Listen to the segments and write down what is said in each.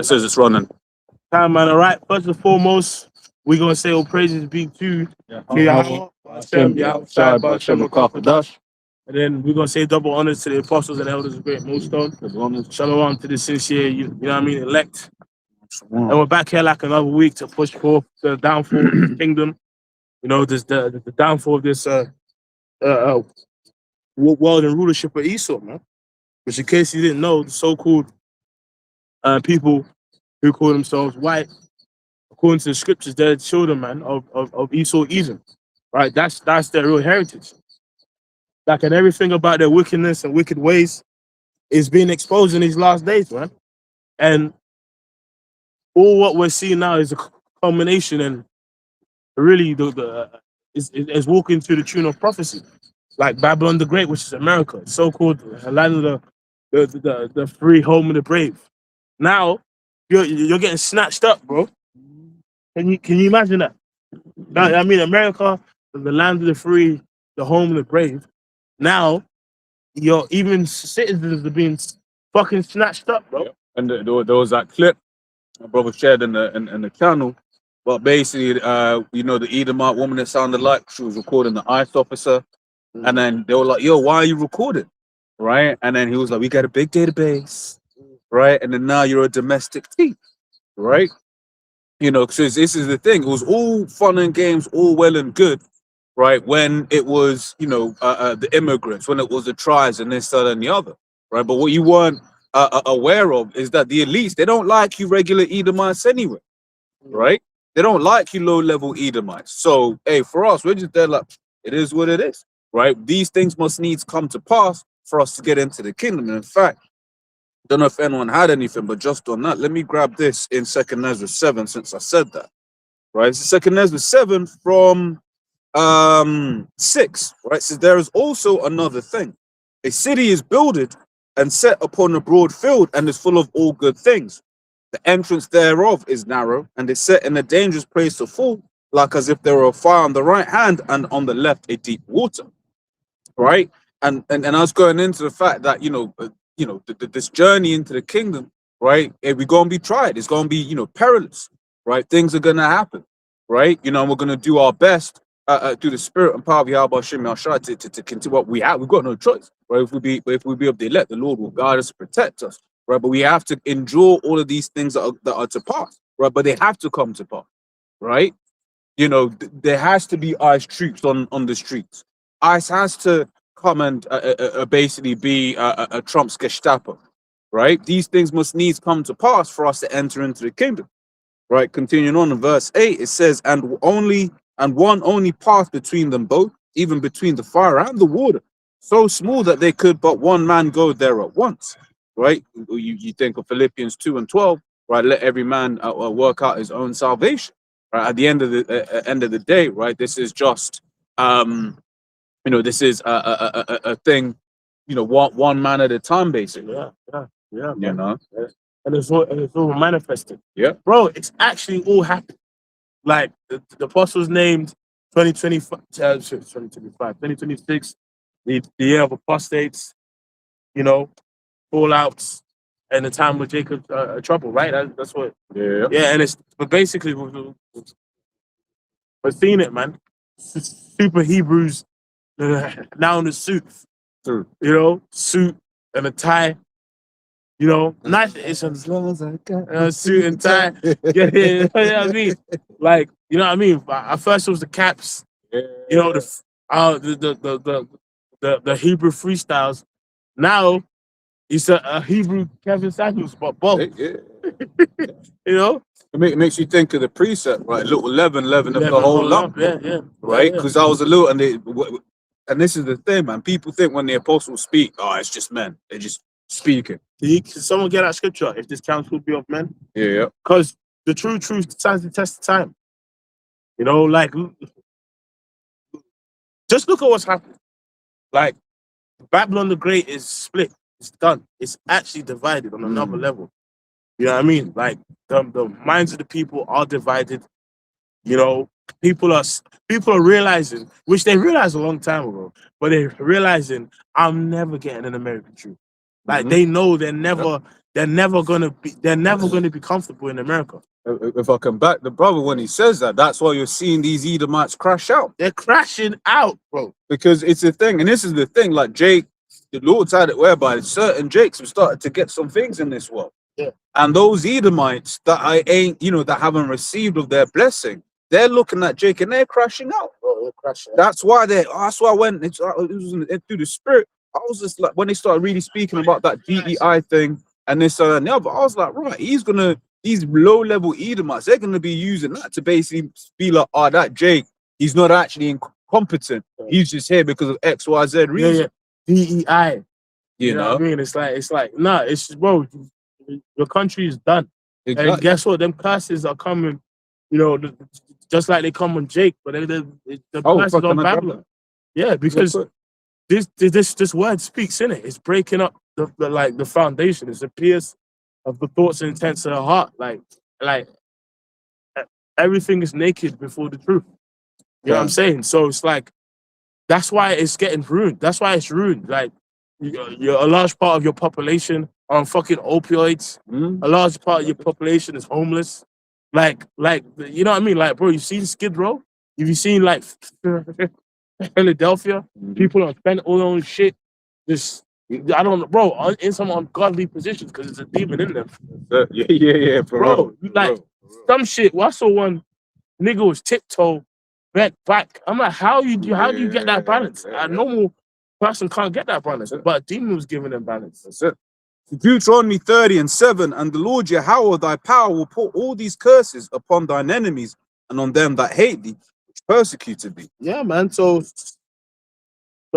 it says it's running. Time, man. All right. First and foremost, we're gonna say all praises be to Yahweh, Hashem, Yahweh, Hashem, Dash. And then we're gonna say double honors to the apostles and elders of Great Millstone. Shalom to the sincere, you know what I mean, elect. And we're back here like another week to push forth the downfall of the kingdom. You know, this the downfall of this world and rulership of Esau, man. Which, in case you didn't know, the so-called people who call themselves white, according to the scriptures, they're children, man, of Esau, Edom, right? That's their real heritage. Like, and everything about their wickedness and wicked ways is being exposed in these last days, man. And all what we're seeing now is a culmination, and really is walking to the tune of prophecy, like Babylon the Great, which is America, so-called land of the free, home of the brave. Now you're getting snatched up, bro. Can you imagine that? I mean, America, the land of the free, the home of the brave. Now, even citizens are being fucking snatched up, bro. Yep. And there was that clip my brother shared in the channel. But basically, you know, the Edomite woman that sounded like she was recording the ICE officer, and then they were like, "Yo, why are you recording?" Right? And then he was like, "We got a big database, right? And then now you're a domestic thief, right?" You know, because this is the thing. It was all fun and games, all well and good, right? When it was, you know, the immigrants, when it was the tribes and this, that, and the other, right? But what you weren't aware of is that the elites, they don't like you regular Edomites anyway, right? They don't like you low-level Edomites. So, hey, for us, we're just there like, it is what it is, right? These things must needs come to pass for us to get into the kingdom. And in fact, don't know if anyone had anything, but just on that, let me grab this in 2nd Ezra 7, since I said that, right? This is 2nd Ezra 7 from 6, right? So there is also another thing. A city is builded and set upon a broad field and is full of all good things. The entrance thereof is narrow and is set in a dangerous place to fall, like as if there were a fire on the right hand and on the left a deep water, right? And I was going into the fact that, this journey into the kingdom, right? We're going to be tried. It's going to be, perilous, right? Things are going to happen, right? And we're going to do our best through the spirit and power of Yahweh Hashem Yahshua to continue what we have. We've got no choice, right? If we be of the elect, the Lord will guide us and protect us, right? But we have to endure all of these things that are to pass, right? But they have to come to pass, right? There has to be ICE troops on the streets. ICE has to come and basically be a Trump's Gestapo, right? These things must needs come to pass for us to enter into the kingdom, right? Continuing on in verse 8, it says, and one only path between them both, even between the fire and the water, so small that they could but one man go there at once, right? You think of Philippians 2 and 12, right? Let every man work out his own salvation, right? At the end of the day, right? This is just this is a thing, one man at a time, basically. Yeah. Yeah. And it's all manifested. Yeah, bro. It's actually all happened. Like the apostles named 2026, the year of apostates, fallouts, and the time with Jacob's trouble, right? That's what. Yeah. And but basically we're seeing it, man. Super Hebrews now in the suits, suit and a tie. Nice. It's as long as I got suit and tie. Yeah, you know what I mean? Like, you know what I mean? At first it was the caps. Yeah. The Hebrew freestyles. Now it's a Hebrew Kevin Samuels, but both. Yeah. It makes you think of the precept, right? Little leaven of the whole lump. Yeah. Right? Because I was a little, and this is the thing, man. People think when the apostles speak, it's just men. They're just speaking. Can someone get that scripture? If this council be of men? Yeah. Because the true truth stands the test of time. Like, just look at what's happened. Like, Babylon the Great is split. It's done. It's actually divided on another level. You know what I mean? Like, the minds of the people are divided. People are realizing, which they realized a long time ago, but they're realizing I'm never getting an American truth. Like, they know they're never they're never gonna be comfortable in America. If I come back, the brother, when he says that, that's why you're seeing these Edomites crash out. They're crashing out, bro. Because it's a thing, and this is the thing, like Jake, the Lord's had it whereby certain Jakes have started to get some things in this world. Yeah. And those Edomites that that haven't received of their blessing, they're looking at Jake and they're crashing out. Bro, they're crashing out. That's why I went through the spirit. I was just like, when they started really speaking about that DEI thing and this and the other, I was like, right, these low-level Edomites, they're gonna be using that to basically be like, oh, that Jake, he's not actually incompetent. He's just here because of X, Y, Z reason. Yeah. DEI. You know what I mean? It's like, nah, it's bro, your country is done. Exactly. And guess what? Them curses are coming, just like they come on Jake, but the curses on Babylon. Yeah, because this word speaks in it. It's breaking up the foundation. It's a pierce of the thoughts and intents of the heart. Like everything is naked before the truth. You know what I'm saying? So it's like, that's why it's getting ruined. That's why it's ruined. Like, you're a large part of your population are on fucking opioids. A large part of your population is homeless. Like, you know what I mean? Like, bro, you've seen Skid Row? You've seen, like, Philadelphia? People are spending all their own shit. Just, I don't know, bro, in some ungodly positions because there's a demon in them. Yeah, bro. Some shit. Well, I saw one nigga was tiptoe, bent back. I'm like, how do you get that balance? A normal person can't get that balance, but a demon was giving them balance. That's it. Deuteronomy 30:7, and the Lord Yahweh thy power will put all these curses upon thine enemies and on them that hate thee, which persecuted thee. Yeah, man. So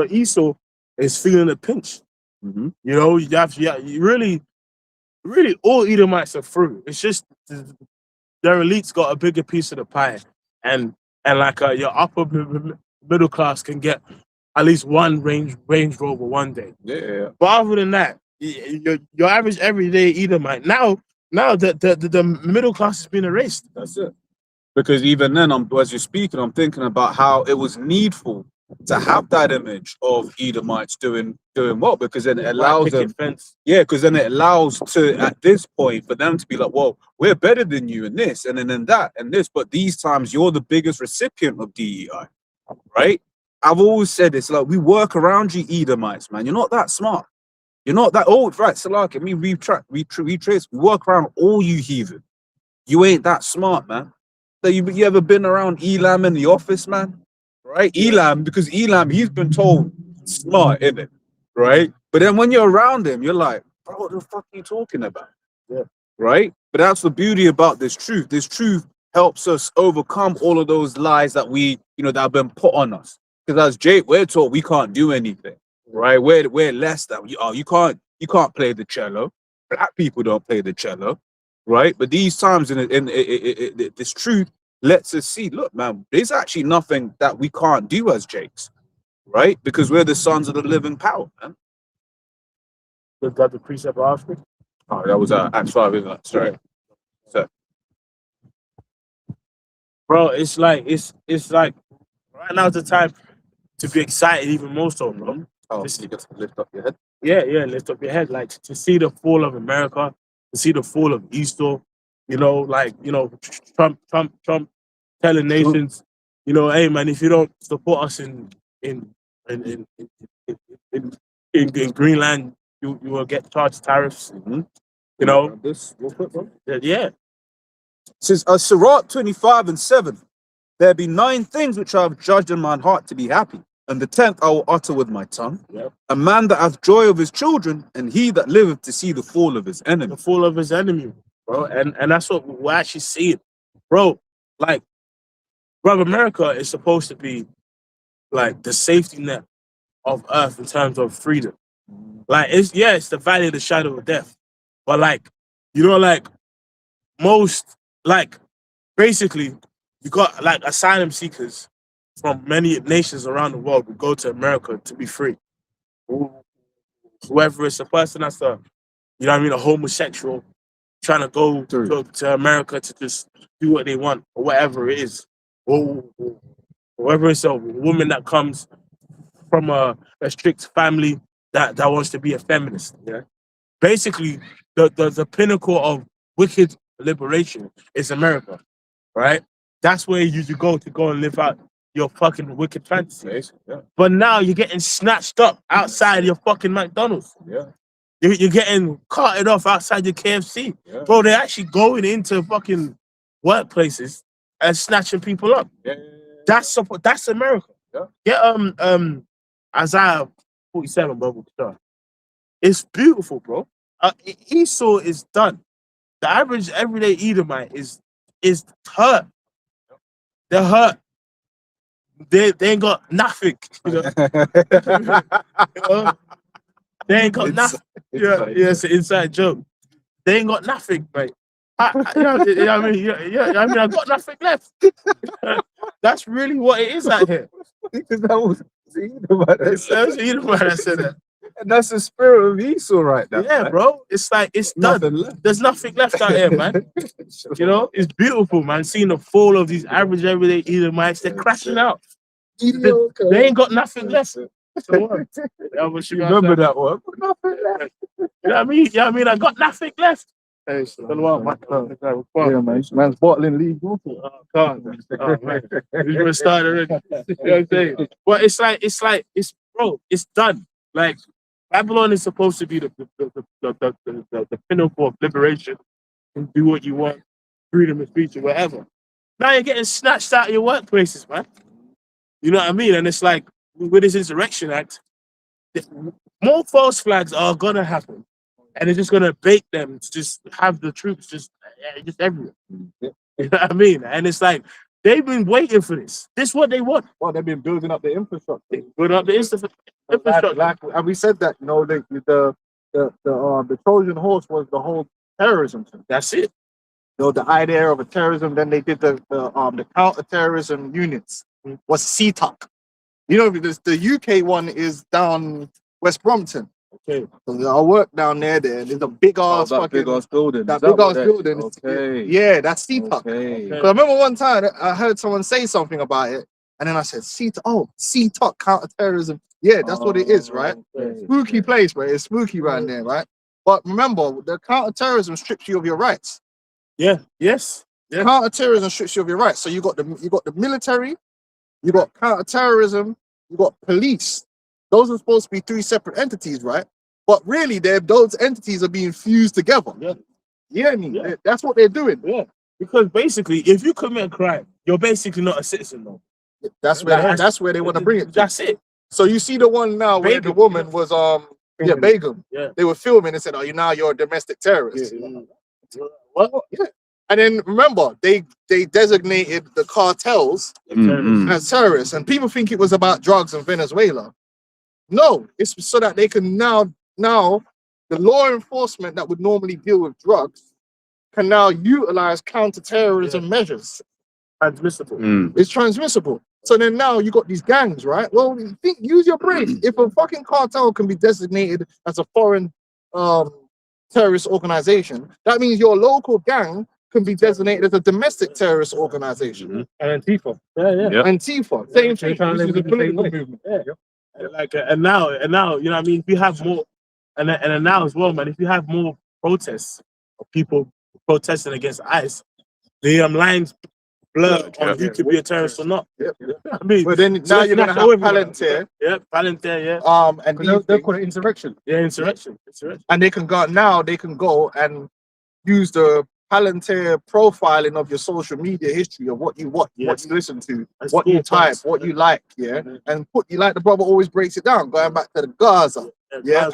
Esau is feeling a pinch. You know, you really all Edomites are through. It's just their elites got a bigger piece of the pie, and like your upper middle class can get at least one Range Rover one day. Yeah. But other than that, your average everyday Edomite now the middle class has been erased. That's it. Because even then, as you're speaking, I'm thinking about how it was needful to have that image of Edomites doing well, because then it allows them. Yeah, because then it allows to, at this point, for them to be like, well, we're better than you in this, and then in that, and this, but these times you're the biggest recipient of DEI, right? I've always said this, like, we work around you Edomites, man. You're not that smart. You're not that old, right? Salak, me retrace. We work around all you heathen. You ain't that smart, man. So you ever been around Elam in the office, man? Right? Elam, because Elam, he's been told smart, innit? Right? But then when you're around him, you're like, bro, what the fuck are you talking about? Yeah. Right? But that's the beauty about this truth. This truth helps us overcome all of those lies that that have been put on us. Because as Jake, we're taught we can't do anything. Right? We're less than you can't play the cello. Black people don't play the cello. Right? But these times in this truth lets us see, look, man, there's actually nothing that we can't do as Jakes, right? Because we're the sons of the living power, man. Was that the precept after? Oh, that was Acts 5, isn't it? Sorry. So, bro, it's like right now's the time to be excited even more so, bro. Oh, you get to lift up your head. Yeah, lift up your head, like to see the fall of America, to see the fall of Esau. Trump telling nations, hey man, if you don't support us in Greenland, you will get charged tariffs. This real quick, bro. Yeah. It says Sirach 25:7. There be 9 things which I have judged in mine heart to be happy, and the 10th I will utter with my tongue. Yep. A man that hath joy of his children, and he that liveth to see the fall of his enemy. The fall of his enemy, bro. And that's what we're actually seeing. Bro, America is supposed to be like the safety net of earth in terms of freedom. Like, it's the valley of the shadow of death. But most, basically, you got asylum seekers from many nations around the world who go to America to be free. Whoever it's a person that's a homosexual trying to go to America to just do what they want or whatever it is. Or whoever it's a woman that comes from a strict family that wants to be a feminist. Yeah. basically the pinnacle of wicked liberation is America, right? That's where you should go and live out your fucking wicked fantasies. Yeah. But now you're getting snatched up outside your fucking McDonald's. Yeah. You're getting carted off outside your KFC. Yeah. Bro, they're actually going into fucking workplaces and snatching people up. Yeah. That's America. Yeah. Get Isaiah 47, bro. It's beautiful, bro. Esau is done. The average everyday Edomite is hurt. They're hurt. They ain't got nothing. You know? You know? They ain't got nothing. Yeah, it's an inside joke. They ain't got nothing, mate. You know what I mean? I mean, I got nothing left. That's really what it is out here. Because that was Edomite That said that. and that's the spirit of Esau right now. Yeah, man. bro. It's like it's done. Nothing left. There's nothing left out here, man. You know, it's beautiful, man. Seeing the fall of these average everyday Edomites, they're crashing out. They ain't got nothing left. So what? Remember that one? Nothing left. You know what I mean? Yeah, I mean, I got nothing left. Hey, Yeah, man. Man's bottling league. Oh, God. Oh, man. We're gonna start already. You know what I'm saying? But it's bro, it's done. Like Babylon is supposed to be the pinnacle of liberation. You can do what you want, freedom of speech or whatever. Now you're getting snatched out of your workplaces, man. You know what I mean? And it's like with this Insurrection Act, more false flags are gonna happen. And it's just gonna bait them to just have the troops just everywhere. You know what I mean? And it's like they've been waiting for this. This is what they want. Well, they've been building up the infrastructure. They put up the infrastructure. And we said that, you know, the Trojan horse was the whole terrorism thing. That's it. You know, the idea of a terrorism. Then they did the counter-terrorism units was CTOC. You know, the UK one is down West Brompton. Okay. So I work down there. There's a big ass big ass building. That big ass building. Okay. Yeah, that's CTOC. Okay. So I remember one time I heard someone say something about it, and then I said, CTOC counter-terrorism. Yeah, that's what it is, right? Okay. Spooky place, right? It's spooky around there, right? But remember, the counter-terrorism strips you of your rights. Yeah. Yes. Yeah. Counter-terrorism strips you of your rights. So you got the military, you got counter-terrorism, you got police. Those are supposed to be three separate entities, right? But really, those entities are being fused together. Yeah. Yeah, I mean, that's what they're doing. Yeah. Because basically, if you commit a crime, you're basically not a citizen, though. That's where they want to bring it. That's it. So you see the one now where the woman was Begum. Yeah. They were filming and said, you're a domestic terrorist. What? Yeah. And then remember, they designated the cartels as terrorists, and people think it was about drugs in Venezuela. No, it's so that they can now the law enforcement that would normally deal with drugs can now utilize counter-terrorism measures. Transmissible. It's transmissible. So then now you got these gangs, right? Well, use your brain. If a fucking cartel can be designated as a foreign terrorist organization, that means your local gang can be designated as a domestic terrorist organization. And Antifa. Yeah. Antifa, same thing. This is a political movement. Like and now, you know what I mean? If you have more, and now as well, man, if you have more protests of people protesting against ICE, the lines blur on who could be a terrorist or not. I mean, but then now you're gonna have Palantir. Yeah, Palantir, yeah. And they call it insurrection. Yeah, insurrection. And they can go and use the Palantir profiling of your social media history of what you watch, what you listen to, what you type, what you like, and like the brother always breaks it down, going back to the Gaza,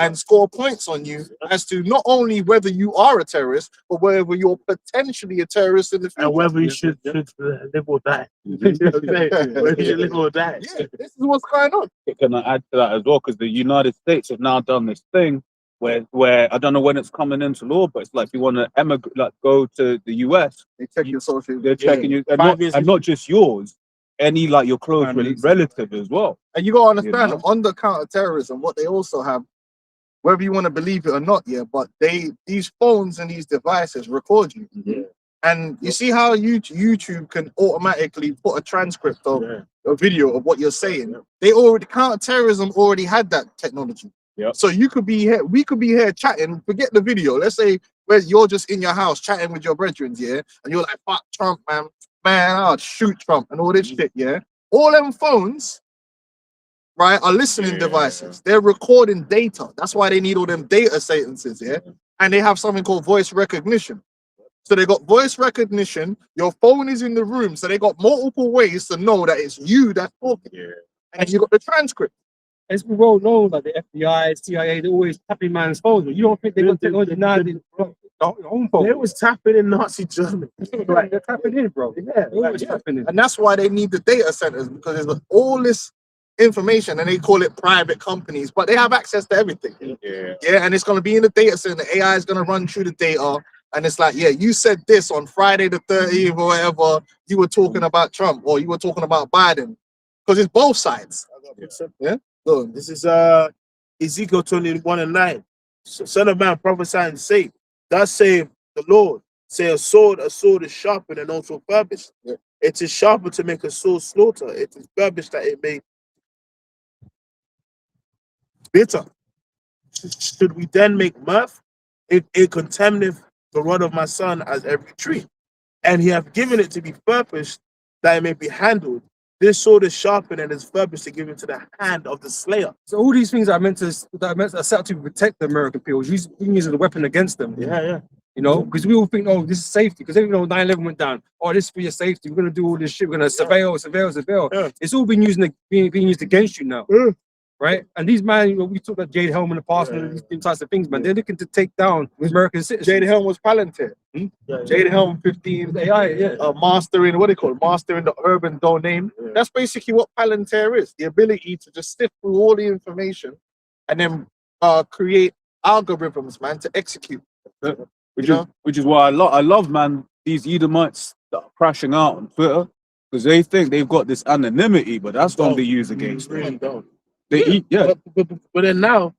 and score points on you as to not only whether you are a terrorist, but whether you're potentially a terrorist in the future, and whether you should live or die. Whether you should live or die. Yeah, this is what's going on. Can I add to that as well? Because the United States have now done this thing where I don't know when it's coming into law, but it's like if you want to emigrate, like go to the US, they check your social. They're checking you, and not just yours, any like your close relative as well. And you gotta understand, under counter-terrorism, what they also have, whether you want to believe it or not, but these phones and these devices record you. And you see how YouTube can automatically put a transcript of a video of what you're saying. They already counter-terrorism already had that technology. Yep. So you could be here, we could be here chatting, forget the video. Let's say where you're just in your house chatting with your brethren, yeah, and you're like, fuck Trump, man, I'll shoot Trump and all this shit, yeah. All them phones, right, are listening devices. They're recording data. That's why they need all them data sentences, yeah. And they have something called voice recognition. So they got voice recognition. Your phone is in the room, so they got multiple ways to know that it's you that's talking. Yeah. And you got the transcript. It's well known that the FBI, CIA, they're always tapping man's phones. But you don't think they got technology now? They got their own phone. They was tapping in Nazi Germany. Right, they're tapping in, bro. Yeah, They're always tapping in. And that's why they need the data centers, because there's got all this information and they call it private companies, but they have access to everything. Yeah. Yeah, and it's going to be in the data center. The AI is going to run through the data. And it's like, yeah, you said this on Friday the 30th or whatever. You were talking about Trump or you were talking about Biden. Because it's both sides. Yeah. So this is Ezekiel 21:9. Son of man, prophesy and say, thus saith the Lord, say a sword is sharpened and also furbished. Yeah. It is sharper to make a sword slaughter. It is furbished that it may bitter. Should we then make mirth? It contemneth the rod of my son as every tree. And he hath given it to be furbished that it may be handled. This sword is sharpened and is furbished to give into the hand of the slayer. So all these things are set to protect the American people. We can use it as a weapon against them. Yeah. You know, because we all think, oh, this is safety. Because even though 9/11 went down, oh, this is for your safety. We're gonna do all this shit. We're gonna surveil. Yeah. It's all being used against you now. Yeah. Right? And these man, you know, we talked about Jade Helm in the past and these types of things, man. They're looking to take down American citizens. Jade Helm was Palantir. Jade Helm 15 AI, yeah. mastering, what they call it, mastering the urban domain. Yeah. That's basically what Palantir is. The ability to just sift through all the information and then create algorithms, man, to execute. Which is why I love, man, these Edomites that are crashing out on Twitter, because they think they've got this anonymity, but that's going to be used against them. Really don't. But then now,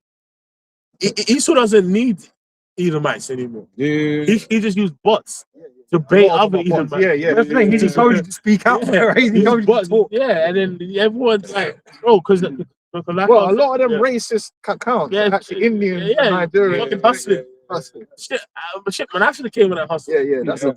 Esau doesn't need Edomites anymore. Yeah. He just used bots to bait other Edomites. Yeah. That's the thing. He just told you to speak out. Yeah. Right? He told you to talk. Yeah, and then everyone's like, oh, because like Well, a lot of them racist accounts, Yeah, actually Indians, yeah, Nigerians. fucking hustling. Shit, man, I should have came with that hustle. Yeah, that's a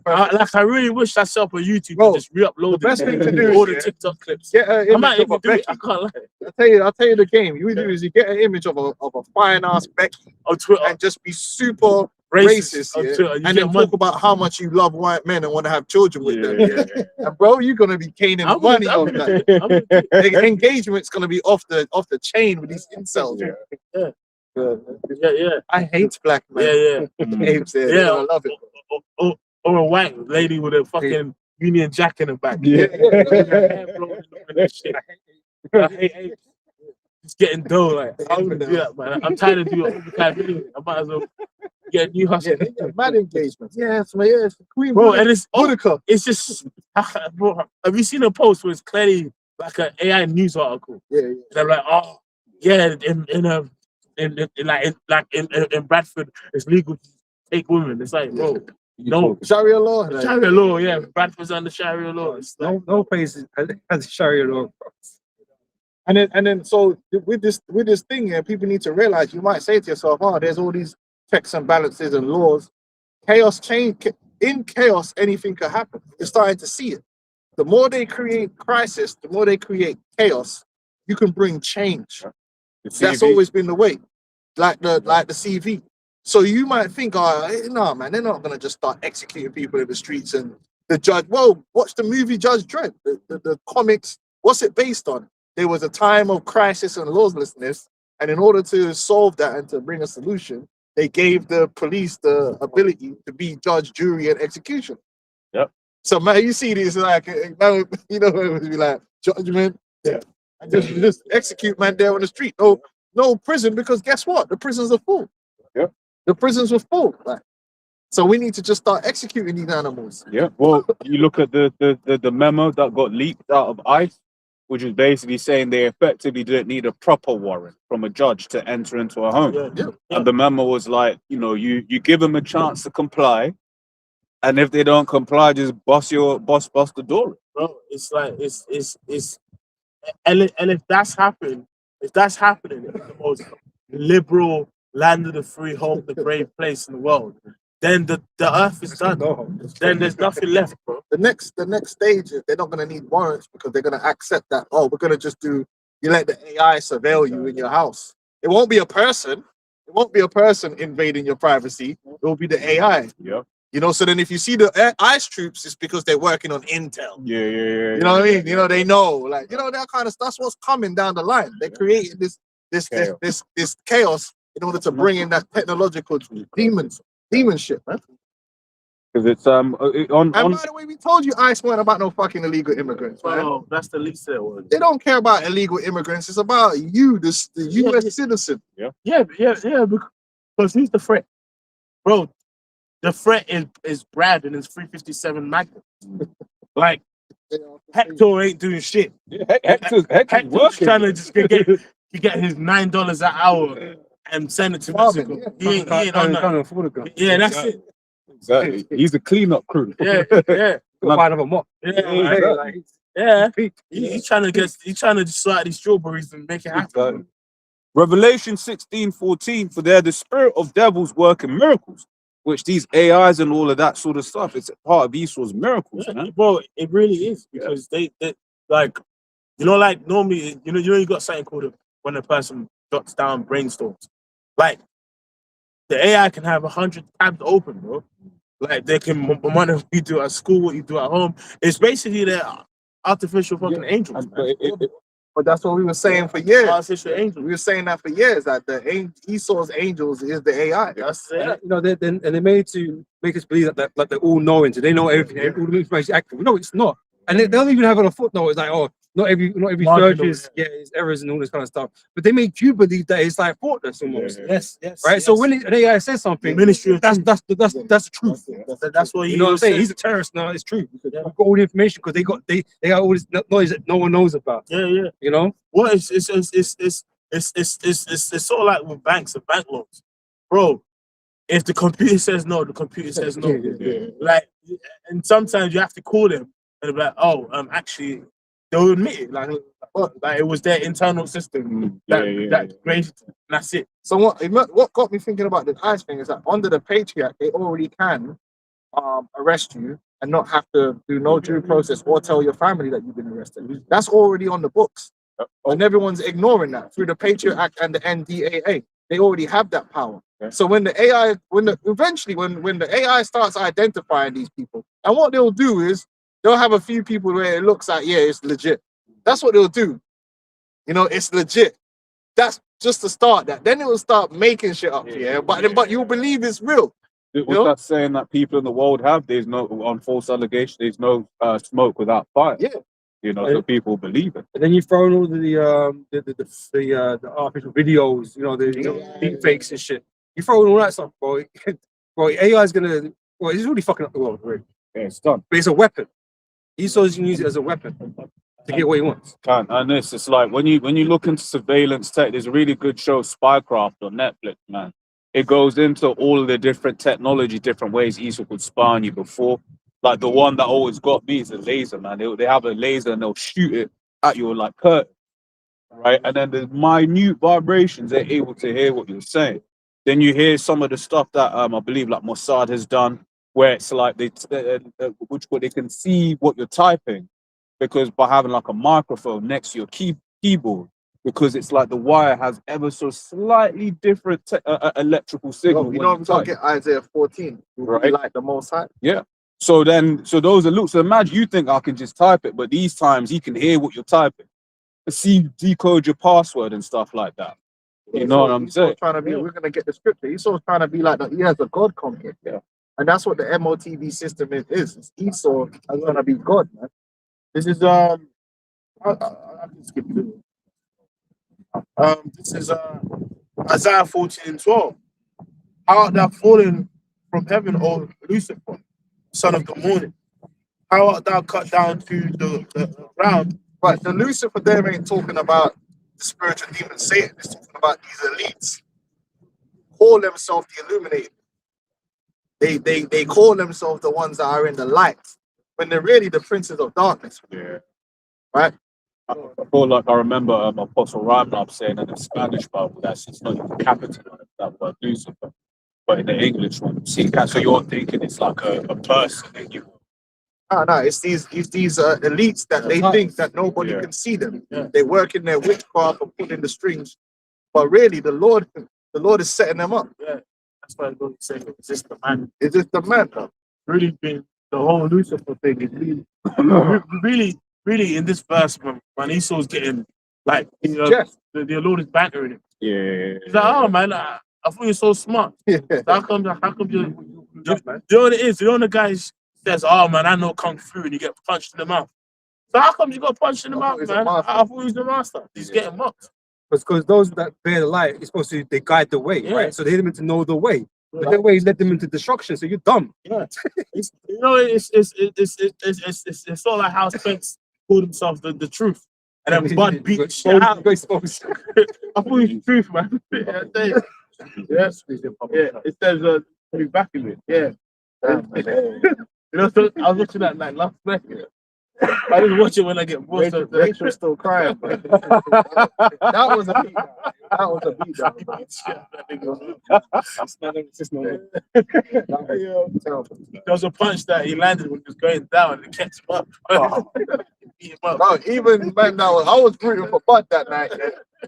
I really wish I set up a YouTube Bro, to just re-upload the best it, thing to do all is, the TikTok clips. get an I image might of even a do it. Becky. I can't lie. I'll tell you the game. You do is you get an image of a fine ass Becky On Twitter, and just be super racist. racist, On yeah? Twitter, you and get then money. talk about how much you love white men and want to have children with them. Yeah. And bro, you're gonna be gaining I'm money gonna- off I'm that. gonna- The engagement's gonna be off the chain with these incels. Yeah. Yeah. I hate black men. Yeah. Games, yeah, Yeah. I love it. Or a white lady with a fucking Union Jack in the back. Yeah. I hate it's getting dull. Like, I'm gonna do that, man. I'm trying to do it all the time anyway. I might as well get a new hustle. Yeah, mad engagement. Yes, man. Yes, Queen. Bro, and it's Boudica. it's just, bro, have you seen a post where it's clearly like an AI news article? Yeah. They're like, oh, yeah, in Bradford, it's legal to take women. It's like, bro, no. Sharia law. Like, Sharia law, yeah. Bradford's under Sharia law. It's like, No place has Sharia law. And then so with this thing here, people need to realize, you might say to yourself, oh, there's all these checks and balances and laws. Chaos change. In chaos, anything could happen. You're starting to see it. The more they create crisis, the more they create chaos, you can bring change. That's always been the way. Like the CV. So you might think, oh, no, man, they're not gonna just start executing people in the streets and the judge. Well, watch the movie Judge Dredd, the comics. What's it based on? There was a time of crisis and lawlessness, and in order to solve that and to bring a solution, they gave the police the ability to be judge, jury, and execution. Yep. So man, you see this like, now, you know, it would be like judgment, Yeah. and just execute man there on the street. No prison, because guess what? The prisons are full. Yep. The prisons were full. Like, so we need to just start executing these animals. Yeah. Well, you look at the memo that got leaked out of ICE, which is basically saying they effectively didn't need a proper warrant from a judge to enter into a home. yeah. And the memo was like, you know, you give them a chance to comply, and if they don't comply, just bust the door. Bro, it's like it's and if that's happening, it's the most liberal land of the free, home, the brave place in the world, then the earth is done. Then there's nothing left, bro. The next stage is they're not gonna need warrants because they're gonna accept that, oh, we're gonna just do, you let the AI surveil you in your house. It won't be a person. It won't be a person invading your privacy. It will be the AI. Yeah. You know, so then if you see the ICE troops, it's because they're working on intel. Yeah. You know what I mean? You know, they know, like, you know, that kind of stuff. That's what's coming down the line. They created this chaos in order to bring in that technological demon shit, man. Because it's And by the way, we told you ICE weren't about no fucking illegal immigrants, man. Oh, that's the least it was. They don't care about illegal immigrants. It's about you, the U.S. citizen. Yeah, because who's the threat, bro? The threat is Brad and his 357 Magnum. Like Hector ain't doing shit. Hector's Hector's working. trying to just get his $9 an hour and send it to Mexico. He ain't on that. Yeah, that's it. Exactly. He's a cleanup crew. Yeah. Find him a mop. Yeah. He's trying to sort these strawberries and make it happen. Exactly. Revelation 16:14, for they're the spirit of devils working miracles, which these AIs and all of that sort of stuff, it's a part of Esau's miracles, man. Bro, it really is, because they like, you know, like normally, you got something called when a person jots down brainstorms. Like the AI can have 100 tabs open, bro. Like they can monitor what you do at school, what you do at home. It's basically their artificial fucking angels. But that's what we were saying for years. Artificial angels. We were saying that for years, that the Esau's angels is the AI. That's it. You know, they made to make us believe that they're all knowing, so they know everything, all the information is accurate. No, it's not. And they don't even have on a footnote. It's like, oh, not every search is errors and all this kind of stuff. But they make you believe that it's like faultless almost. Yes. Right. So when an AI says something, Ministry of that's the truth. That's what You know what I'm saying? He's a terrorist now. It's true. We've got all the information because they got all this noise that no one knows about. Yeah. You know? Well, it's sort of like with banks and bank loans, bro. If the computer says no, the computer says no. Like, and sometimes you have to call them and be like, oh, actually, they'll admit it. Like it was their internal system that created it. That's it. So what got me thinking about the ICE thing is that under the Patriot Act, they already can arrest you and not have to do no due process or tell your family that you've been arrested. That's already on the books. And everyone's ignoring that through the Patriot Act and the NDAA. They already have that power. So when the AI, when the AI starts identifying these people, and what they'll do is they'll have a few people where it looks like, yeah, it's legit. That's what they'll do. You know, it's legit. That's just to start that. Then it will start making shit up, but you'll believe it's real. What's that saying that people in the world have? There's no, on false allegation, there's no smoke without fire. Yeah. You know, so people believe it. And then you throw in all the artificial videos, you know, the deep fakes and shit. You throw in all that stuff, bro. AI is gonna, it's really fucking up the world, really. Yeah, it's done. But it's a weapon. Esau's can use it as a weapon to get what he wants. And it's like when you look into surveillance tech, there's a really good show, Spycraft, on Netflix, man. It goes into all of the different technology, different ways Esau could spy on you before. Like the one that always got me is a laser, man. They have a laser and they'll shoot it at you like curtain, right? And then the minute vibrations, they're able to hear what you're saying. Then you hear some of the stuff that I believe like Mossad has done, where it's like they can see what you're typing, because by having like a microphone next to your keyboard, because it's like the wire has ever so slightly different electrical signal. You know, I'm talking Isaiah 14, right? Like the Most High. Yeah. So those are looks. So imagine you think I can just type it, but these times he can hear what you're typing, decode your password and stuff like that. You know what I'm saying? We're gonna get the scripture. Esau's trying to be like he has a God complex. Yeah. And that's what the MOTV system is. It's Esau is gonna be God, man. This is I'll skip it. This is Isaiah 14:12. How art thou fallen from heaven, O Lucifer, son of the morning? How art thou cut down to the ground? But the Lucifer there ain't talking about the spiritual demon Satan. It's talking about these elites. Call themselves the illuminated. They call themselves the ones that are in the light, when they're really the princes of darkness. Yeah. Right? I feel like I remember Apostle Rhymelab saying in the Spanish Bible that's it's not even capitalized that word Lucifer, but in the English one, see that. So you're thinking it's like a person and you. No, it's these elites that they think that nobody Yeah. can see them. Yeah. They work in their witchcraft and pulling the strings, but really the Lord is setting them up. Yeah, that's why I'm going to say it's just the man. It's just the man. Really been the whole Lucifer thing is really in this verse when Esau's getting like Yes. the Lord is bantering him. Yeah. He's like, oh man, I thought you're so smart. Yeah. So how come you do you know what it is? You know when the guy says, oh man, I know Kung Fu, and you get punched in the mouth. So how come you got punched in the I thought mouth, he was a man? master. I thought he was the master. He's getting mocked. Because those that bear the light is supposed to they guide the way, Yeah. right? So they hit them to know the way. But that way led them into destruction. So you're dumb. Yeah, it's, you know, it's sort of like how Spence called himself the truth, and then Bud beat the shit out. I thought he was the truth, man. Yes, yeah. It says be back in it. Yeah. You know, so I was watching that like last night. I didn't watch it when I get bored. So Rachel's still crying. Bro. That was a beat. That was a beat. There was a punch that he landed when he was going down and it kept him up. Beat him up. No, even man, I was rooting for Bud that night,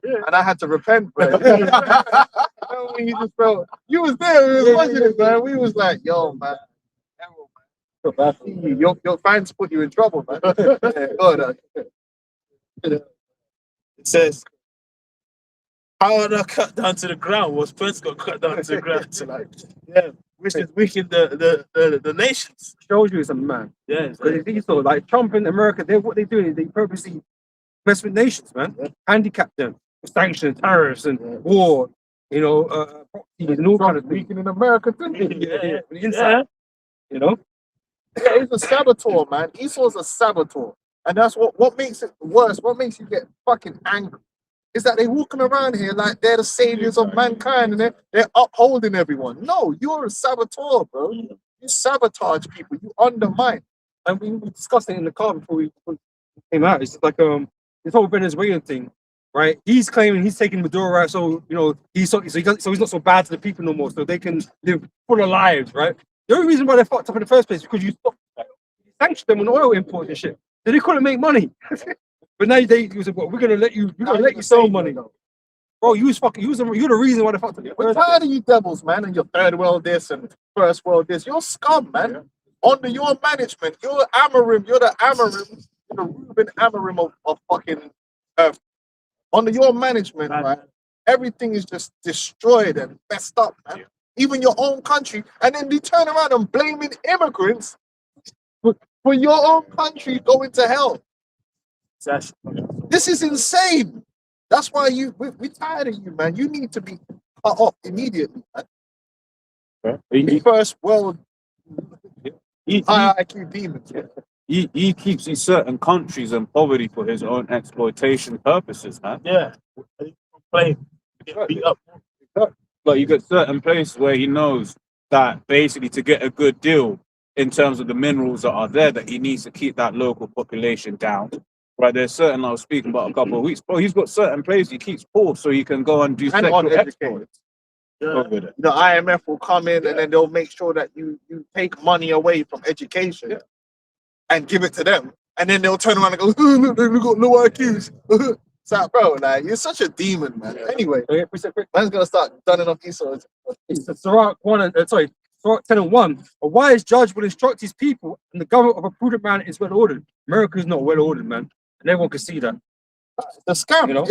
and I had to repent, bro. When you just felt you was there, we was watching it, man. We was like, yo, man. Your fans put you in trouble, man. Yeah, God, It says, how are not cut down to the ground? Was Prince got cut down to the ground? So like, yeah, which is weaken the nations. Shows you it's a man. Yeah, Because it's Esau, like Trump in America, what they're doing is they purposely mess with nations, man. Handicap them with sanctions, tariffs, and war. You know, proxies and all kind of things. weekend in America, too. Yeah. The inside, you know. Yeah, he's a saboteur, man. Esau's a saboteur. And that's what makes it worse. What makes you get fucking angry is that they walking around here like they're the saviors of mankind and they're upholding everyone. No, you're a saboteur, bro. You sabotage people. You undermine. And we discussed it in the car before we came out. It's like this whole Venezuelan thing, right? He's claiming he's taking Maduro out, so you know he's not so bad to the people no more, so they can live fuller lives, right? The only reason why they fucked up in the first place is because you sanctioned them on oil imports and shit. So they couldn't make money. But now you said, well, we're gonna let you sell money. Bro, you're the reason why they fucked up. We're tired of you devils, man, and your third world this and first world this. You're scum, man. Under your management, you're Amarim, you're the Reuben Amarim of fucking earth. Under your management, right? Everything is just destroyed and messed up, man. Even your own country, and then you turn around and blaming immigrants for your own country going to hell. This is insane. That's why we're tired of you, man. You need to be cut off immediately, man. First world IQ demons. He keeps these certain countries in poverty for his own exploitation purposes, man. Yeah. Play. Get beat up. Like you get certain places where he knows that basically to get a good deal in terms of the minerals that are there, that he needs to keep that local population down. Right, there's certain I was speaking about a couple of weeks, bro. He's got certain places he keeps poor so he can go and do And sexual uneducated. over there. The IMF will come in and then they'll make sure that you take money away from education and give it to them. And then they'll turn around and go, look, they got low IQs. It's like, bro, like, you're such a demon, man. Anyway, man's gonna start dunning off Esau. It's Sirach 10:1. A wise judge will instruct his people, and the government of a prudent man is well ordered. America is not well ordered, man, and everyone can see that. The scam, You know?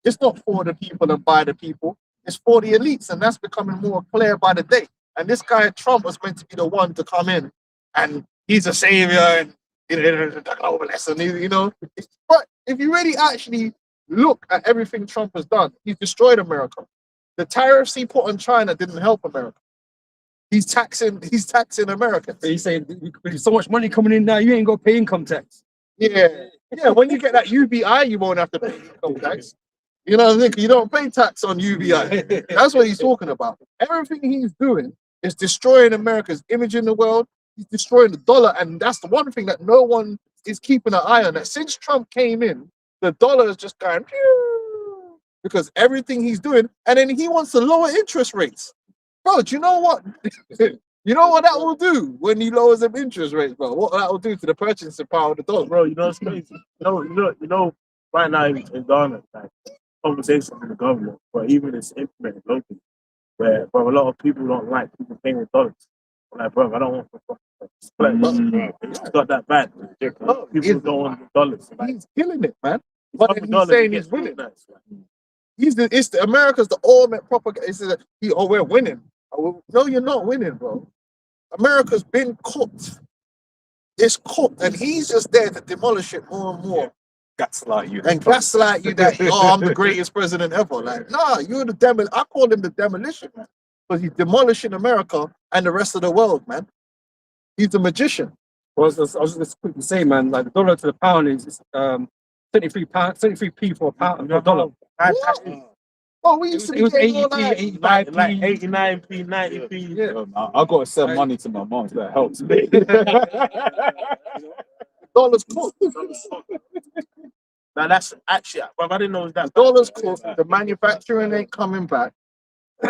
it's not for the people and by the people. It's for the elites, and that's becoming more clear by the day. And this guy Trump was meant to be the one to come in, and he's a savior, and you know. But if you really actually look at everything Trump has done, he's destroyed America. The tariffs he put on China didn't help America. He's taxing America. He's saying with so much money coming in now, you ain't got to pay income tax. Yeah. When you get that UBI, you won't have to pay income tax. You know what I mean? You don't pay tax on UBI. That's what he's talking about. Everything he's doing is destroying America's image in the world. He's destroying the dollar, and that's the one thing that no one is keeping an eye on that. Since Trump came in, the dollar is just going pew, because everything he's doing, and then he wants to lower interest rates. Bro, do you know what? You know what that will do when he lowers them interest rates, bro? What that will do to the purchasing power of the dollar? Bro, you know it's crazy. You know. Right now in Ghana, like conversations with the government, but even it's implemented locally, where bro, a lot of people don't like people paying with dollars. I'm like, bro, I don't want to split. It's not that bad. Oh, People don't want the dollars. Like, He's killing it, man. But then he's dollars, saying it he's gets winning. nice, It's America's the ultimate propaganda. He says, "Oh, we're winning." No, you're not winning, bro. America's been cooked. It's cooked, and he's just there to demolish it more and more. Gaslight you. And gaslight you that, oh, I'm the greatest president ever. Like, nah, you're the I call him the demolition man. Because he's demolishing America and the rest of the world, man. He's the magician. I was just quickly say, man, like the dollar to the pound is 73p for a pound for a dollar. Oh, we used to be It was getting all 80p, that. 85p. like 89p, 90p. Yeah. I gotta send money to my mom, so that helps me. Dollars cooked. Now that's actually, bro, I didn't know it was that. Dollars cooked. The manufacturing ain't coming back. You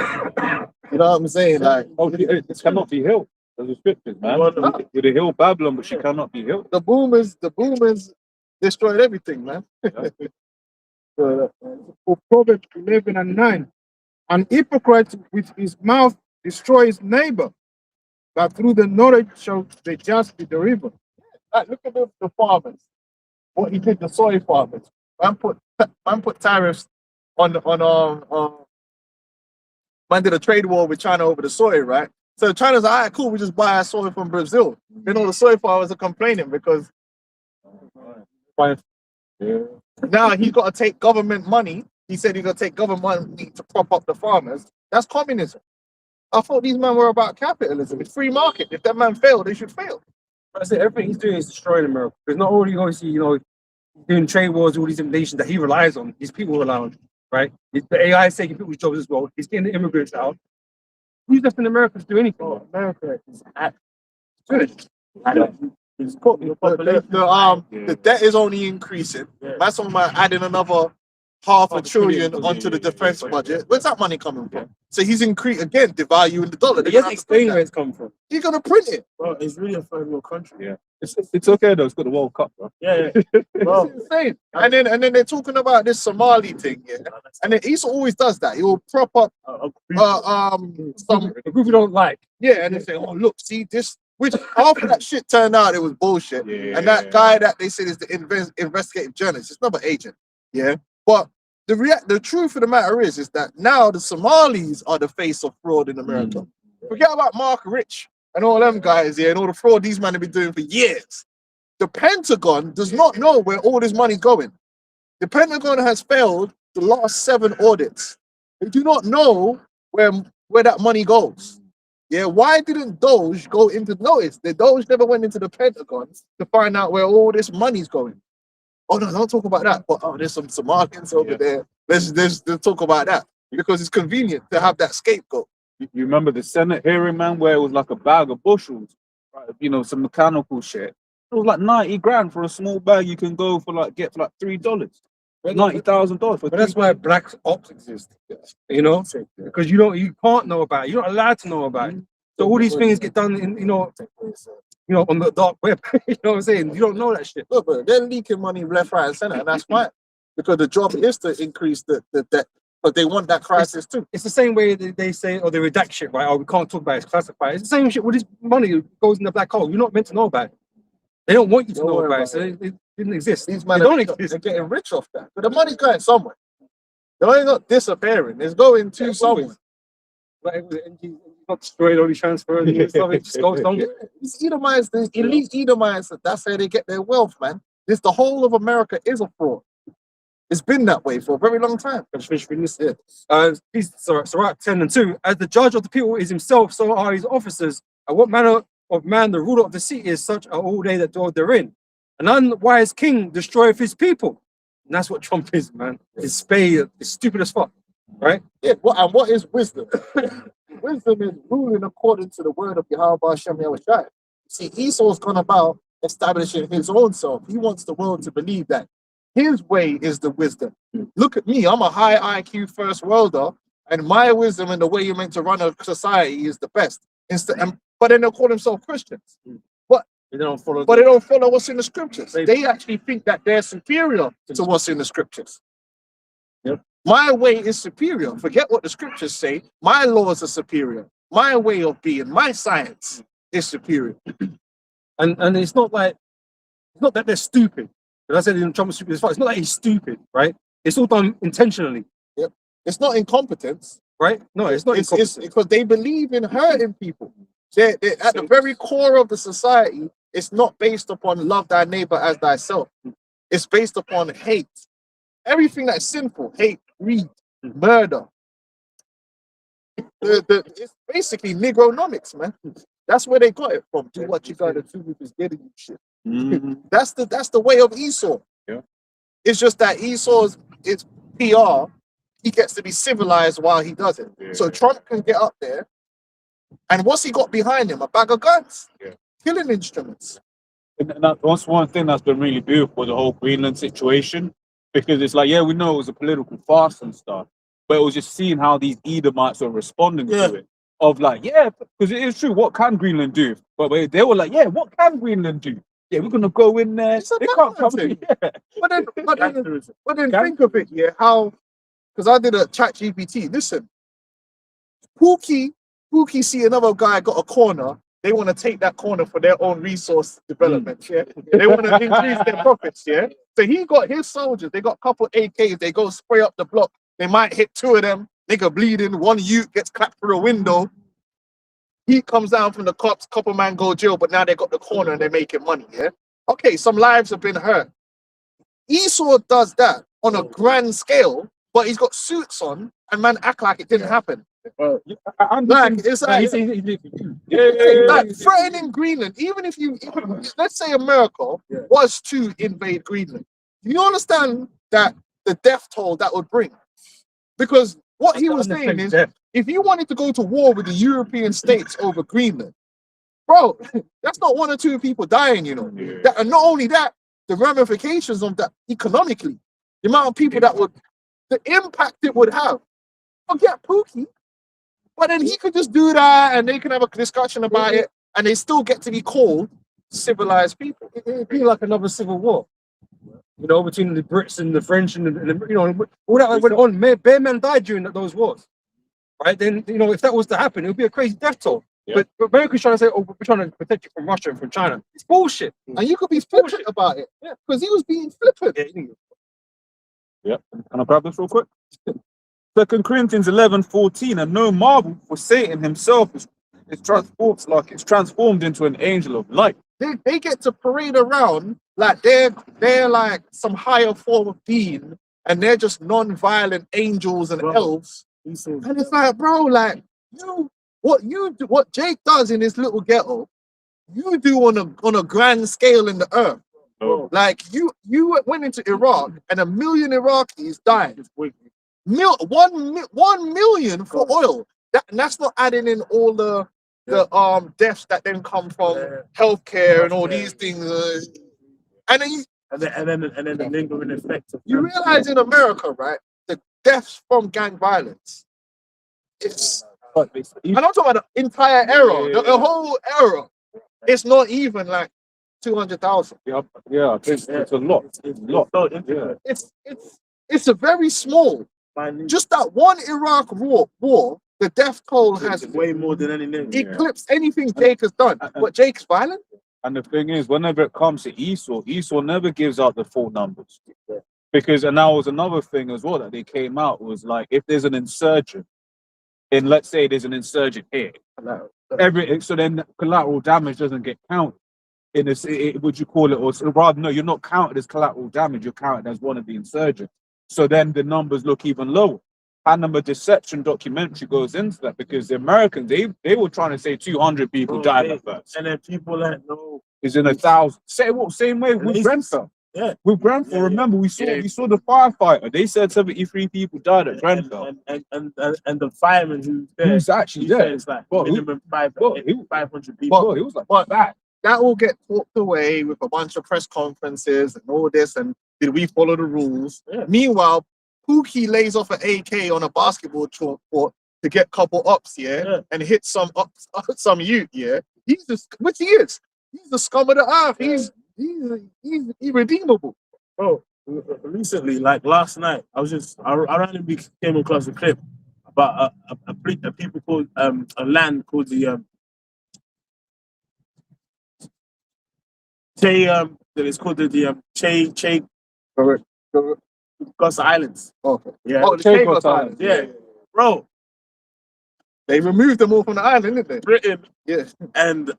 know what I'm saying? Like, It cannot be healed. There's the scriptures, man. With the hill Babylon, but she cannot be healed. the boomers destroyed everything, man. For Proverbs 11:9, an hypocrite with his mouth destroys his neighbor, but through the knowledge shall the just be delivered. Like, look at the farmers. What he did, the soy farmers. Man put tariffs on man did a trade war with China over the soy, right? So China's like, all right, cool, we just buy our soy from Brazil. Then all the soy farmers are complaining because now he's got to take government money. He said he's got to take government money to prop up the farmers. That's communism. I thought these men were about capitalism. It's free market. If that man failed, they should fail. I said everything he's doing is destroying America. Because not only obviously, doing trade wars, all these nations that he relies on, these people rely on, right? The AI is taking people's jobs as well. He's getting the immigrants out. Who's left in America to do anything? America is Finished. it's cooked. The debt is only increasing. Yeah. That's on my adding another half a trillion onto the defense budget. Where's that money coming from? So he's again devaluing the dollar. He hasn't explained where it's come from. You're gonna print it. Bro, it's really a third world country. Yeah. It's okay though. It's got the World Cup, bro. Yeah. Bro, it's insane. And then they're talking about this Somali thing, yeah. And then Esau always does that. He will prop up some A group you don't like. yeah, and they say, oh look, see this. Which after that shit turned out, it was bullshit. Yeah. And that guy that they said is the investigative journalist, it's not an agent. Yeah. But the truth of the matter is that now the Somalis are the face of fraud in America. Forget about Mark Rich and all them guys here and all the fraud these men have been doing for years. The Pentagon does not know where all this money's going. The Pentagon has failed the last 7 audits. They do not know where that money goes. Yeah, why didn't Doge go into notice? The Doge never went into the Pentagon to find out where all this money's going. Oh no, don't talk about that. But there's some Somalians over there. Let's talk about that because it's convenient to have that scapegoat. You remember the Senate hearing, man, where it was like a bag of bushels, right? Some mechanical shit. It was like 90 grand for a small bag you can go for get for $3. $90,000. But that's why black ops exist. Because you can't know about it. You're not allowed to know about it. So all these things get done in on the dark web. You know what I'm saying? You don't know that shit. Look, but they're leaking money left, right, and center, and that's fine. Because the job is to increase the debt, but they want that crisis too. It's the same way that they say, they redact shit, right? Oh, we can't talk about it, it's classified. It's the same shit with this money that goes in the black hole. You're not meant to know about it. They don't want you to know about it, so it didn't exist. These They men don't are exist. getting rich off that. But the money's going somewhere. The money's not disappearing. It's going to somewhere. Like, it's not destroyed, only transferred and stuff. It just goes somewhere. These Edomites, the elite Edomites, that's how they get their wealth, man. The whole of America is a fraud. It's been that way for a very long time. Finish reading this. Sirach 10:2. As the judge of the people is himself, so are his officers. And what manner of man the ruler of the city is, such are all they that dwell therein. An unwise king destroyeth his people. And that's what Trump is, man. It's spade, it's stupid as fuck. Right? Yeah, and what is wisdom? Wisdom is ruling according to the word of Yahweh Hashem Yahushua. See, Esau's gone about establishing his own self. He wants the world to believe that his way is the wisdom. Look at me, I'm a high IQ first worlder, and my wisdom and the way you're meant to run a society is the best. But then they'll call themselves Christians. They don't follow. But they don't follow what's in the scriptures. They actually think that they're superior to what's in the scriptures. Yep. My way is superior. Forget what the scriptures say. My laws are superior. My way of being, my science is superior. And it's not that they're stupid. But I said in Trump was stupid as far. It's not that he's stupid, right? It's all done intentionally, It's not incompetence. right? No, it's not. It's incompetence. because they believe in hurting people. They're at the very core of the society. It's not based upon love thy neighbor as thyself. It's based upon hate. Everything that's sinful, hate, greed, murder. It's basically Negronomics, man. That's where they got it from. Do what you gotta do with this getting you shit. That's the way of Esau. Yeah. It's just that Esau's it's PR. He gets to be civilized while he does it. Yeah. So Trump can get up there, and what's he got behind him? A bag of guns, Yeah. killing instruments. And that's one thing that's been really beautiful, the whole Greenland situation, because it's like, yeah, we know it was a political farce and stuff, but it was just seeing how these Edomites were responding to it. Of like, yeah, because it is true. What can Greenland do? But they were like, yeah, what can Greenland do? Yeah, we're gonna go in there. It's a They can't come. thing. Yeah. But then think of it, yeah, how, because I did a chat GPT. Listen, Pookie see another guy got a corner. They want to take that corner for their own resource development. Yeah, they want to increase their profits. Yeah, so he got his soldiers. They got a couple AKs. They go spray up the block. They might hit two of them. Nigga bleeding. One youth gets clapped through a window. Heat comes down from the cops. Couple man go jail. But now they got the corner and they're making money. Yeah. Okay, some lives have been hurt. Esau does that on a grand scale, but he's got suits on, and man act like it didn't happen. Like it's like, like threatening Greenland. Even if let's say America was to invade Greenland, you understand that the death toll that would bring? Because what he was saying is, if you wanted to go to war with the European states over Greenland, bro, that's not one or two people dying, you know. And not only that, the ramifications of that economically, the amount of people the impact it would have. Forget Pookie. But then he could just do that and they can have a discussion about it and they still get to be called civilized people. It'd be like another civil war, you know, between the Brits and the French and the you know, all that went on. Bare men died during those wars, right? Then, you know, if that was to happen, it would be a crazy death toll. Yeah. But America's trying to say, oh, we're trying to protect you from Russia and from China. It's bullshit. And you could be flippant about it. Yeah, because he was being flippant. Yeah. Can I grab this real quick? 2 Corinthians 11:14, and no marvel, for Satan himself is transformed into an angel of light. They get to parade around like they're like some higher form of being, and they're just non-violent angels and elves. And it's like, bro, like what Jake does in his little ghetto, you do on a grand scale in the earth. Oh. Like you went into Iraq and 1 million Iraqis died. 1 million for oil. That's not adding in all the deaths that then come from healthcare and all these things. And then the lingering effect of you realize in America, right, the deaths from gang violence. It's and I'm talking about the entire era, the whole era. It's not even like 200,000. Yeah, I think it's a lot. It's a very small. Just that one Iraq war, the death toll has way more than anything. eclipsed anything Jake has done. But Jake's violent. And the thing is, whenever it comes to Esau never gives out the full numbers. Because, and that was another thing as well that they came out, was like, if there's an insurgent, and let's say there's an insurgent here, so then collateral damage doesn't get counted. Would you call it, or rather, no, you're not counted as collateral damage, you're counted as one of the insurgents. So then the numbers look even lower. Panama Deception documentary goes into that, because the Americans, they were trying to say 200 people died at first. And then people that know is in 1,000. Same way with Grenfell. Yeah. With Grenfell, remember we saw the firefighter. They said 73 people died at Grenfell. And the fireman who's there, actually there. it's like Well, minimum 500 people. Well, he was like, what that? that will get talked away with a bunch of press conferences and all this. And did we follow the rules? Yeah. Meanwhile, Pookie lays off an AK on a basketball court to get couple ups, and hit some youth, He's just, which he is. He's the scum of the earth. He's irredeemable. Bro, recently, like last night, I randomly came across a clip about a people called a land called the it's called the Che Gus Islands. Okay. Yeah. Oh, the Chagos Islands. Yeah. Bro, They removed them all from the island, didn't they? Britain Yeah. and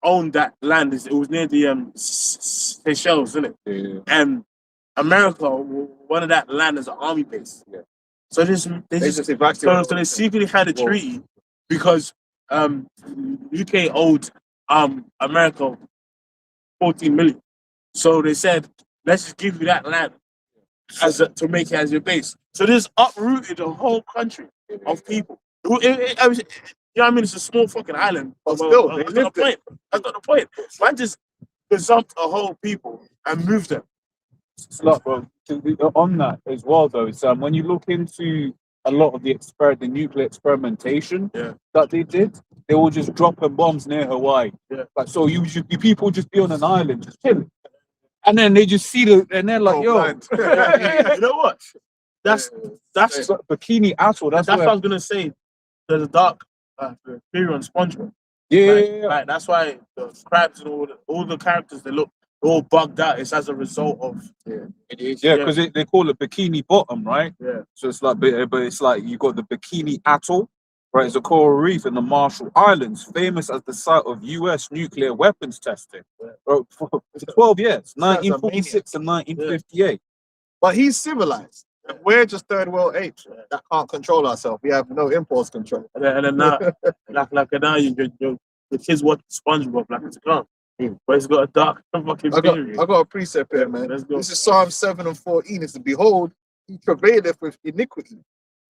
owned that land. It was near the Seychelles, isn't it? Yeah. And America wanted that land as an army base. Yeah. So they They just just evacuated. so they secretly had a treaty because UK owed America 14 million. So they said, let's just give you that land to make it as your base. So this uprooted a whole country of people. You know what I mean? It's a small fucking island. But still, they That's not the lived point. That's not the point. Man just gazumped a whole people and moved them. It's like, bro, on that as well, though, it's, when you look into a lot of the nuclear experimentation that they did, they were just dropping bombs near Hawaii. Yeah. Like, so people just be on an island just chilling, and then they just see and they're like, yo, You know what? That's Bikini Atoll. That's what where, I was gonna say. There's a dark theory on SpongeBob. yeah. Like, that's why the crabs and all the characters they're all bugged out. It's as a result of Because they call it Bikini Bottom, right? Yeah. So it's like, but it's like you got the Bikini Atoll, right? It's a coral reef in the Marshall Islands, famous as the site of U.S. nuclear weapons testing. For 12 years, 1946 and 1958. But he's civilized. And we're just third world apes that can't control ourselves. We have no impulse control. And then now, now your kids watch SpongeBob like it's a clown. But it's got a dark fucking theory. I got a precept here, man. Let's go. This is Psalm 7:14. It's behold, he travaileth with iniquity.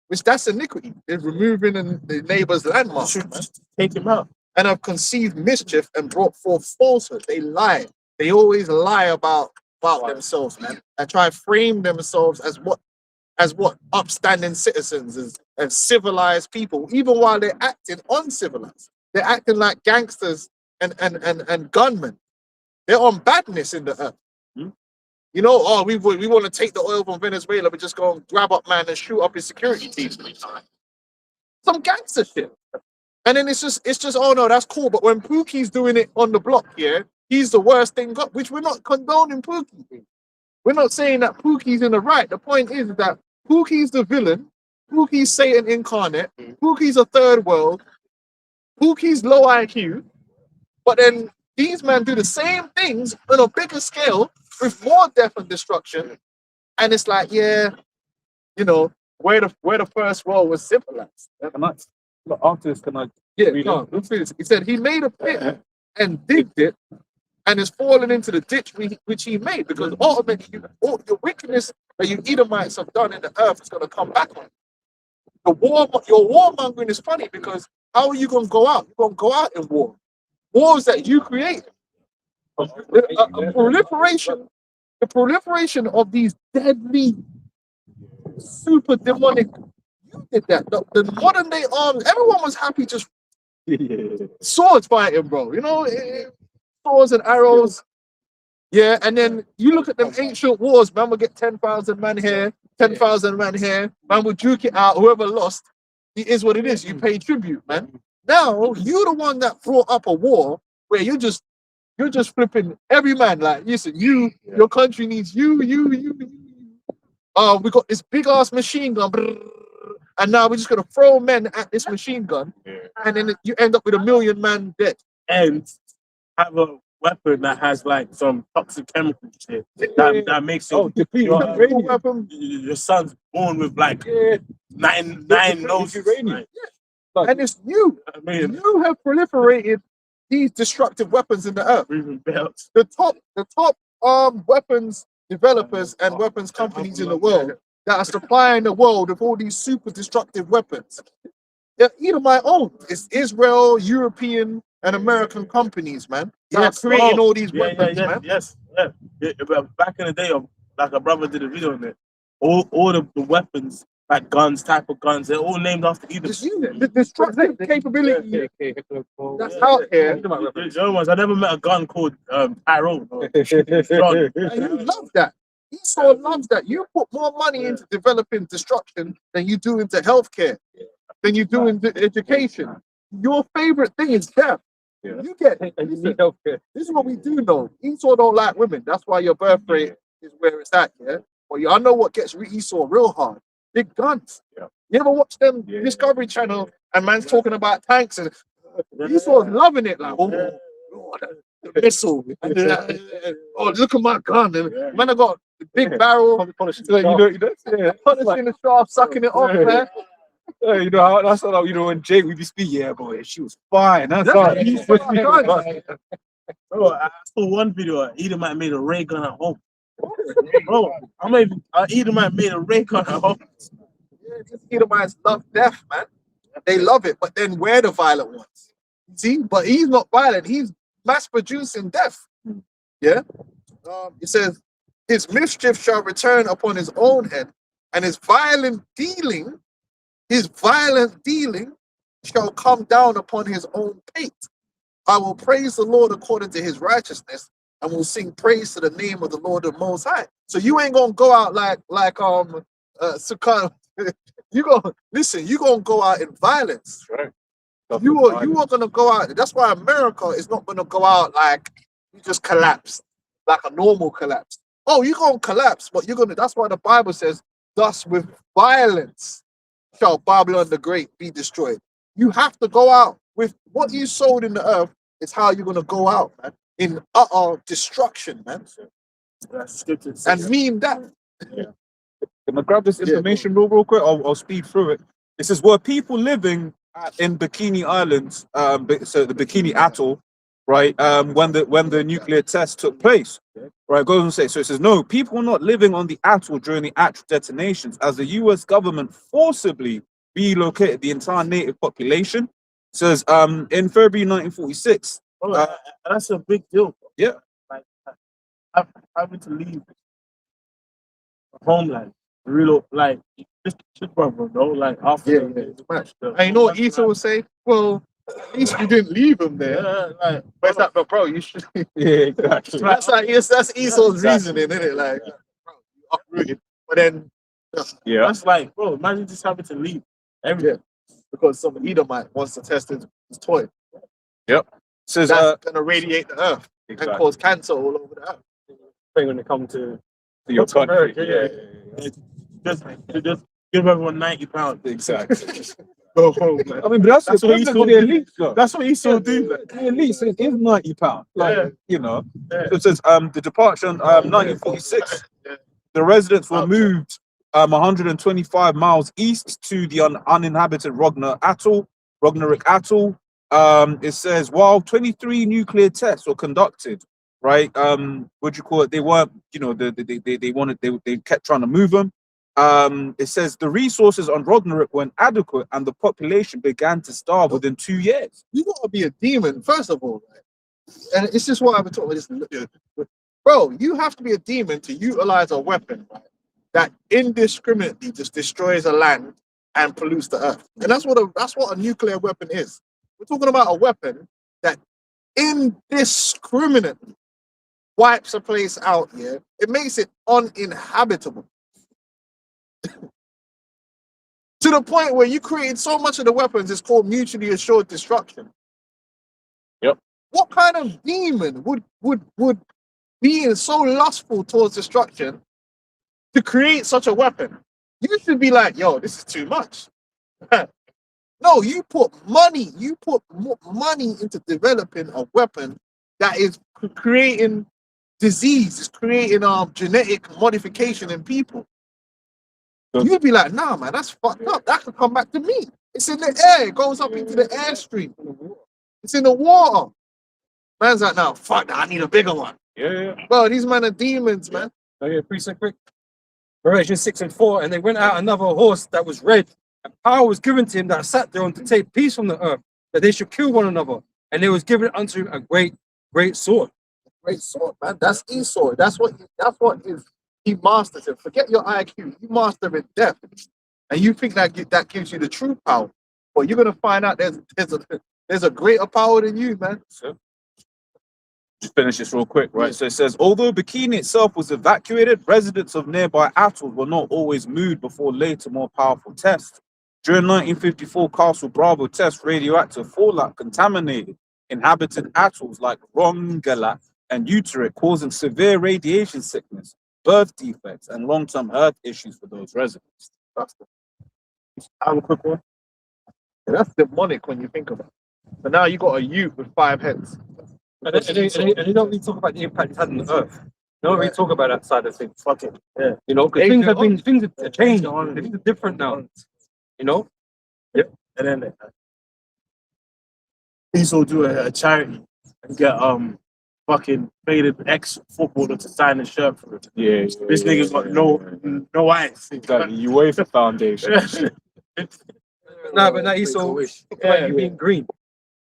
Which that's iniquity. It's removing the neighbor's landmark. Just take him out. And have conceived mischief and brought forth falsehood. They lie. They always lie about themselves, man. And try to frame themselves as what upstanding citizens and civilized people, even while they're acting uncivilized. They're acting like gangsters and gunmen. They're on badness in the earth. You know, we want to take the oil from Venezuela, but just go and grab up man and shoot up his security team. Some gangster shit. And then it's just, oh no, that's cool. But when Pookie's doing it on the block, he's the worst thing got, which we're not condoning Pookie. We're not saying that Pookie's in the right. The point is that Pookie's the villain. Pookie's Satan incarnate. Pookie's a third world. Pookie's low IQ. But then these men do the same things on a bigger scale with more death and destruction. And it's like, where the first world was civilized. After this, can I? He said he made a pit and digged it and is falling into the ditch which he made, because ultimately all the wickedness that you Edomites have done in the earth is going to come back on you. Your warmongering is funny, because how are you going to go out? You're going to go out in war. Wars that you create. The proliferation of these deadly, super demonic. You did that. The modern day arms, everyone was happy just swords fighting, bro. You know, swords and arrows. Yeah, and then you look at them ancient wars, man will get 10,000 man here, 10,000 man here, man will duke it out. Whoever lost, it is what it is. You pay tribute, man. Now you're the one that brought up a war where you're just flipping every man. Like, listen, your country needs you. We got this big ass machine gun, and now we're just gonna throw men at this machine gun, and then you end up with 1 million man dead. And have a weapon that has like some toxic chemicals shit that makes your son's born with like nine noses. Right? And it's you. I mean, You have proliferated these destructive weapons in the earth. The top weapons developers and weapons companies in the world that are supplying the world with all these super destructive weapons. They're either my own. It's Israel, European, and American companies, man. That Yes. are creating Oh, all these weapons, yes, man. yes, yeah. But back in the day, like a brother did a video on it. All the weapons, like guns, type of guns, they're all named after either. Just the destructive capability Yeah, that's out here. The German ones. I never met a gun called Tyrone or John. And you love that. Esau loves that. You put more money into developing destruction than you do into healthcare, than you do into education. Your favorite thing is death. Yeah. You get And you listen, need healthcare. this is what we do know. Esau don't like women. That's why your birth rate is where it's at. Yeah. But I know what gets Esau real hard. Big guns. Yeah. You ever watch them Yeah. Discovery Channel and man's talking about tanks and Esau's loving it like, oh, Lord, the missile. Oh, look at my gun. And man, I got the big barrel. Polishing You know, yeah. polishing the shaft, sucking it off, Yeah. man. You know how that's how, you know, when Jake would be speaking, yeah, boy, she was fine. That's That's all. what he said, guys. Bro, I saw one video. Edomite made a ray gun at home. Bro, Edomite made a ray gun at home. Yeah, these Edomites love death, man. They love it, but then we're the violent ones. See, but he's not violent. He's mass producing death. Yeah. It says, his mischief shall return upon his own head, and his violent dealing shall come down upon his own pate. I will praise the Lord according to his righteousness, and will sing praise to the name of the Lord the Most High. So you ain't gonna go out like Sukkot. You gonna listen. You gonna go out in violence. Right. You are gonna go out. That's why America is not gonna go out like you just collapse, like a normal collapse. Oh, you're gonna collapse, but you're gonna. That's why the Bible says, "Thus with violence shall Babylon the Great be destroyed." You have to go out with what you sowed in the earth. Is how you're gonna go out, man, in utter destruction, man, That's scripture. and mean that. Can I grab this information real quick? I'll speed through it. It says, were people living in Bikini Islands, so the Bikini Atoll, right, when the nuclear test took place, right? It goes on to say, so it says, no, people were not living on the atoll during the actual detonations, as the US government forcibly relocated the entire native population. It says, in February 1946. Bro, that's a big deal. Bro. Yeah. Like having to leave homeland. Real, like, just brother, bro. Like, after It's much. And you know what Esau would say? Well, at least you didn't leave him there. like, But it's like, but bro, you should. Yeah, exactly. That's Esau's reasoning, isn't it? Like, bro, you uprooted. But then, Yeah. that's like, bro, imagine just having to leave everything. because some Edomite wants to test his toy, It says, that's gonna radiate the earth and exactly. cause cancer all over the earth. Thing when it comes to Your country. America, Just give everyone £90. Exactly. Go home, man. I mean, but That's what Esau the do. elite, though. That's what Esau do. Man. The elite says it's £90. Like, Yeah. you know. Yeah. So it says the departure in 1946, the residents were moved 125 miles east to the uninhabited Rogneric Atoll. It says while 23 nuclear tests were conducted, right? What you call it? They weren't, you know, they kept trying to move them. It says the resources on Rogneric weren't adequate, and the population began to starve within 2 years. You gotta be a demon, first of all, right? And it's just why I've been talking about this. Bro, you have to be a demon to utilize a weapon, right, that indiscriminately just destroys a land and pollutes the earth. And that's what a nuclear weapon is. We're talking about a weapon that indiscriminately wipes a place out here. It makes it uninhabitable. To the point where you create so much of the weapons, it's called mutually assured destruction. Yep. What kind of demon would be so lustful towards destruction to create such a weapon? You should be like, yo, this is too much. No, you put money into developing a weapon that is creating disease, is creating genetic modification in people. You'd be like, nah, man, that's fucked up. That could come back to me. It's in the air. It goes up into the airstream. It's in the water. Man's like, no, fuck that. I need a bigger one. Yeah. Bro, these men are demons, man. Okay, 3 quick. Revelation 6 and 4, and they went out another horse that was red, and power was given to him that sat there on to take peace from the earth, that they should kill one another. and they was given unto him a great sword. Great sword, man. That's Esau. That's what he masters it. Forget your IQ. You master it depth. And you think that gives you the true power. But you're gonna find out there's a greater power than you, man. So, just finish this real quick, right? So it says, although Bikini itself was evacuated, residents of nearby atolls were not always moved before later, more powerful tests. During 1954 Castle Bravo test, radioactive fallout contaminated inhabited atolls like Rongelap and Uterik, causing severe radiation sickness, birth defects, and long-term health issues for those residents. I have a quick one. Yeah, that's demonic when you think about it. So now you got a youth with 5 heads. And they don't really talk about the impact it's had on the earth. They don't really talk about that side of things. Fuck it. Yeah. You know, because Hey, things have changed. Things are different now. You know? And then Esau do a charity and get fucking faded ex-footballer to sign a shirt for it. Yeah, This nigga's got no eyes. Exactly, UEFA Foundation. Nah, but now Esau, like you being green.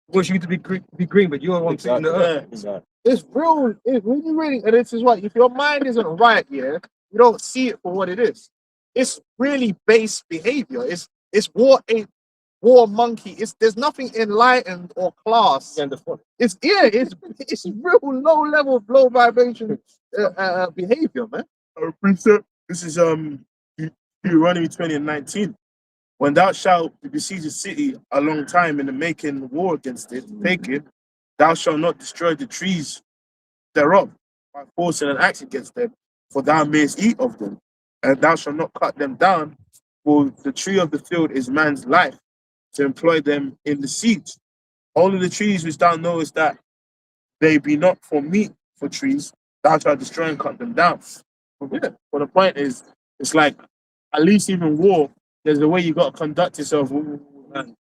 He wants you to be green, but you're the one picking the earth. Exactly. It's real. When you really, and this is what, if your mind isn't right, yeah, you don't see it for what it is. It's really base behavior. It's war monkey. There's nothing enlightened or class. It's real low level, low vibration behavior, man. This is Deuteronomy 20:19. When thou shalt besiege a city a long time in the making war against it, take it, thou shalt not destroy the trees thereof by forcing an axe against them, for thou mayest eat of them, and thou shalt not cut them down, for the tree of the field is man's life, to employ them in the siege. Only the trees which thou knowest that they be not for meat for trees, thou shalt destroy and cut them down. But the point is, it's like, at least even war, there's a way you got to conduct yourself with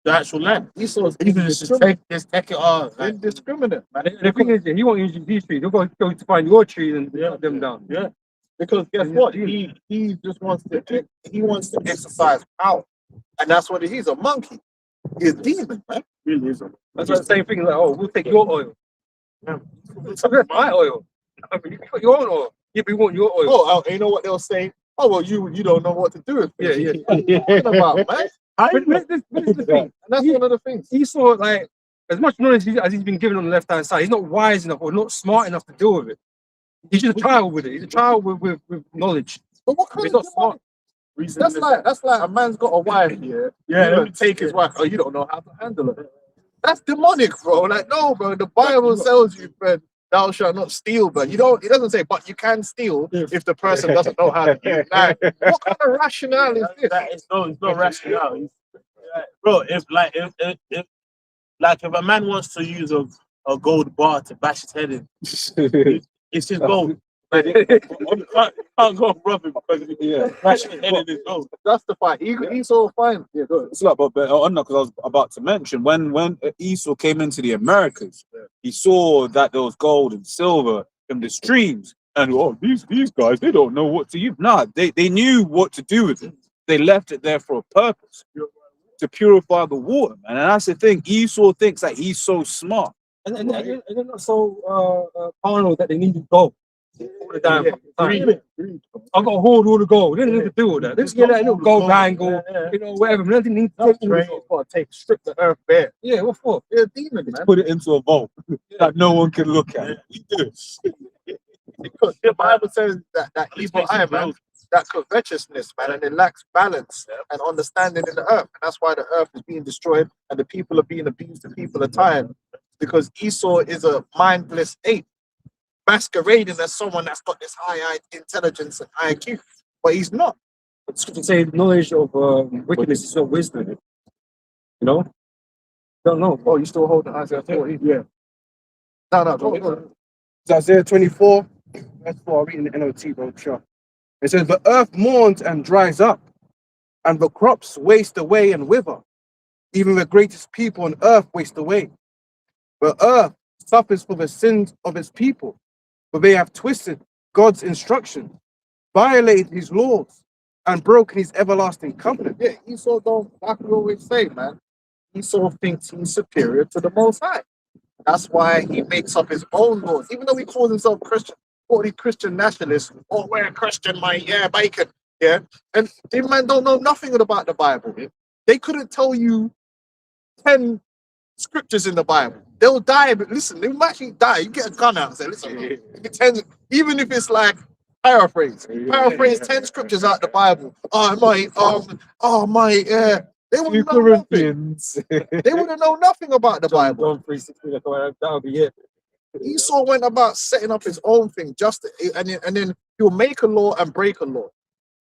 the actual land. Esau's You can just take it all. Like, indiscriminate, man. The thing is, he won't use these trees. He'll go to find your trees and cut them down. yeah. Because guess what? He just wants to exercise power, and that's what he's a monkey. He's a demon, man. Really is. That's like the same thing. Like, oh, we'll take your oil. Yeah. That's my oil. You got your own oil. Yeah, we want your oil. Oh, you know what they'll say? Oh, well, you don't know what to do with it. Yeah. What are you talking about, man? But this is the thing. And that's one of the things. Esau, like, as much knowledge as he's been given on the left-hand side, he's not wise enough or not smart enough to deal with it. He's just a child with it. He's a child with knowledge. But what kind He's of not smart. That's like a man's got a wife, yeah. Yeah, Let me take his wife. Oh, you don't know how to handle it. That's demonic, bro. Like, no, bro. The Bible tells you, man, thou shalt not steal, but you don't. It doesn't say, but you can steal if the person doesn't know how to use it. Like, what kind of rationale is this? It's no rationale. Bro, if a man wants to use a gold bar to bash his head in, it's his gold. You can't go and rob him because bash his head in his gold. Justify. Esau fine. Yeah, good. It's like, but on that, because I was about to mention when Esau came into the Americas, he saw that there was gold and silver in the streams, and these guys, they don't know what to use. Nah, they knew what to do with it. They left it there for a purpose, to purify the water, man. And that's the thing. Esau thinks that he's so smart. And they're not so paranoid that they need to go all the damn time. I've got to hoard all the gold. They don't need to do all that. They just get that little gold angle, whatever. But they need to strip the earth bare. Yeah, what for? You're a demon, man. Put it into a vault that no one can look at. Because the Bible says that evil eye, man, that covetousness, man, and it lacks balance and understanding in the earth. And that's why the earth is being destroyed and the people are being abused, the people are tired. Because Esau is a mindless ape, masquerading as someone that's got this high intelligence and IQ, but he's not. But Scripture say knowledge of wickedness is not wisdom. You know? Don't know. Oh, you still hold the Isaiah 40? Yeah. No, go. It's Isaiah 24, verse 4. I'll read in the NLT, bro. Sure. It says, the earth mourns and dries up, and the crops waste away and wither. Even the greatest people on earth waste away. The earth suffers for the sins of its people, for they have twisted God's instruction, violated his laws, and broken his everlasting covenant. Yeah, Esau don't, like we always say, man, Esau thinks he's superior to the Most High. That's why he makes up his own laws. Even though he calls himself Christian, all these Christian nationalists, oh, we're Christian, mate, yeah, bacon, yeah. And these men don't know nothing about the Bible. They couldn't tell you 10 scriptures in the Bible. They'll die, but listen, they will actually die. You get a gun out and say, listen, even if it's like paraphrase 10 scriptures out the Bible. They wouldn't know nothing. Corinthians. They wouldn't know nothing about the Bible. John 3:16. That'll be it. Esau went about setting up his own thing, and then he'll make a law and break a law.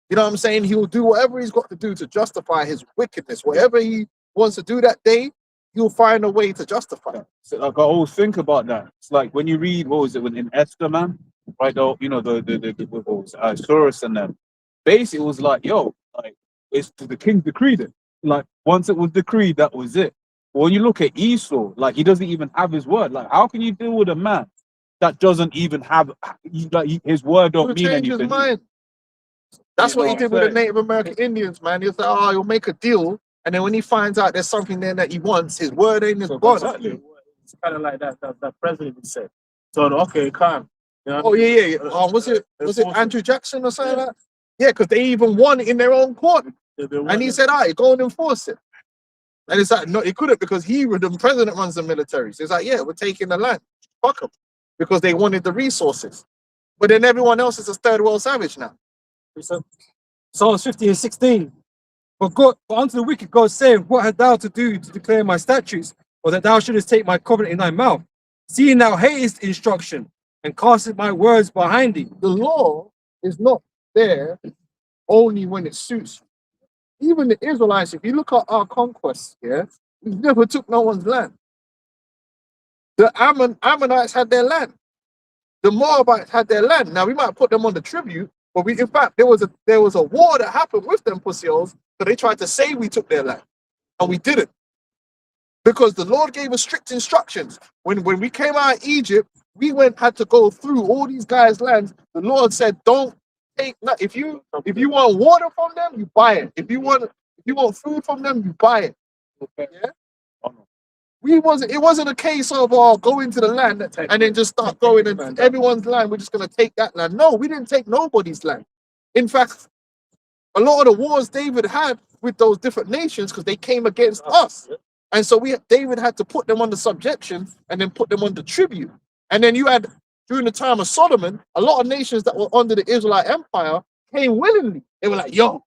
You know what I'm saying? He will do whatever he's got to do to justify his wickedness. Whatever he wants to do that day, he'll find a way to justify it. So like I always think about that. It's like when you read, what was it, when in Esther, man, right? The what was it, Soros and them. Basically, it was like, yo, like it's the king decreed it. Like once it was decreed, that was it. But when you look at Esau, like he doesn't even have his word. Like how can you deal with a man that doesn't even have his word don't mean Change anything? his mind. That's what he did with the Native American Indians, man. He'll say, oh, he'll make a deal, and then when he finds out there's something there that he wants, his word ain't his God. Exactly. It's kind of like that president said. So okay, calm. You know? Oh yeah. Was it Andrew Jackson or something like that? Yeah, because they even won it in their own court. And he said, all right, go and enforce it. And it's like, no, he couldn't because the president runs the military. So it's like, yeah, we're taking the land. Fuck them. Because they wanted the resources. But then everyone else is a third world savage now. Psalms 50:16. But unto the wicked God saying, what hast thou to do to declare my statutes, or that thou shouldest take my covenant in thy mouth? Seeing thou hatest instruction, and castest my words behind thee. The law is not there only when it suits you. Even the Israelites, if you look at our conquests, yeah, we never took no one's land. The Ammonites had their land. The Moabites had their land. Now we might put them on the tribute, but in fact there was a war that happened with them pussios, so they tried to say we took their land, and we didn't, because the Lord gave us strict instructions. When we came out of Egypt, we had to go through all these guys' lands. The Lord said, don't take, if you want water from them, you buy it. If you want food from them, you buy it. Okay. Yeah. It wasn't a case of go into the land and then just start going and everyone's land, we're just gonna take that land. No, we didn't take nobody's land. In fact, a lot of the wars David had with those different nations, because they came against us. And so David had to put them under subjection and then put them under tribute. And then you had, during the time of Solomon, a lot of nations that were under the Israelite Empire came willingly. They were like, yo,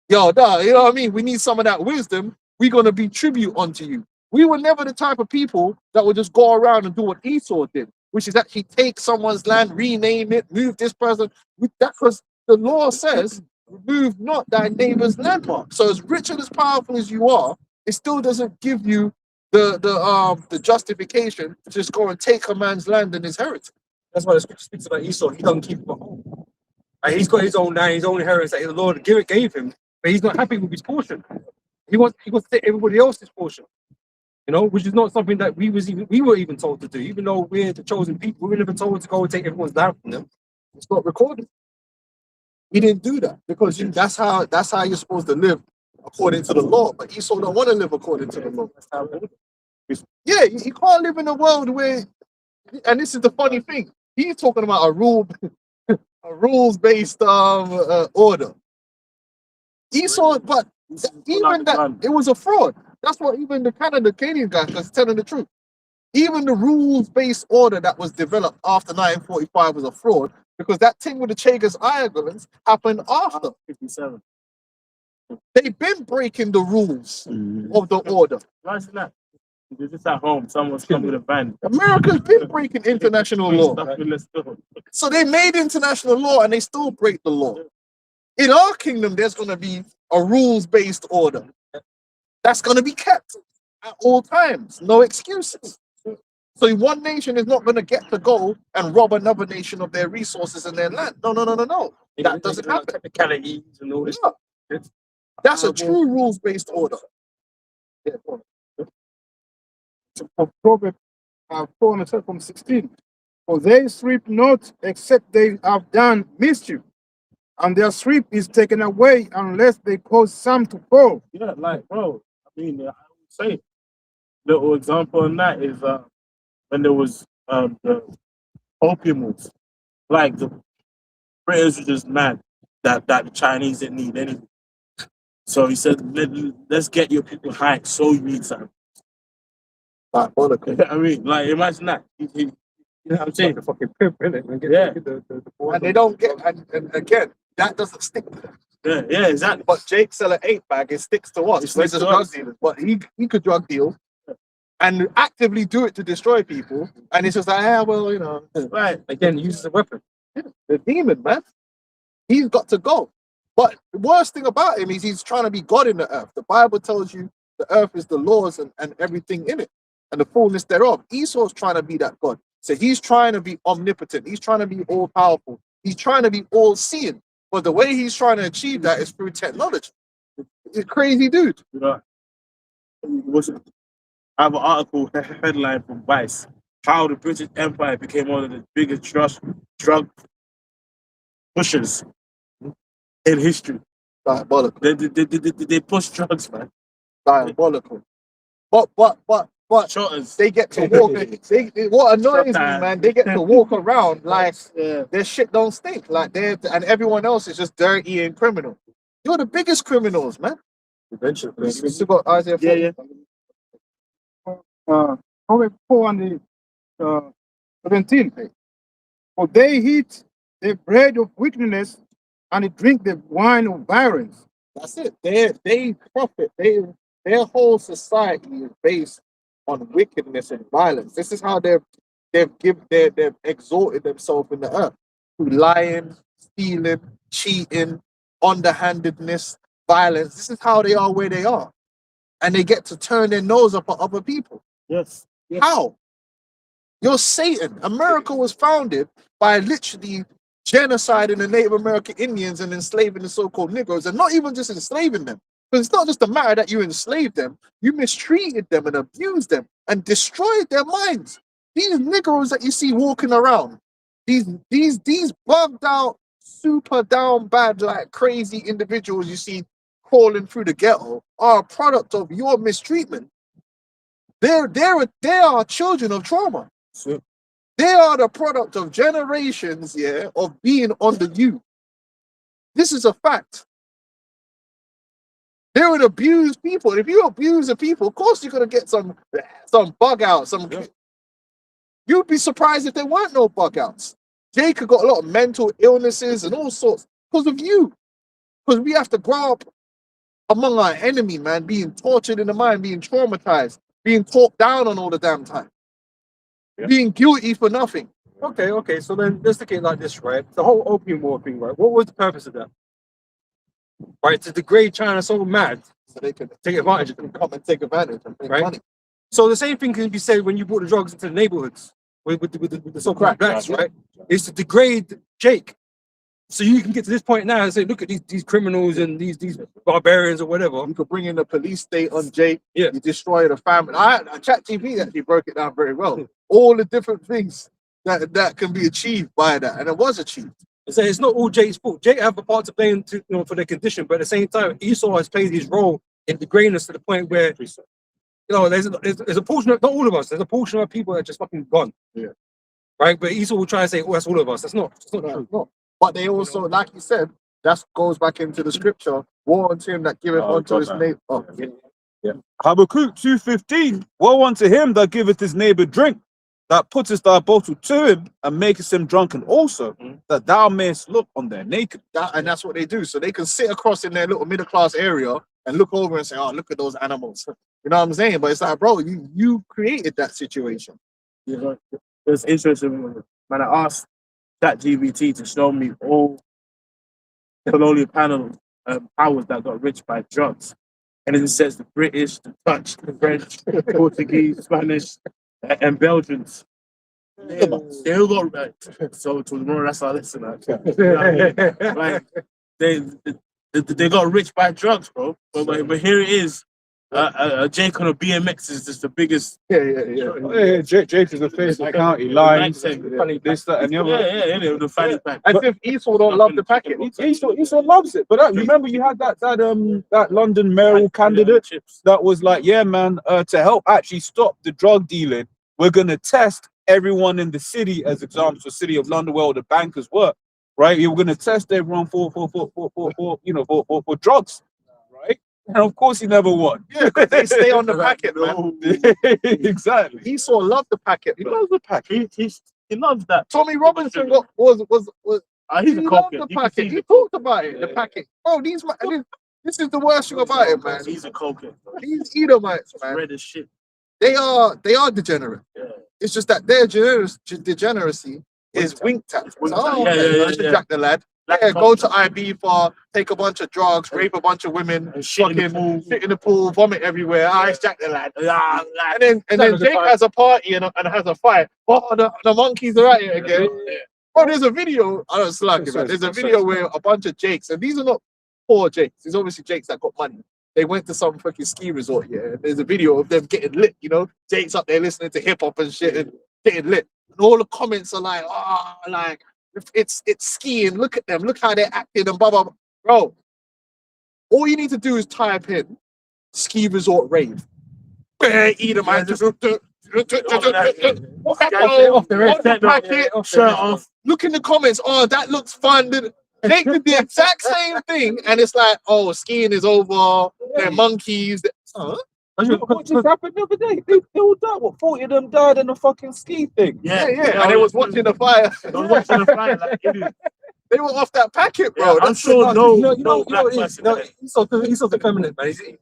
you know what I mean? We need some of that wisdom. We're going to be tribute unto you. We were never the type of people that would just go around and do what Esau did, which is actually take someone's land, rename it, move this person. That because the law says, remove not thy neighbor's landmark. So as rich and as powerful as you are, it still doesn't give you the justification to just go and take a man's land and his heritage. That's why the scripture speaks about Esau. He doesn't keep it at home. And he's got his own land, his own inheritance that the Lord gave him, but he's not happy with his portion. He wants to take everybody else's portion. You know, which is not something that we were even told to do. Even though we're the chosen people, we were never told to go and take everyone's land from them. It's not recorded. He didn't do that because that's how you're supposed to live according to the law. But Esau don't want to live according to the law. Yeah, he can't live in a world where, and this is the funny thing, he's talking about a rules-based order. Esau, but even that, it was a fraud. That's what even the Canadian guy was telling the truth. Even the rules-based order that was developed after 1945 was a fraud, because that thing with the Chagas Islands happened after 57. They've been breaking the rules of the order. Imagine that. You're just at home, someone's come with a van. America's been breaking international law. So they made international law and they still break the law. In our kingdom, there's going to be a rules-based order that's going to be kept at all times. No excuses. So one nation is not going to get to go and rob another nation of their resources and their land. No. That doesn't happen. Technicalities and all this. Yeah. That's a true rules-based order. Yeah, Proverbs 4 from 16. For they sleep not except they have done mischief, and their sleep is taken away unless they cause some to fall. Yeah, like, bro, I mean, I would say little example on that is when there was the opium wars. Like the British were just mad that the Chinese didn't need anything. So he said, let's get your people high so you need something. Diabolical. I mean, like, imagine that. You know what I'm saying? The fucking pimp, innit? And get, Yeah. get the And they don't get, and again, that doesn't stick. Yeah, exactly. But Jake sell an 8-bag, it sticks to us. It We're sticks just to drug us. dealers. But he could drug deal and actively do it to destroy people. And it's just like, yeah, well, you know, Right. again, use as a weapon. the demon, man. He's got to go. But the worst thing about him is he's trying to be God in the earth. The Bible tells you the earth is the Lord's and everything in it and the fullness thereof. Esau's trying to be that God. So he's trying to be omnipotent. He's trying to be all powerful. He's trying to be all seeing. But the way he's trying to achieve that is through technology. He's a crazy dude. You know, I have an article headline from Vice: How the British Empire became one of the biggest drug pushers in history. Diabolical. They push drugs, man. Diabolical. But Shotters. they get to walk. What annoys me, Sometimes. man, they get to walk around like Yeah. their shit don't stink. Like and everyone else is just dirty and criminal. You're the biggest criminals, man. Eventually. You still got Isaiah 40. Yeah. Proverbs 4 and the 17. For they eat the bread of wickedness and they drink the wine of violence. That's it. They profit. Their whole society is based on wickedness and violence. This is how they've exalted themselves in the earth through lying, stealing, cheating, underhandedness, violence. This is how they are where they are, and they get to turn their nose up at other people. Yes. How? You're Satan. America was founded by literally genociding the Native American Indians and enslaving the so-called Negroes, and not even just enslaving them. Because it's not just a matter that you enslaved them, you mistreated them and abused them and destroyed their minds. These Negroes that you see walking around, these bugged out, super down bad, like crazy individuals you see crawling through the ghetto are a product of your mistreatment. They are children of trauma. So, They are the product of generations, yeah, of being under you. This is a fact. They're an abused people. If you abuse a people, of course you're gonna get some bug out. Yeah. You'd be surprised if there weren't no bug outs. Jacob got a lot of mental illnesses and all sorts because of you. Because we have to grow up among our enemy, man, being tortured in the mind, being traumatized, being talked down on all the damn time, Yeah. being guilty for nothing. Okay. So then let's look at it like this, right? The whole opium war thing, right? What was the purpose of that? Right, to degrade China so mad, So they can take advantage of them. come and take advantage and make Right. money. So the same thing can be said when you brought the drugs into the neighborhoods with the so-called Correct, blacks, yeah. right? It's to degrade Jake. So you can get to this point now and say, look at these criminals and these barbarians or whatever. You could bring in the police state on Jake. Yeah. You destroy the family. ChatGPT actually broke it down very well. All the different things that can be achieved by that, and it was achieved. And say it's not all Jake's fault. Jake have a part to play for their condition, but at the same time, Esau has played his role in degrading us to the point where there's a portion of, not all of us, there's a portion of people that are just fucking gone. Yeah. Right, but Esau will try and say, "Oh, that's all of us." That's not true. No. But they also, like you said, that goes back into the scripture. Woe unto him that giveth unto his neighbor. Oh, yeah. Habakkuk 2:15. Woe unto him that giveth his neighbor drink, that puttest thy bottle to him and makest him drunken also, that thou mayest look on their naked. And that's what they do. So they can sit across in their little middle class area and look over and say, "Oh, look at those animals." You know what I'm saying? But it's like, bro, you created that situation. you know, it's interesting when I asked ChatGPT to show me all colonial powers that got rich by drugs. And it says the British, the Dutch, the French, Portuguese, Spanish, and Belgians. They all got rich. So tomorrow, that's our lesson. Actually. You know what I mean? Like they got rich by drugs, bro. But here it is. Jake on a BMX is just the biggest. Yeah, Jake is the face of the county. Lines, this, that, and the other. Yeah, the fanny pack. As if Esau don't love the packet. Esau loves it. But remember, you had that London mayoral candidate that was like, yeah, man, to help actually stop the drug dealing, we're gonna test everyone in the city as examples for City of London where all the bankers work, right? You're gonna test everyone for drugs, right? And of course, he never won. Yeah, 'cause they stay on the packet, man. Exactly. Esau loved the packet. He loves the pack. He loves that. Tommy Robinson was He's he a loved cokehead. the packet. He talked about it, the packet. Oh, this is the worst thing about it, man. He's a cokehead. These Edomites, man, Red as shit. they are degenerate. Yeah. It's just that their degeneracy is winked at. Winked So, at. oh, Yeah, okay, yeah, I should yeah. jack the lad. Yeah, go to IB for take a bunch of drugs, rape a bunch of women, And shit in the fucking pool. sit in the pool, vomit everywhere. I jack the lad. Yeah, And then Jake has a party and has a fight. Oh, the monkeys are at it again. Oh, there's a video. I don't slack it, man. There's a video where a bunch of Jakes, and these are not poor Jakes. These obviously Jakes that got money. They went to some fucking ski resort here. And there's a video of them getting lit. You know, Jakes up there listening to hip hop and shit and getting lit. And all the comments are like, oh, like it's skiing. Look at them. Look how they're acting and blah blah. Blah. Bro, all you need to do is type in ski resort rave. Edomites. Off the red set, Packet, shirt off. look in the comments. Oh, that looks fun. They did the exact same thing, and it's like, oh, skiing is over. They're monkeys. Huh? What just happened the other day? They all died. What, 40 of them died in the fucking ski thing? Yeah. And they was watching the fire. They was watching the fire like idiots. They were off that packet, bro. Yeah, I'm sure no black person. He's so feminine, man. He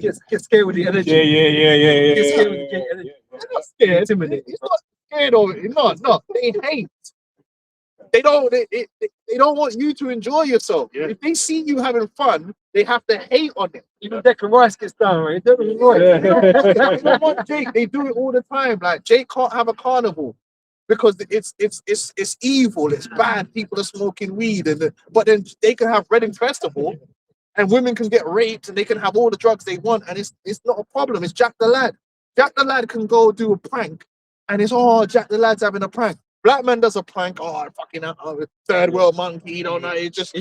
gets scared with the energy. Yeah. He's scared with the energy. They're not scared. Intimidated. He's not scared of it. No. They hate. They don't want you to enjoy yourself. Yeah. If they see you having fun, they have to hate on it. Even Declan Rice gets down, right? Declan Rice. You know what, Jake? They do it all the time. Like Jake can't have a carnival because it's evil. It's bad. People are smoking weed, but then they can have Reading Festival, and women can get raped, and they can have all the drugs they want, and it's not a problem. It's Jack the Lad. Jack the Lad can go do a prank, and it's Jack the Lad's having a prank. Black man does a prank. Oh, fucking third world monkey. You don't know. He's just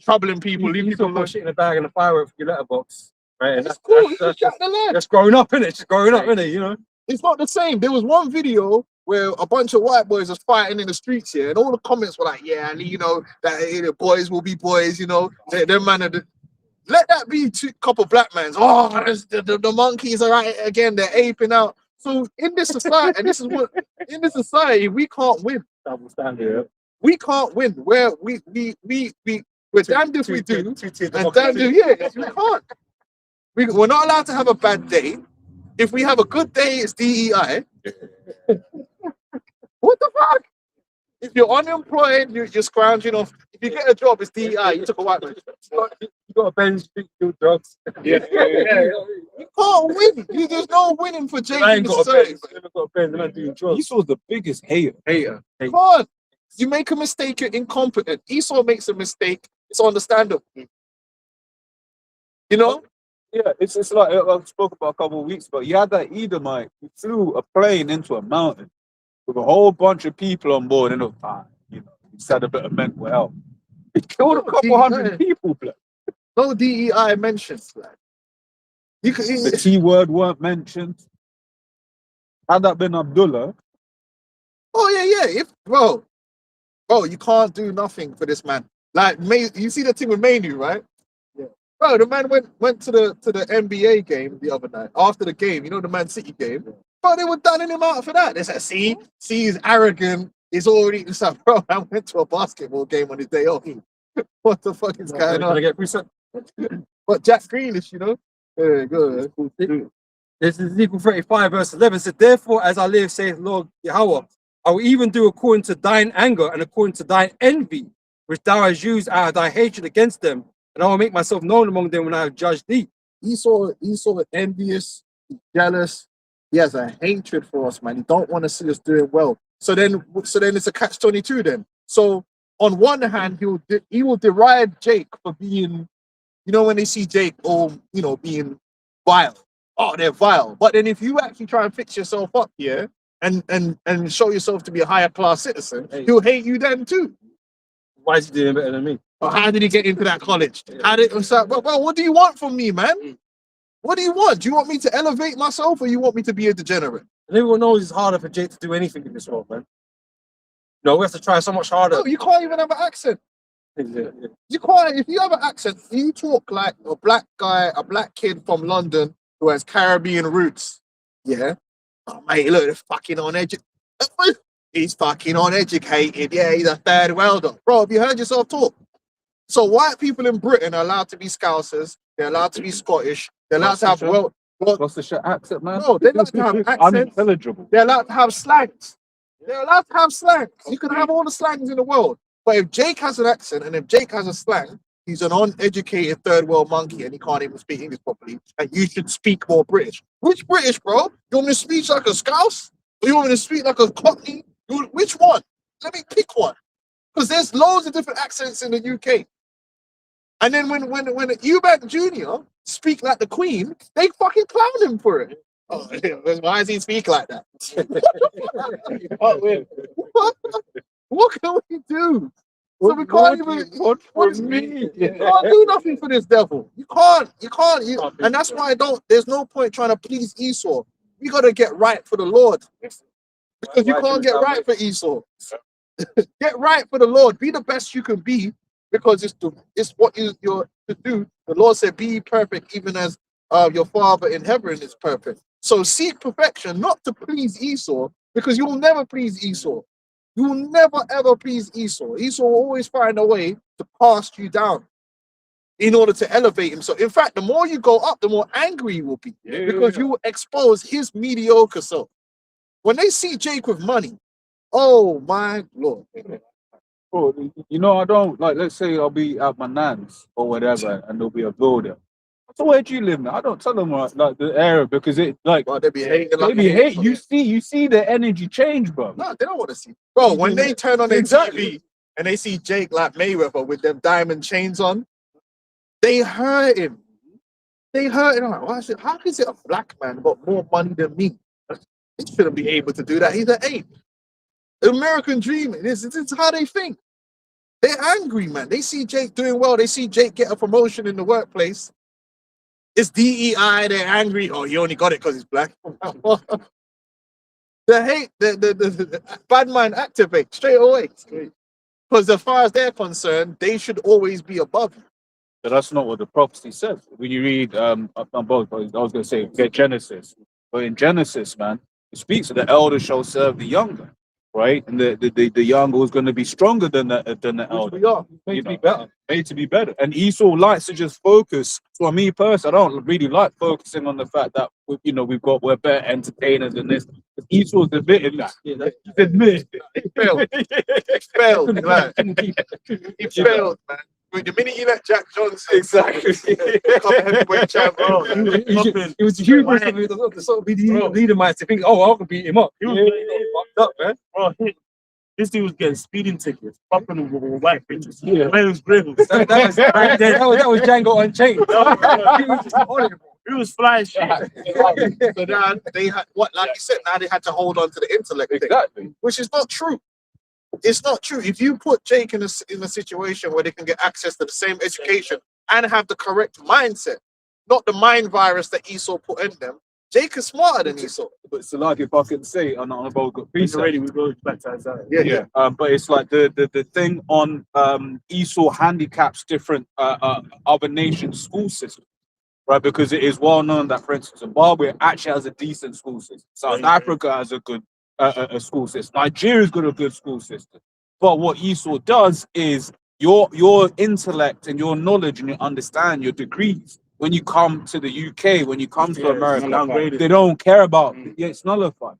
troubling people. Leave You people can alone. put shit in a bag and a firework for your letterbox, right? And It's cool. It's Jack the Lad. that's growing up, innit? Just growing up, innit? You know. It's not the same. There was one video where a bunch of white boys was fighting in the streets here, and all the comments were like, "Yeah, you know that boys will be boys." You know, them man. Let that be a couple black mans. Oh, the monkeys are at it again. They're aping out. So in this society, and this is what in this society we can't win. Double standard. We can't win. We're damned if we do, and damned if we can't. We're not allowed to have a bad day. If we have a good day, it's DEI. What the fuck? If you're unemployed, you're scrounging off. If you get a job, it's DEI. You took a white man. You got a Benz, do drugs. You can't win. There's no winning for Jake. I in ain't the got a society. Benz. I never got a Benz. I'm not doing drugs. Esau's the biggest hater. Come on. You make a mistake, you're incompetent. Esau makes a mistake, it's understandable. You know? Yeah, it's like I spoke about a couple of weeks ago. You had that Edomite who flew a plane into a mountain with a whole bunch of people on board, and he had a bit of mental health. He killed a couple hundred people, blood. No DEI mentions that. The T word weren't mentioned. Had that been Abdullah, Yeah. Bro, you can't do nothing for this man. Like, you see the thing with Manu, right? Yeah. Bro, the man went to the NBA game the other night. After the game, the Man City game. Bro, they were dunning him out for that. They said, see, he's arrogant. He's already stuff. Bro, I went to a basketball game on his day off. What the fuck is going on? But Jack Grealish, Yeah, good. This is Ezekiel 35, verse 11. So therefore, as I live, saith Lord Yahweh, I will even do according to thine anger and according to thine envy, which thou hast used out of thy hatred against them, and I will make myself known among them when I have judged thee. Esau envious, jealous. He has a hatred for us, man. He don't want to see us doing well. So then it's a catch-22 then. So on one hand, he will deride Jake for being, when they see Jake being vile, oh, they're vile. But then if you actually try and fix yourself up, yeah, and show yourself to be a higher class citizen, he'll hate you then too. Why is he doing better than me? Or how did he get into that college? How did so, well, what do you want from me, man? What do you want? Do you want me to elevate myself or you want me to be a degenerate? And everyone knows it's harder for Jake to do anything in this world, man. No, we have to try so much harder. No, you can't even have an accent. Yeah. You can't, if you have an accent, you talk like a black guy, a black kid from London who has Caribbean roots. Yeah. Oh, mate, look, they're fucking uneducated. He's fucking uneducated. Yeah, he's a third welder. Bro, have you heard yourself talk? So white people in Britain are allowed to be Scousers. They're allowed to be Scottish. They're allowed to have Gloucestershire accent, man. no, they're allowed to have accents. Unintelligible. They're allowed to have slangs. They're allowed to have slangs. You can have all the slangs in the world. But if Jake has an accent and if Jake has a slang, he's an uneducated third world monkey and he can't even speak English properly. And you should speak more British. Which British, bro? You want me to speak like a Scouse? Or you want me to speak like a Cockney? Which one? Let me pick one. Because there's loads of different accents in the UK. And then when Eubank Jr. speak like the Queen, they fucking clown him for it. Oh, why does he speak like that? What can we do? So we can't even. You can't do nothing for this devil. You can't. And that's why I don't. There's no point trying to please Esau. You got to get right for the Lord, because you can't get right for Esau. Get right for the Lord. Be the best you can be, because it's what you're to do. The Lord said, "Be ye perfect, even as your Father in heaven is perfect." So seek perfection, not to please Esau, because you will never please Esau. You will never ever please Esau. Esau will always find a way to cast you down in order to elevate himself. In fact, the more you go up, the more angry you will be, because you will expose his mediocre self. When they see Jake with money, oh my Lord. Bro, you know, I don't like, let's say I'll be at my nan's or whatever, and there'll be a builder. So where do you live now? I don't tell them like the area, because it like Well, they be hating. they be hate. You see the energy change, bro. No, they don't want to see. Bro, when they turn on their TV and they see Jake like Mayweather with them diamond chains on, they hurt him. They hurt him. I'm like, why how is it a black man got more money than me? He shouldn't be able to do that. He's an ape. American dreaming. This is how they think. They're angry, man. They see Jake doing well. They see Jake get a promotion in the workplace. It's DEI. They're angry. Oh, he only got it because he's black. The hate, the bad mind activate straight away. Because as far as they're concerned, they should always be above you. But that's not what the prophecy says. When you read both, I was going to say get Genesis, but in Genesis, man, it speaks of the elder shall serve the younger, right? And the younger is going to be stronger than the elder. We are. Made to be better. And Esau likes to just focus. For me personally, I don't really like focusing on the fact that we're better entertainers than this. Esau's admitted that. Yeah, He's admitted. He failed. Failed, man. He failed, man. The minute you let Jack Johnson Exactly. become a heavyweight champion, it was hubris of the sort of leader might to think, oh, I can beat him up. He was fucked up, man. bro, this dude was getting speeding tickets, popping them with white bitches. Yeah. Wearing grills. That was Django Unchained. He was just on it, bro. He was flying shit. so now they had like you said, now they had to hold on to the intellect thing, Exactly. which is not true. It's not true. If you put Jake in a situation where they can get access to the same education and have the correct mindset, not the mind virus that Esau put in them, Jake is smarter than Esau. But it's like, if I can say on a vulgar He's piece, already, we go back to Isaiah. Yeah. but it's like the thing on Esau handicaps different other nations' school system, right? Because it is well known that, for instance, Zimbabwe actually has a decent school system. South Africa has a good a school system. Nigeria's got a good school system. But what Esau does is your intellect and your knowledge and your understanding, your degrees, when you come to the UK, when you come to America, they don't care about it. Yeah, it's nullified.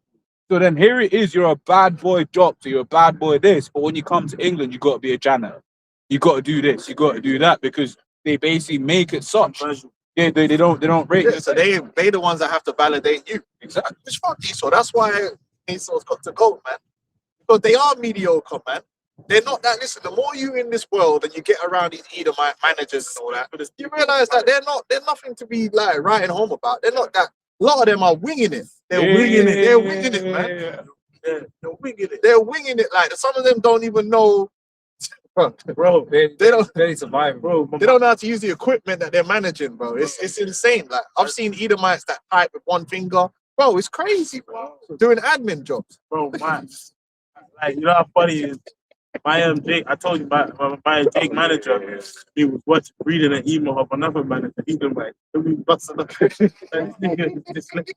So then here it is, you're a bad boy doctor, you're a bad boy this, but when you come to England, you got to be a janitor. You got to do this, you got to do that, because they basically make it such. Yeah, they don't rate it. So they the ones that have to validate you. Exactly. Which fuck Esau. That's why Esau's got to go, man. Because they are mediocre, man. They're not that. Listen, the more you in this world and you get around these Edomite managers and all that, you realize that they're nothing to be like writing home about. They're not that. A lot of them are winging it. They're Yeah, winging it. They're winging it, man. Yeah, they're winging it. They're winging it. Like some of them don't even know. Bro, They don't. They survive, bro, They don't know how to use the equipment that they're managing, bro. It's insane. Like I've seen Edomites that type with one finger, bro. It's crazy, bro. Doing admin jobs. bro, man. Like, you know how funny it is? My Jake, I told you my Jake manager, he was reading an email of another manager. He's been like, we busting up. And this nigga is just like,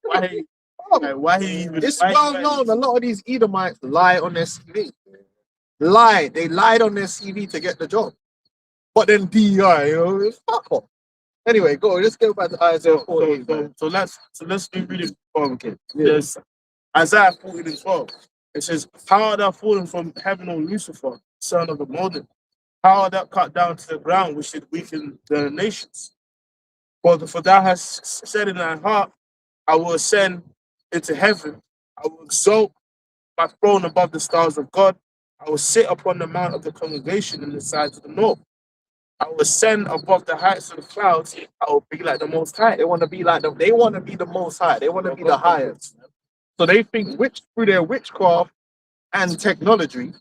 why he even? It's why well he- known. A lot of these Edomites lie on their CV. Lie. They lied on their CV to get the job. But then DEI, you know, it's fuck off. Anyway, go. Let's go back to Isaiah 14. man. So let's be reading from again. Yes, Isaiah 14 and 12. It says, "How art thou fallen from heaven, O Lucifer, son of the morning? How art thou cut down to the ground, which did weaken the nations? For thou hast said in thy heart, I will ascend into heaven. I will exalt my throne above the stars of God. I will sit upon the mount of the congregation in the sides of the north. I will ascend above the heights of the clouds. I will be like the Most High." They want to be like them. They want to be the most high. They want to be the highest. So they think through their witchcraft and technology,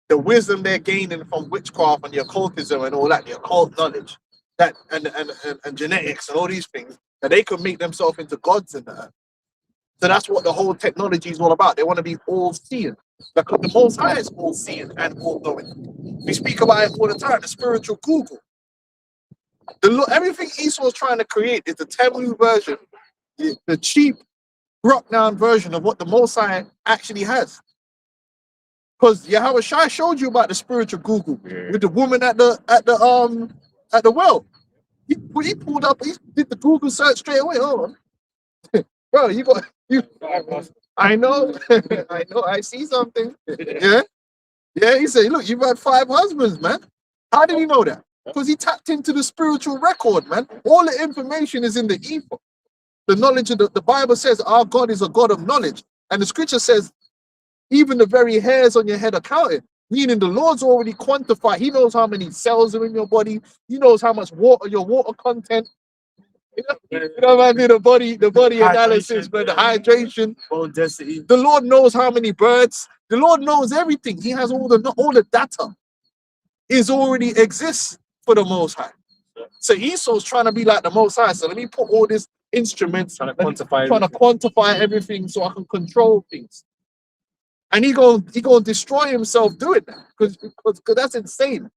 the wisdom they're gaining from witchcraft and the occultism and all that, the occult knowledge, that and genetics and all these things, that they could make themselves into gods in that. So that's what the whole technology is all about. They want to be all seeing. Because the Most High is all seeing and all knowing. We speak about it all the time, the spiritual Google. Everything Esau is trying to create is the Temu version, the cheap, broke down version of what the Most High actually has. Because Yahweh Shai showed you about the spiritual Google with the woman at the well. He pulled up, he did the Google search straight away. Oh, bro, I know, I know, I see something. Yeah. Yeah, he said, look, you've had 5 husbands, man. How did he know that? Because he tapped into the spiritual record, man. All the information is in the ether. The knowledge of the Bible says our God is a God of knowledge. And the scripture says, even the very hairs on your head are counted. Meaning the Lord's already quantified. He knows how many cells are in your body. He knows how much water, your water content. You know what I mean? The body analysis, but the hydration. Bone density. The Lord knows how many birds. The Lord knows everything. He has all the data. Is already exists for the Most High. So Esau's trying to be like the Most High. So let me put all these instruments, Trying to quantify. trying to quantify everything so I can control things. And he gonna destroy himself doing that because that's insane.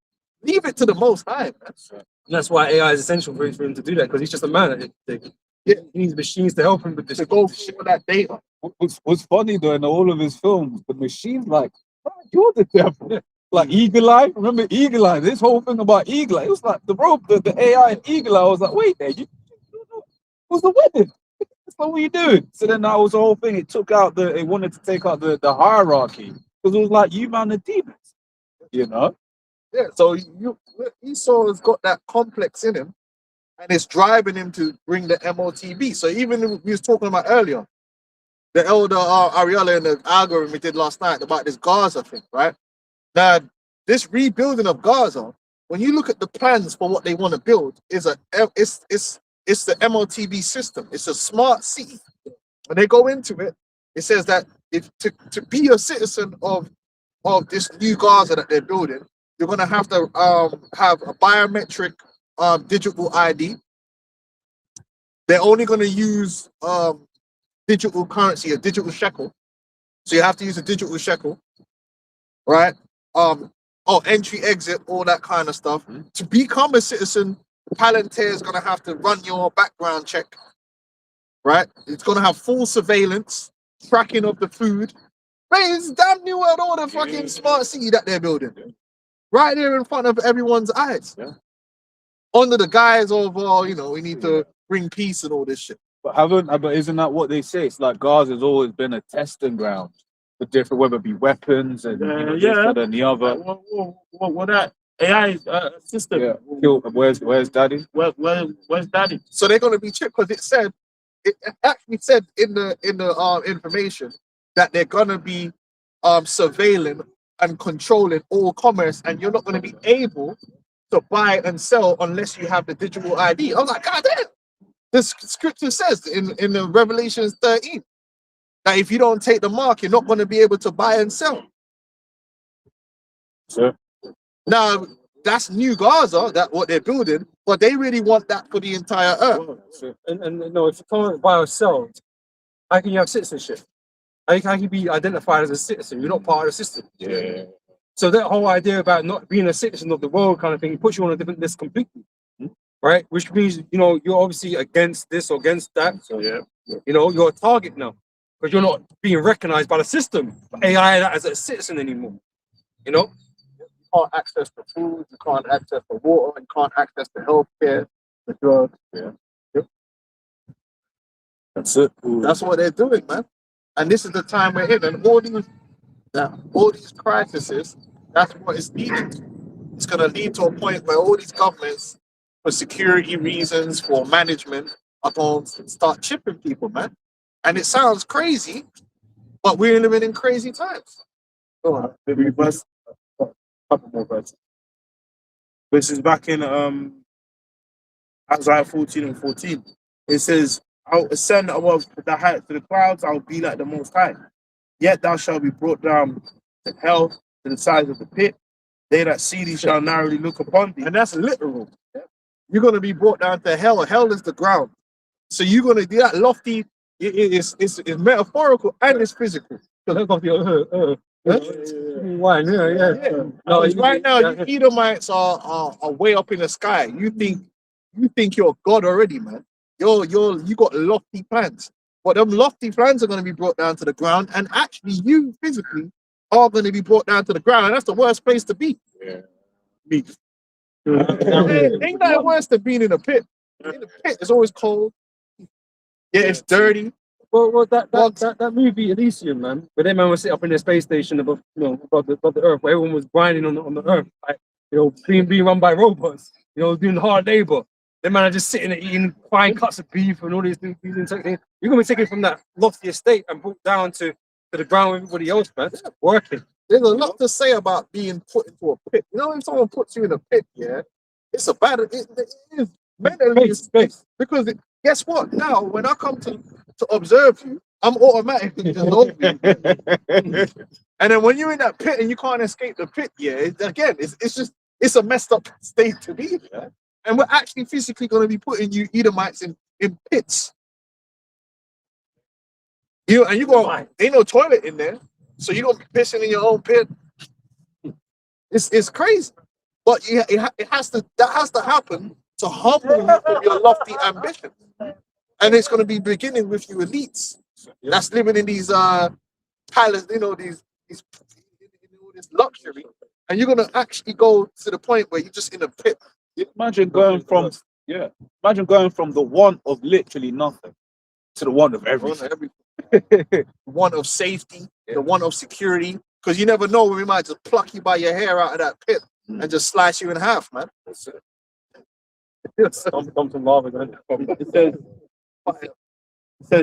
Leave it to the Most High, man. And that's why AI is essential for him to do that, because he's just a man. He needs machines to help him with this. To go through that data. What's funny though, in all of his films, the machine's like, "Bro, you're the devil." Like Eagle Eye, remember Eagle Eye? This whole thing about Eagle Eye, it was like the AI in Eagle Eye. I was like, wait there, it was the wedding. That's not what you doing. So then that was the whole thing. It wanted to take out the hierarchy because it was like you man the demons, you know. Yeah. So Esau has got that complex in him, and it's driving him to bring the MOTB. So even we was talking about earlier, the elder Ariella and the algorithm we did last night about this Gaza thing, right? Now, this rebuilding of Gaza, when you look at the plans for what they want to build, it's the MOTB system. It's a smart city. When they go into it, it says that if to be a citizen of this new Gaza that they're building, you're gonna have to have a biometric digital ID. They're only gonna use digital currency, a digital shekel. So you have to use a digital shekel, right? Entry, exit, all that kind of stuff. To become a citizen, Palantir is gonna have to run your background check, right? It's gonna have full surveillance, tracking of the food. Man, it's damn new world order fucking smart city that they're building. Right there in front of everyone's eyes. Yeah. Under the guise of we need to bring peace and all this shit. But isn't that what they say? It's like Gaza has always been a testing ground for different, whether it be weapons and this, that, and the other. What that AI system? Yeah. Where's Daddy? Where's Daddy? So they're gonna be chipped because it actually said in the information that they're gonna be surveilling and controlling all commerce, and you're not gonna be able to buy and sell unless you have the digital ID. I was like, God damn, The scripture says in the Revelations 13 that if you don't take the mark, you're not going to be able to buy and sell. Sure. Now, that's New Gaza, that what they're building, but they really want that for the entire earth. And no, if you can't buy or sell, how can you have citizenship? How can you be identified as a citizen? You're not part of the system. Yeah. So that whole idea about not being a citizen of the world kind of thing puts you on a different list completely, right? Which means, you know, you're obviously against this or against that. So yeah. You know, you're a target now because you're not being recognized by the system, AI as a citizen anymore. You know, You can't access the food, you can't access the water, you can't access the healthcare, the drugs. That's it. That's what they're doing, man. And this is the time we're in, and all these crises, that's what it's leading to. It's going to lead to a point where all these governments, for security reasons, for management, are going to start chipping people, man. And it sounds crazy, but we're living in crazy times. Maybe verse, a couple more verses. This is back in Isaiah 14 and 14. It says, I'll ascend above the height to the clouds, I'll be like the Most High. Yet thou shalt be brought down to hell, to the sides of the pit. They that see thee shall narrowly look upon thee. And that's literal. You're going to be brought down to hell. Hell is the ground. So you're going to do that lofty. It's metaphorical and it's physical. why? Yeah. No, right now, you Edomites are way up in the sky. You think you're God already, man. You got lofty plans. But them lofty plans are going to be brought down to the ground, and actually you physically are going to be brought down to the ground, and that's the worst place to be. Yeah. Me. Ain't that worse than being in a pit? In the pit, it's always cold. Yeah, it's dirty. Well, that movie Elysium, man, where that man was sitting up in the space station above, above the Earth, where everyone was grinding on the Earth, like, being run by robots, doing hard labor. That man are just sitting and eating fine cuts of beef and all these things. You're gonna be taken from that lofty estate and brought down to the ground with everybody else, man. Working. There's a lot to say about being put into a pit. If someone puts you in a pit, yeah, it's a bad. It is mentally space because guess what? Now, when I come to observe you, I'm automatically just over you. And then when you're in that pit and you can't escape the pit, yeah, it's a messed up state to be. Yeah? And we're actually physically going to be putting you Edomites in pits. Ain't no toilet in there, so you're gonna be pissing in your own pit. It's crazy, but that has to happen to humble you from your lofty ambition, and it's going to be beginning with you elites that's living in these palace, this luxury, and you're going to actually go to the point where you're just in a pit. Imagine going from the one of literally nothing to the one of everything. One of safety, the one of security, because you never know when we might just pluck you by your hair out of that pit and just slice you in half, man. It says,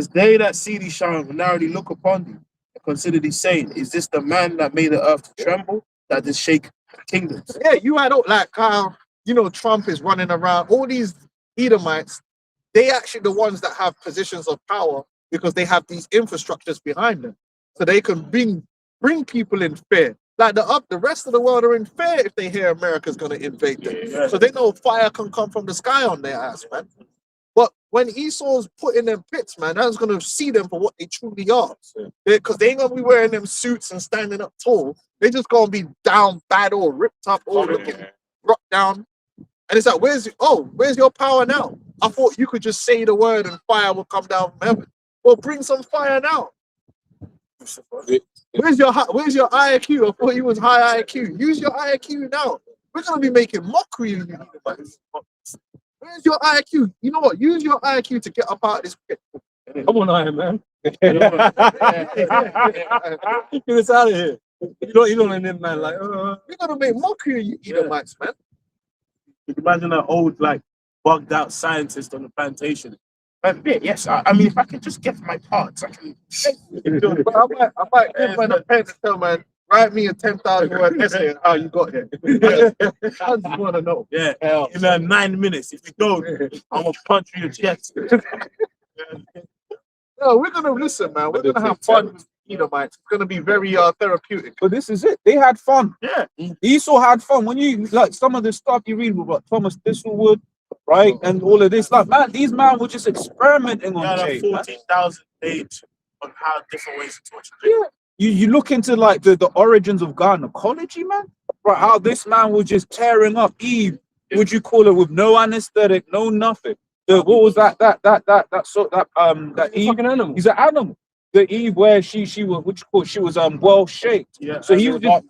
they that see thee shall narrowly look upon thee and consider thee, saying, is this the man that made the earth to tremble, that did shake kingdoms? Yeah, you had like how Trump is running around. All these Edomites, they actually the ones that have positions of power because they have these infrastructures behind them, so they can bring people in fear. Like the rest of the world are in fear if they hear America's going to invade them. Yeah. So they know fire can come from the sky on their ass, man. But when Esau's put in them pits, man, that's going to see them for what they truly are. Because they ain't going to be wearing them suits and standing up tall. They're just going to be down bad or ripped up or looking rock down. And it's like, where's your power now? I thought you could just say the word and fire will come down from heaven. Well, bring some fire now. Where's your IQ? I thought you was high IQ. Use your IQ now. We're gonna be making mockery of you. Where's your IQ? You know what? Use your IQ to get up out of this pit. Come on, Iron Man. Get us out of here. You don't let them, man. Like, we're gonna make mockery of you, Edomites, man. You imagine an old, bugged out scientist on the plantation. Yes, I mean, if I can just get my parts, I can. But I might give man a pen to tell man, Write me a 10,000 word essay on how you got here. I just want to know. Yeah, Hell. in 9 minutes. If you don't, I'm gonna punch you in the chest. No, we're gonna listen, man. We're gonna have fun with Edomites. It's gonna be very therapeutic. But this is it. They had fun. Yeah, Esau had fun. When you like some of the stuff you read with like Thomas Thistlewood, right, and all of this, like man, these men were just experimenting you on got Jay. a Man. 14,000 page on how different ways to torture. Yeah. You look into like the origins of gynecology, man. Right, how this man was just tearing up Eve. Would you call it with no anesthetic, no nothing? What was that Eve? Fucking animal. He's an animal. The Eve where she was, what you call it? She was well shaped. Yeah, So he was just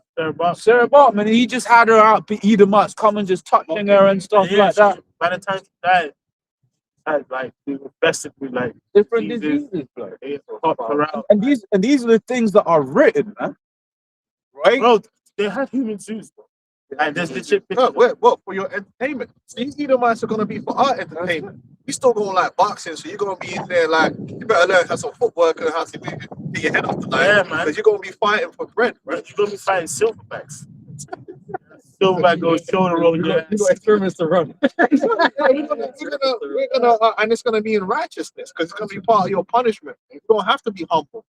Sarah Bartman, and he just had her out, the Edomites come and just touching her and stuff like that. By the time she died, like they were infested with like Different diseases. diseases, bro. They popped around. And these are the things that are written, man. Right? Bro, they had human suits, bro. And there's legit No, pictures. what for your entertainment? These Edomites are gonna be for our entertainment. You still gonna like boxing, so you're gonna be in there like you better learn how some footwork and how to get your head up tonight. Yeah, man. Because you're gonna be fighting for bread, right? You're gonna be fighting silverbacks. Silverback goes shoulder roll your You got ass. experiments to run. We're gonna and it's gonna be in righteousness because it's gonna be part of your punishment. You don't have to be humble.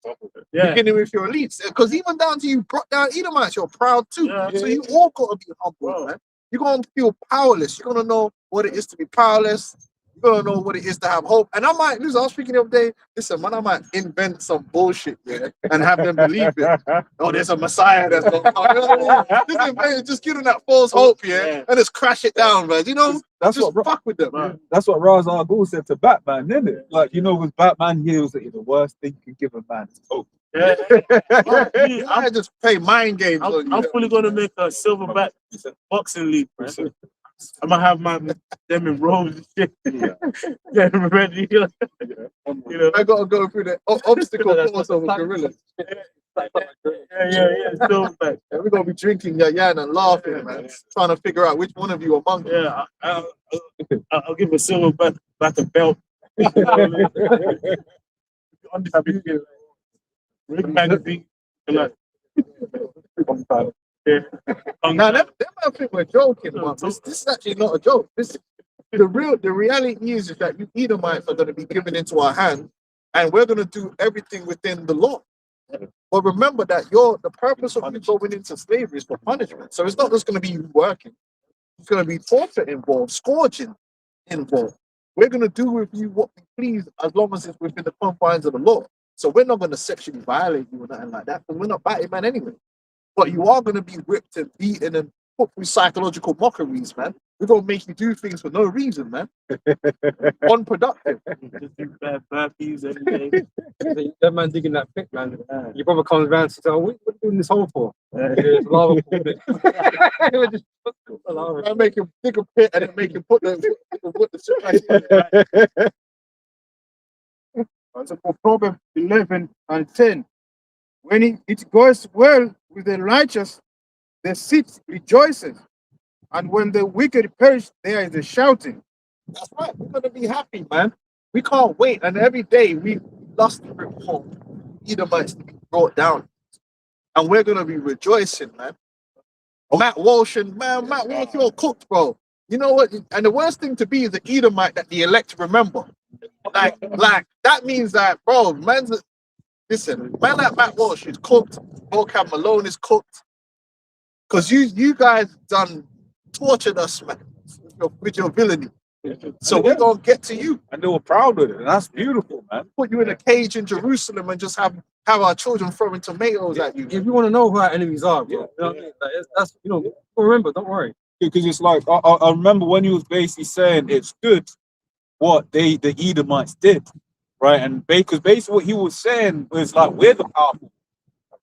Yeah. Beginning with your elites, because even down to you brought down Edomites, you're proud too. Yeah. So you all gotta be humble, Wow. man. You're gonna feel powerless. You're gonna know what it is to be powerless. You're gonna know what it is to have hope. And I might listen, I was speaking the other day. Listen, man, I might invent some bullshit, yeah, and have them believe it. Oh, there's a Messiah that's gonna come. You know what I mean? Just invent- just give them that false hope, yeah, and just crash it down, man. You know, That's just what fuck with them. Man. that's what Ra's al Ghul said to Batman, didn't it? Like, you know, with Batman, he was like, the worst thing you can give a man is hope. Yeah. You might just play mind games. on I'm you. fully gonna make a silverback boxing league, man. I'm gonna have them in robes and shit. Yeah, ready. You know. I gotta go through the obstacle course of a gorilla. Yeah. Silverback. Yeah, we're gonna be drinking yan and laughing, man. Trying to figure out which one of you are monkey. Yeah, I'll give a silverback back a belt. Undisputed. Rick magazine. Like, yeah. Now that might think we're joking, man. This is actually not a joke. The reality is that you Edomites are gonna be given into our hand, and we're gonna do everything within the law. But remember that the purpose of you going into slavery is for punishment. So it's not just gonna be you working. It's gonna be torture involved, scourging involved. We're gonna do with you what we please as long as it's within the confines of the law. So we're not gonna sexually violate you or nothing like that, because we're not batty man anyway. But you are gonna be whipped and beaten and put through psychological mockeries, man. We're gonna make you do things for no reason, man. Unproductive. Just do bad burpees every day. That man digging that pit, man. Your brother comes around and says, "Oh, what are you doing this hole for?" There's lava pool in it. Just put the lava. I make him dig a pit and then make him put the shit. Also for Proverbs 11 and 10. When it goes well with the righteous, the city rejoices. And when the wicked perish, there is a shouting. That's right. We're gonna be happy, man. We can't wait. And every day we lust to report Edomites to be brought down. And we're gonna be rejoicing, man. Matt Walsh, you're cooked, bro. You know what? And the worst thing to be is the Edomite that the elect remember. Like that means that, bro, man like Matt Walsh is cooked. Volcam Malone is cooked. Because you guys tortured us, man, with your villainy. So we're gonna get to you. And they were proud of it. And that's beautiful, man. Put you in a cage in Jerusalem and just have our children throwing tomatoes at you. If you want to know who our enemies are, bro, you know what I mean? Like, that's remember, don't worry. Because it's like, I remember when he was basically saying it's good what the Edomites did, right? And because basically what he was saying was like, we're the powerful.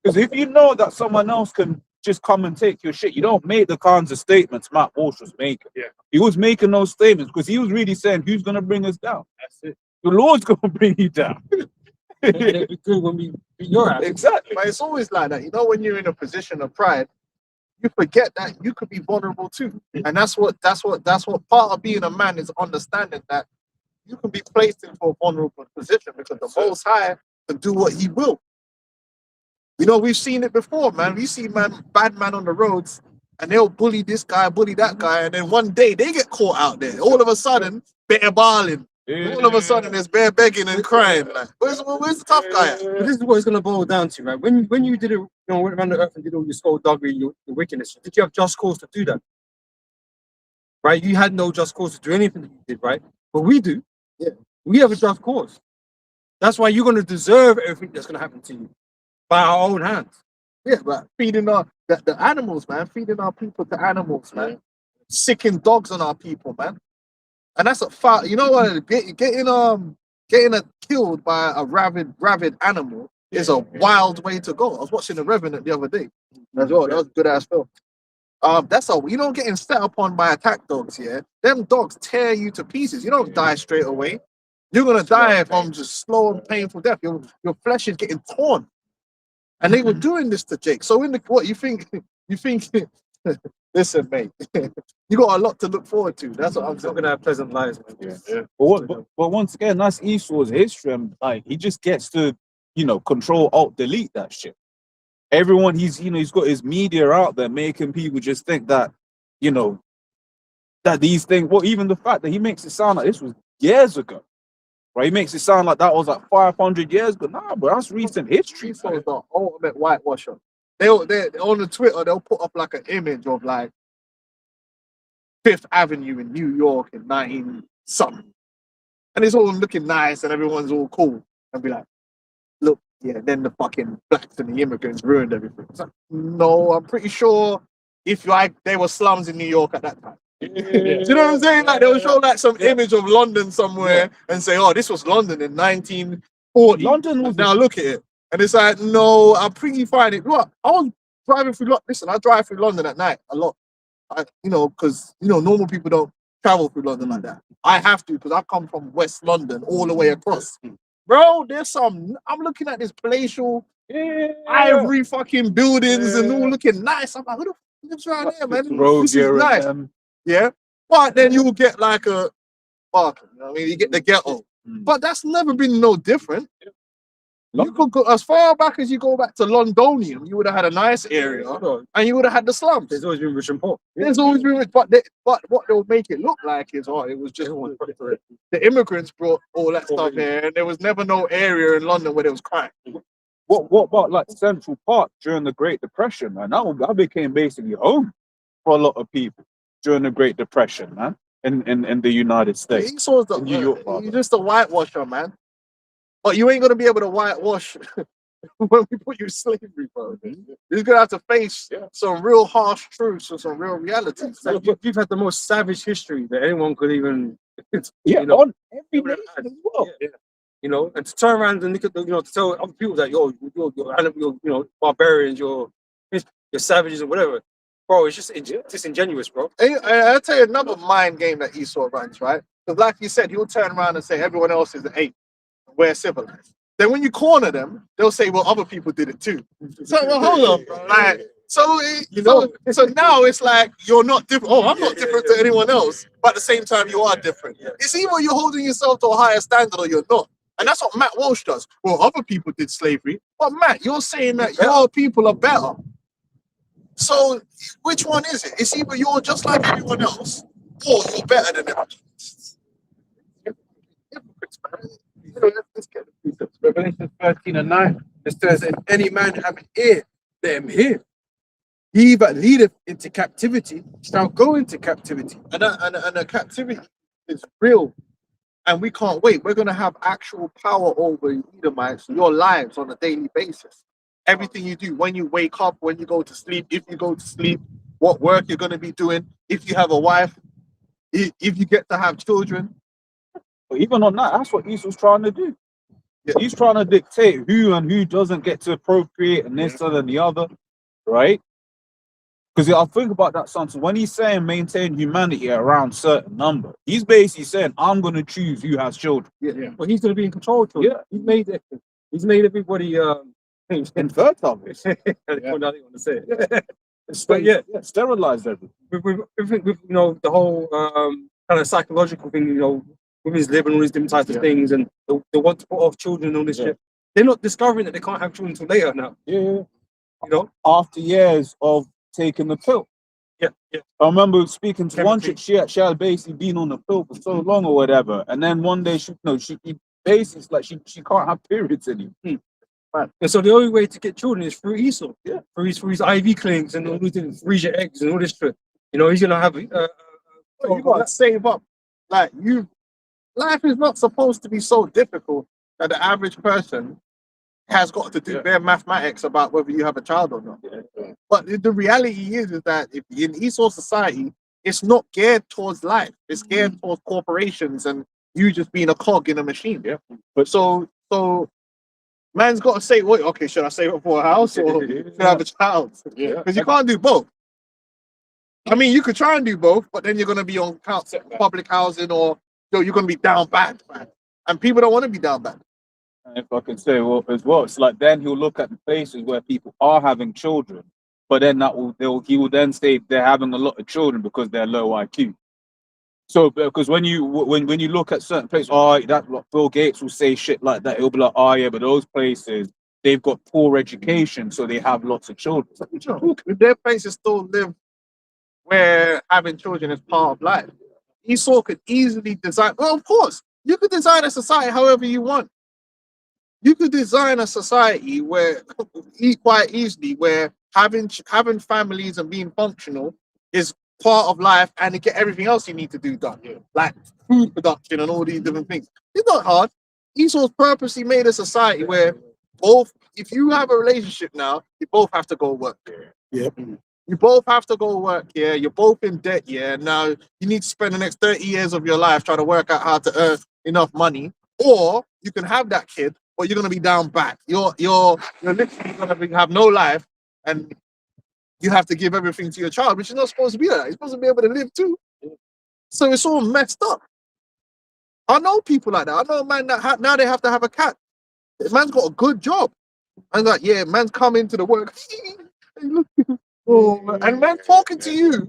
Because if you know that someone else can just come and take your shit, you don't make the kinds of statements Matt Walsh was making. Yeah. He was making those statements because he was really saying, who's going to bring us down? That's it. The Lord's going to bring you down. And it'd be good when we beat your ass. Exactly. But it's always like that. You know, when you're in a position of pride, you forget that you could be vulnerable too. And that's what part of being a man is, understanding that you can be placed into a vulnerable position because the Most High can do what he will. You know, we've seen it before, man. We see bad man on the roads, and they'll bully this guy, bully that guy, and then one day they get caught out there. All of a sudden, bear balling. All of a sudden, there's bear begging and crying. Like, where's the tough guy at? But this is what it's gonna boil down to, right? When you did it, went around the earth and did all your skullduggery, your wickedness, did you have just cause to do that? Right? You had no just cause to do anything that you did, right? But we do. Yeah. We have a just cause. That's why you're gonna deserve everything that's gonna happen to you by our own hands. Yeah, but feeding the animals, man. Feeding our people to animals, man. Sicking dogs on our people, man. And that's a fact. You know what? Getting killed by a rabid animal is a wild way to go. I was watching The Revenant the other day as well. That was a good ass film. That's all. You don't getting set upon by attack dogs. Yeah, them dogs tear you to pieces. You don't die straight away. You're gonna die from just slow and painful death. Your flesh is getting torn. And they were doing this to Jake. So what you think? You think? Listen, mate. You got a lot to look forward to. That's what I'm Not saying. gonna have pleasant lives, man. Yeah. But once again, that's Esau's history. And like he just gets to, control, alt, delete that shit. Everyone he's got his media out there making people just think that, that these things. Well, even the fact that he makes it sound like this was years ago, right? He makes it sound like that was like 500 years ago. Nah, but that's recent history. Esau is the ultimate whitewasher. They on the Twitter, they'll put up like an image of like Fifth Avenue in New York in 19 something. And it's all looking nice and everyone's all cool. And be like, look, yeah, then the fucking blacks and the immigrants ruined everything. It's like, no, I'm pretty sure there were slums in New York at that time. Do you know what I'm saying? Like they'll show like some image of London somewhere and say, oh, this was London in 1940. London was Now look at it. And it's like, no, I'm pretty fine. Look, I was driving through London. Listen, I drive through London at night a lot. Because normal people don't travel through London like that. I have to because I come from West London all the way across. Bro, I'm looking at this palatial ivory fucking buildings and all looking nice. I'm like, who the fuck lives around here, man? This is nice. Yeah. But then you'll get like a fuck, you get the ghetto. But that's never been no different. You could go as far back as you go back to Londonium, you would have had a nice area and you would have had the slums. There's always been rich and poor. There's always been rich, but what they'll make it look like is, it was just the immigrants brought all that stuff here, and there was never no area in London where there was crime. What about like Central Park during the Great Depression, man? That became basically home for a lot of people during the Great Depression, man. In the United States. Esau's New York, you're just a whitewasher, man. But you ain't gonna be able to whitewash when we put you in slavery, bro. You're gonna have to face some real harsh truths and some real realities. Like, you've had the most savage history that anyone could even. On every nation as well. Yeah. And to turn around and look at to tell other people that you're barbarians, you're savages or whatever, bro. It's just disingenuous, bro. I'll tell you another mind game that Esau runs, right? Because like you said, he'll turn around and say everyone else is the ape. We're civilized. Then when you corner them, they'll say, well, other people did it too. So, well, hold on. Like, so now it's like, you're not different. Oh, I'm not different to anyone else. But at the same time, you are different. It's either you're holding yourself to a higher standard or you're not. And that's what Matt Walsh does. Well, other people did slavery. But Matt, you're saying that your people are better. So which one is it? It's either you're just like everyone else or you're better than everyone else. Let's get the precepts. Revelation 13:9. It says, if any man have an ear, let him hear. He that leadeth into captivity shall go into captivity. And the captivity is real. And we can't wait. We're going to have actual power over you, Edomites, your lives on a daily basis. Everything you do, when you wake up, when you go to sleep, if you go to sleep, what work you're going to be doing, if you have a wife, if you get to have children. But even on that, that's what Esau's trying to do. Yeah. He's trying to dictate who and who doesn't get to procreate and this and the other, right? Because I think about that, son. So when he's saying maintain humanity around certain number, he's basically saying, I'm going to choose who has children. Yeah. Well, he's going to be in control of children. Yeah. He's made everybody infertile. I didn't want to say it. But sterilized everything. With the whole kind of psychological thing, women's living, all these different types of things, and they want to put off children and all this shit. they're not discovering that they can't have children until later now. Yeah. You know? After years of taking the pill. Yeah, yeah. I remember speaking to one Chemically. chick. She had basically been on the pill for so long or whatever, and then one day she basically it's like she can't have periods anymore. And so the only way to get children is through Esau. Yeah. Through his IV clinics and all these things, freeze your eggs and all this shit. You know, he's gonna have You gotta save up. Like life is not supposed to be so difficult that the average person has got to do bare mathematics about whether you have a child or not. Yeah. But the reality is that if in Esau society, it's not geared towards life. It's geared towards corporations and you just being a cog in a machine. Yeah. But so man's got to say, wait, okay, should I save up for a house or should I have a child? Yeah. Because you can't do both. I mean, you could try and do both, but then you're going to be on public housing or you're going to be down bad, man. And people don't want to be down bad. And if I can say as well, it's like then he'll look at the places where people are having children, but then he will then say they're having a lot of children because they're low IQ. So because when you look at certain places, that like Bill Gates will say shit like that. He'll be like, oh yeah, but those places they've got poor education, so they have lots of children. Their places still live where having children is part of life. Esau could easily design. Well, of course, you could design a society however you want. You could design a society where quite easily where having families and being functional is part of life, and you get everything else you need to do done, like food production and all these different things. It's not hard. Esau's purposely made a society where if you have a relationship now, you both have to go work. Yep. You both have to go work, yeah. You're both in debt, yeah. Now you need to spend the next 30 years of your life trying to work out how to earn enough money, or you can have that kid, but you're gonna be down bad. You're literally gonna have no life, and you have to give everything to your child, which is not supposed to be like that. You're supposed to be able to live too. So it's all messed up. I know people like that. I know a man that now they have to have a cat. The man's got a good job. And like, yeah, man's come into the work. Oh, man. And man talking to you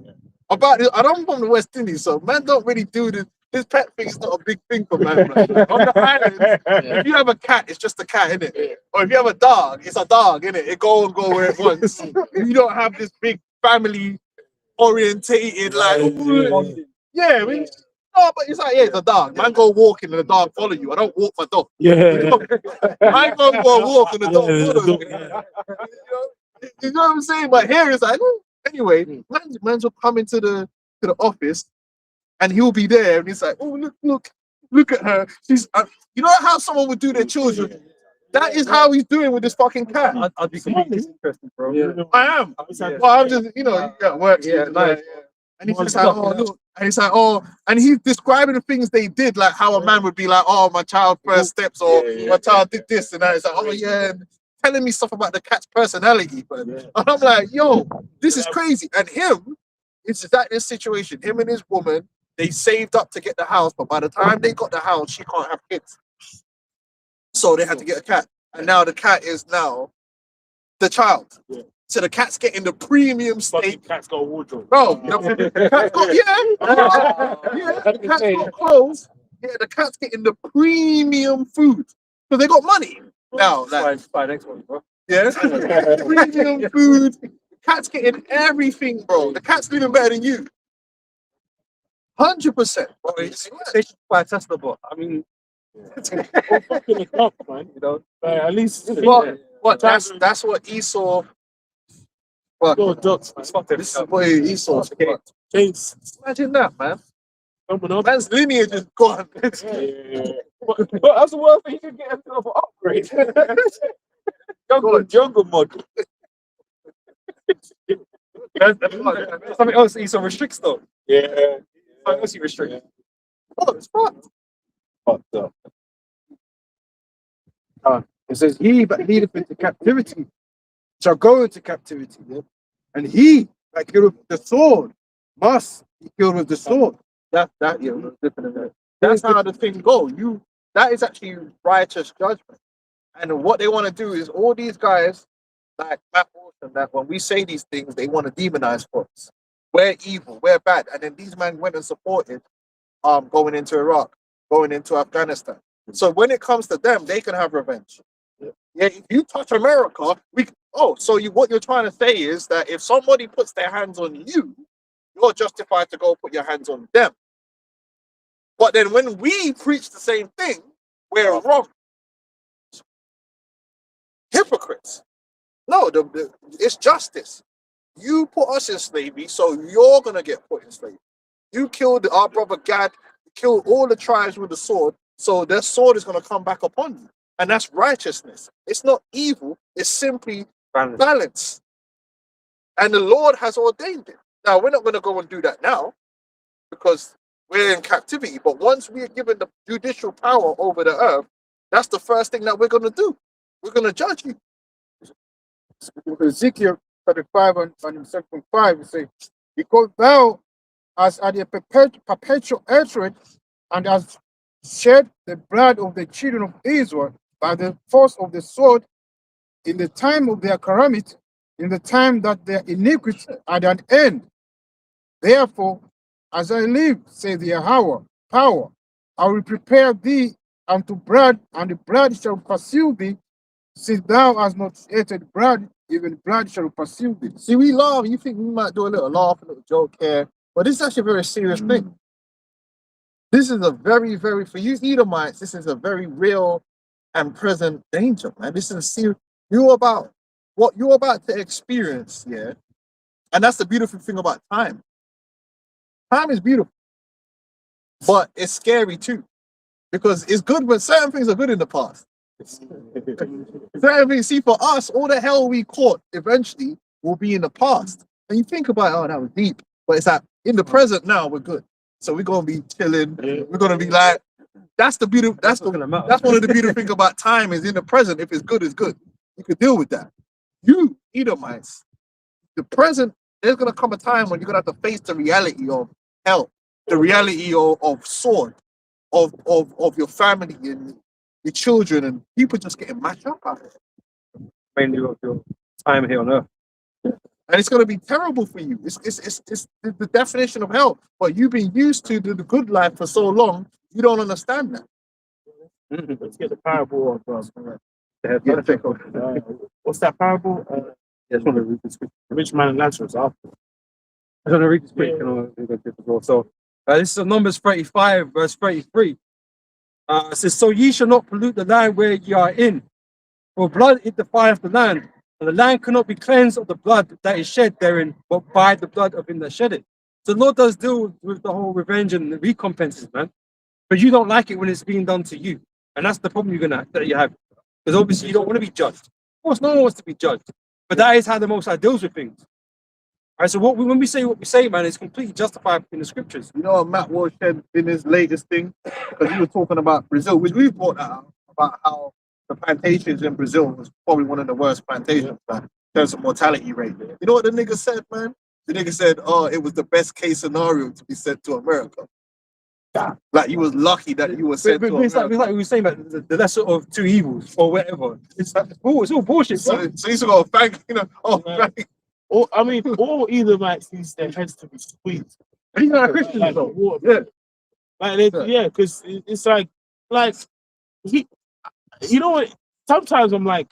about this. I don't from the West Indies, so man don't really do this. This pet thing is not a big thing for man. On the islands, if you have a cat, it's just a cat, innit? Or if you have a dog, it's a dog, innit? It go where it wants. You don't have this big family orientated, like, yeah, no, but it's like, yeah, it's a dog. Man go walking and the dog follow you. I don't walk my dog. Yeah. I go for a walk and the dog follows me. You know what I'm saying? But here it's like, anyway, man's will come into the office and he'll be there and he's like, oh, look at her. She's, you know how someone would do their children? That is how he's doing with this fucking cat. I'd be completely disinterested, bro. Yeah. I am. Well, I'm just, you got work. Yeah, nice. And he's just like, oh, look. And he's like, oh, and he's describing the things they did, like how a man would be like, oh, my child first steps, or my child did this and that. It's like, oh, yeah, and telling me stuff about the cat's personality. But and I'm like, yo, this is crazy. And him, it's exactly this situation. Him and his woman, they saved up to get the house, but by the time they got the house, she can't have kids. So they had to get a cat. And now the cat is now the child. Yeah. So the cat's getting the premium steak. Cat's got a wardrobe. Bro, the cat's got, the cat's got clothes. Yeah, the cat's getting the premium food. So they got money. Now, like, Fine, next one, bro. yeah, premium food. The cat's getting everything, bro. The cat's living better than you. 100%. Bro. They should buy a Tesla bot. I mean, Fucking the cup, man. you know, At least. What? That's what Esau. Fuck. it's fucked This is what Esau's fucked. James. Imagine that, man. Coming up. Man's lineage is gone. Yeah. But that's the worst thing. You can get himself an upgrade. Jungle mod. that's something else Esau restricts though. Yeah. Something else he restricts. Oh, it's fucked. Fucked up. It says, he that leadeth into captivity shall go into captivity. Yeah? And he that killeth with the sword must be killed with the sword. That's how the thing go. That is actually righteous judgment. And what they want to do is all these guys, like Matt Wilson, that when we say these things, they want to demonize us. We're evil, we're bad. And then these men went and supported going into Iraq, going into Afghanistan. So when it comes to them, they can have revenge. Yeah, if you touch America, so what you're trying to say is that if somebody puts their hands on you, you're justified to go put your hands on them. But then when we preach the same thing, we're wrong. Hypocrites. No, it's justice. You put us in slavery, so you're gonna get put in slavery. You killed our brother Gad, killed all the tribes with the sword, so their sword is gonna come back upon you. And that's righteousness. It's not evil, it's simply balance. And the Lord has ordained it. Now, we're not gonna go and do that now because we're in captivity. But once we are given the judicial power over the earth, that's the first thing that we're gonna do. We're gonna judge you. Ezekiel 35 and 7.5, it says, because thou hast had a perpetual hatred and hast shed the blood of the children of Israel by the force of the sword in the time of their calamity, in the time that their iniquity had an end. Therefore, as I live, says the power, I will prepare thee unto blood, and the blood shall pursue thee. Since thou hast not hated blood, even blood shall pursue thee. See, we laugh. You think we might do a little laugh, a little joke here, but this is actually a very serious thing. This is a very, very, for you Edomites, this is a very real and present danger, man. This is a serious, what you're about to experience, yeah? And that's the beautiful thing about time. Time is beautiful, but it's scary too, because it's good when certain things are good in the past. Certain things, see, for us, all the hell we caught eventually will be in the past. And you think about, oh, that was deep, but it's like in the present now we're good. So we're gonna be chilling. We're gonna be like, that's the beauty. That's one of the beautiful things about time is in the present. If it's good, it's good. You can deal with that. You Edomites, the present, there's gonna come a time when you're gonna have to face the reality of hell, the reality of sword, of your family and your children, and people just getting mashed up out of it. Mainly of your time here on earth. And it's going to be terrible for you. It's the definition of hell. But you've been used to the good life for so long, you don't understand that. Let's get the parable of Yeah, what's that parable? I just want to read this quick. The rich man and Lazarus after. I want to read this quick. So this is Numbers 35, verse 33. It says, so ye shall not pollute the land where ye are in, for blood it defileth the land, and the land cannot be cleansed of the blood that is shed therein, but by the blood of him that shed it. So the Lord does deal with the whole revenge and the recompenses, man. But you don't like it when it's being done to you. And that's the problem that you have. Because obviously you don't want to be judged. Of course, no one wants to be judged. But that is how the Most High deals with things. All right, so when we say what we say, man, it's completely justified in the scriptures. You know what Matt Walsh said in his latest thing? Because he was talking about Brazil, which we brought that out, about how the plantations in Brazil was probably one of the worst plantations in terms of mortality rate. You know what the nigga said, man? The nigga said, oh, it was the best case scenario to be sent to America. Like you was lucky that you were sent to America. It's like we were saying about the lesser of two evils or whatever. It's all bullshit. So you still got to thank, thank. Or all Edomites needs their heads to be squeezed. And he's not a Christian, Like though. water. Yeah. Because it's like he, you know what? Sometimes I'm like,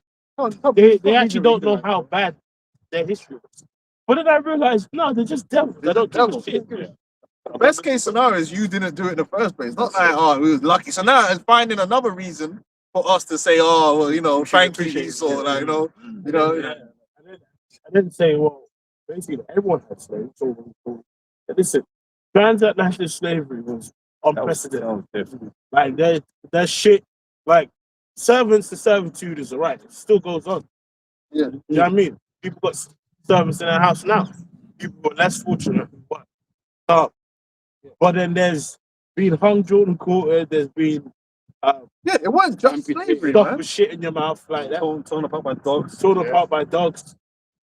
they actually don't know how bad their history was. But then I realized, no, they're just devils. They don't give a shit. Best case scenario is you didn't do it in the first place. Not like, oh, we was lucky. So now it's finding another reason for us to say, oh, well, thank you, Esau, like, I didn't say, well, basically everyone had slaves. So listen, transatlantic slavery was unprecedented. Like that shit, like servants to servitude is alright. It still goes on. Yeah. You know what I mean? People got servants in their house now. People got less fortunate. But then there's been hung, drawn, and quartered. There's been it was just slavery, stuff man. with shit in your mouth like that. Torn apart by dogs. Torn apart by dogs.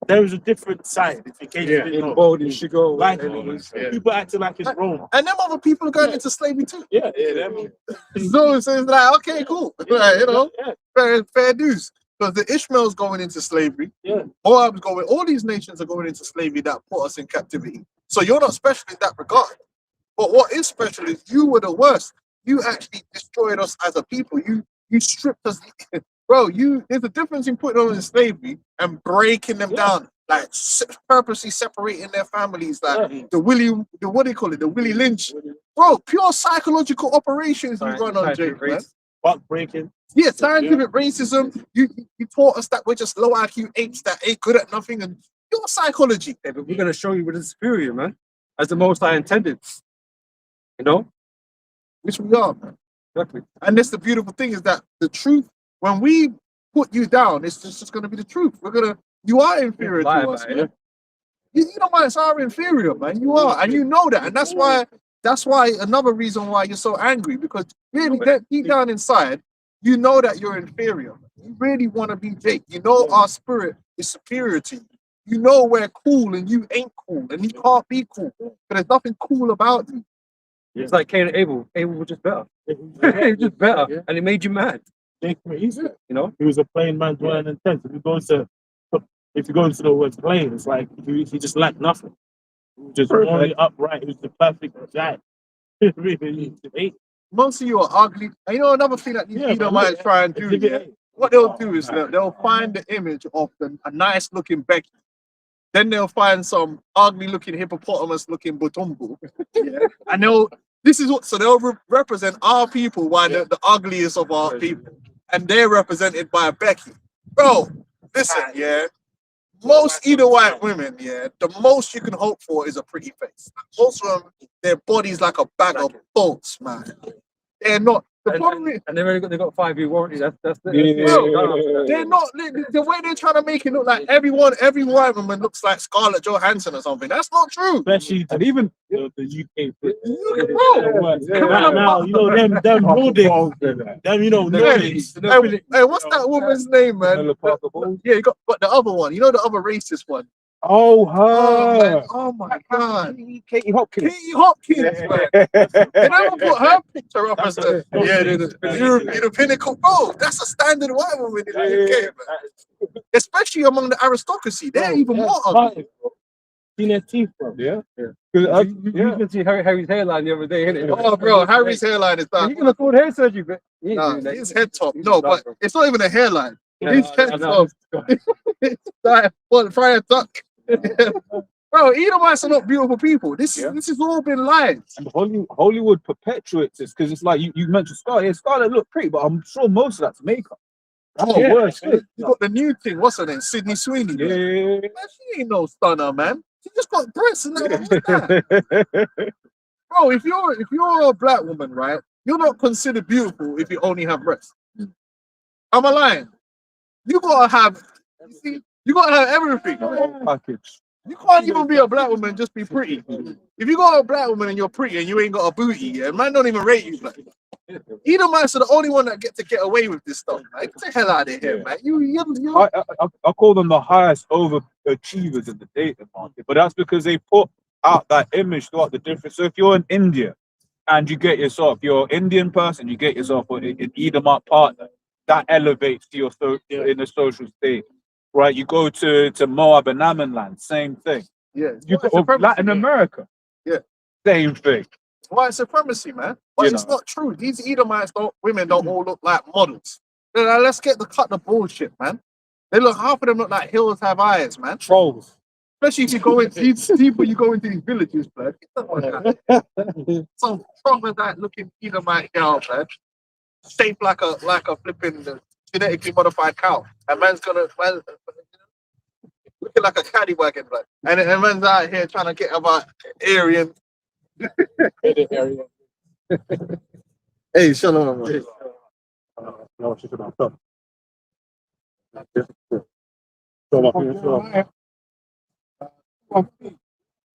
There is a different side. In case you didn't know. Boiled in sugar. Like people acting like it's wrong. And them other people are going into slavery too. Yeah. So it's like, okay, cool. Like, fair dues. Because the Ishmael's going into slavery. Yeah. Moab's going, all these nations are going into slavery that put us in captivity. So you're not special in that regard. But what is special is you were the worst. You actually destroyed us as a people. You stripped us. bro, there's a difference in putting them in slavery and breaking them down, like purposely separating their families, like the what do you call it, the Willie Lynch, bro, pure psychological operations you run on, Jake, man. Buck breaking. Yeah, scientific racism. You taught us that we're just low IQ apes that ain't good at nothing, and your psychology. Yeah, but we're gonna show you what is superior, man. As the Most High intended. You know? Which we are, man. Exactly. And that's the beautiful thing is that the truth, when we put you down, it's just gonna be the truth. You are inferior to us, man. You know why it's our inferior, man. You are, and you know that, and that's why another reason why you're so angry, because really deep down inside, you know that you're inferior. You really want to be Jake. You know our spirit is superior to you. You know we're cool and you ain't cool, and you can't be cool. But there's nothing cool about you. It's like Cain and Abel. Abel was just better. He was just better, and it made you mad. Jake, he's You know? he was a plain man dwelling in tents. If you go into the word plain, it's like he just lacked nothing. He was just only upright. He was the perfect guy. Most of you are ugly. And you know another thing that these people might try and do. What they'll do is they'll find the image of a nice looking Becky. Then they'll find some ugly looking hippopotamus looking Butumbu. And they'll represent our people while they're the ugliest of our people. And they're represented by Becky. Bro, listen, most either white women, the most you can hope for is a pretty face. Most of them, their body's like a bag of bolts, man. They're not. The problem is, and they got 5-year warranty. That's bro, they're not. The way they're trying to make it look like every white woman looks like Scarlett Johansson or something. That's not true. Especially and even the UK. Bro, now you know them Nordics. Them you know Nordics. Hey, what's that woman's name, man? Yeah, you got but the other one. You know the other racist one. Oh, her. Oh my God. Katie Hopkins. Katie Hopkins, man. They never put her picture up as the pinnacle. Bro, that's a standard white woman in the UK, man. Especially among the aristocracy. They're even more ugly. Seen their teeth, bro. Yeah. You can see Harry's hairline the other day, innit? Oh, bro, Harry's hairline is that. He can afford hair surgery, but his head top. No, but it's not even a hairline. His head top. It's like Friar Tuck. Bro, Edomites are not beautiful people. This has all been lies. And Hollywood perpetuates this because it's like you mentioned Scarlett. Yeah, Scarlett looked pretty, but I'm sure most of that's makeup. Worse. You got the new thing. What's her name? Sydney Sweeney. Yeah. Man, she ain't no stunner, man. She just got breasts and that. Bro, if you're a black woman, right, you're not considered beautiful if you only have breasts. Am I lying? You gotta have everything. Package. You can't even be a black woman and just be pretty. If you got a black woman and you're pretty and you ain't got a booty, man don't even rate you, black. Edomites are the only one that get away with this stuff, man. Get the hell out of here, man. I call them the highest overachievers in the dating market, but that's because they put out that image throughout the different. So if you're in India and you get yourself, you're an Indian person, you get yourself an Edomite partner, that elevates to your in the social state. Right, you go to Moab and Ammon land, same thing. Yeah, you go Latin America, same thing. White supremacy, man. But it's not true. These Edomites women don't all look like models. Let's cut the bullshit, man. Half of them look like hills have eyes, man. Trolls. Especially if you go into these people, you go into these villages, man. Some troglodyte looking Edomite girl, man. Shaped like a flipping genetically modified cow. And man's looking like a caddy wagon, man. And man's out here trying to get about Aryan. Hey, shalom, man.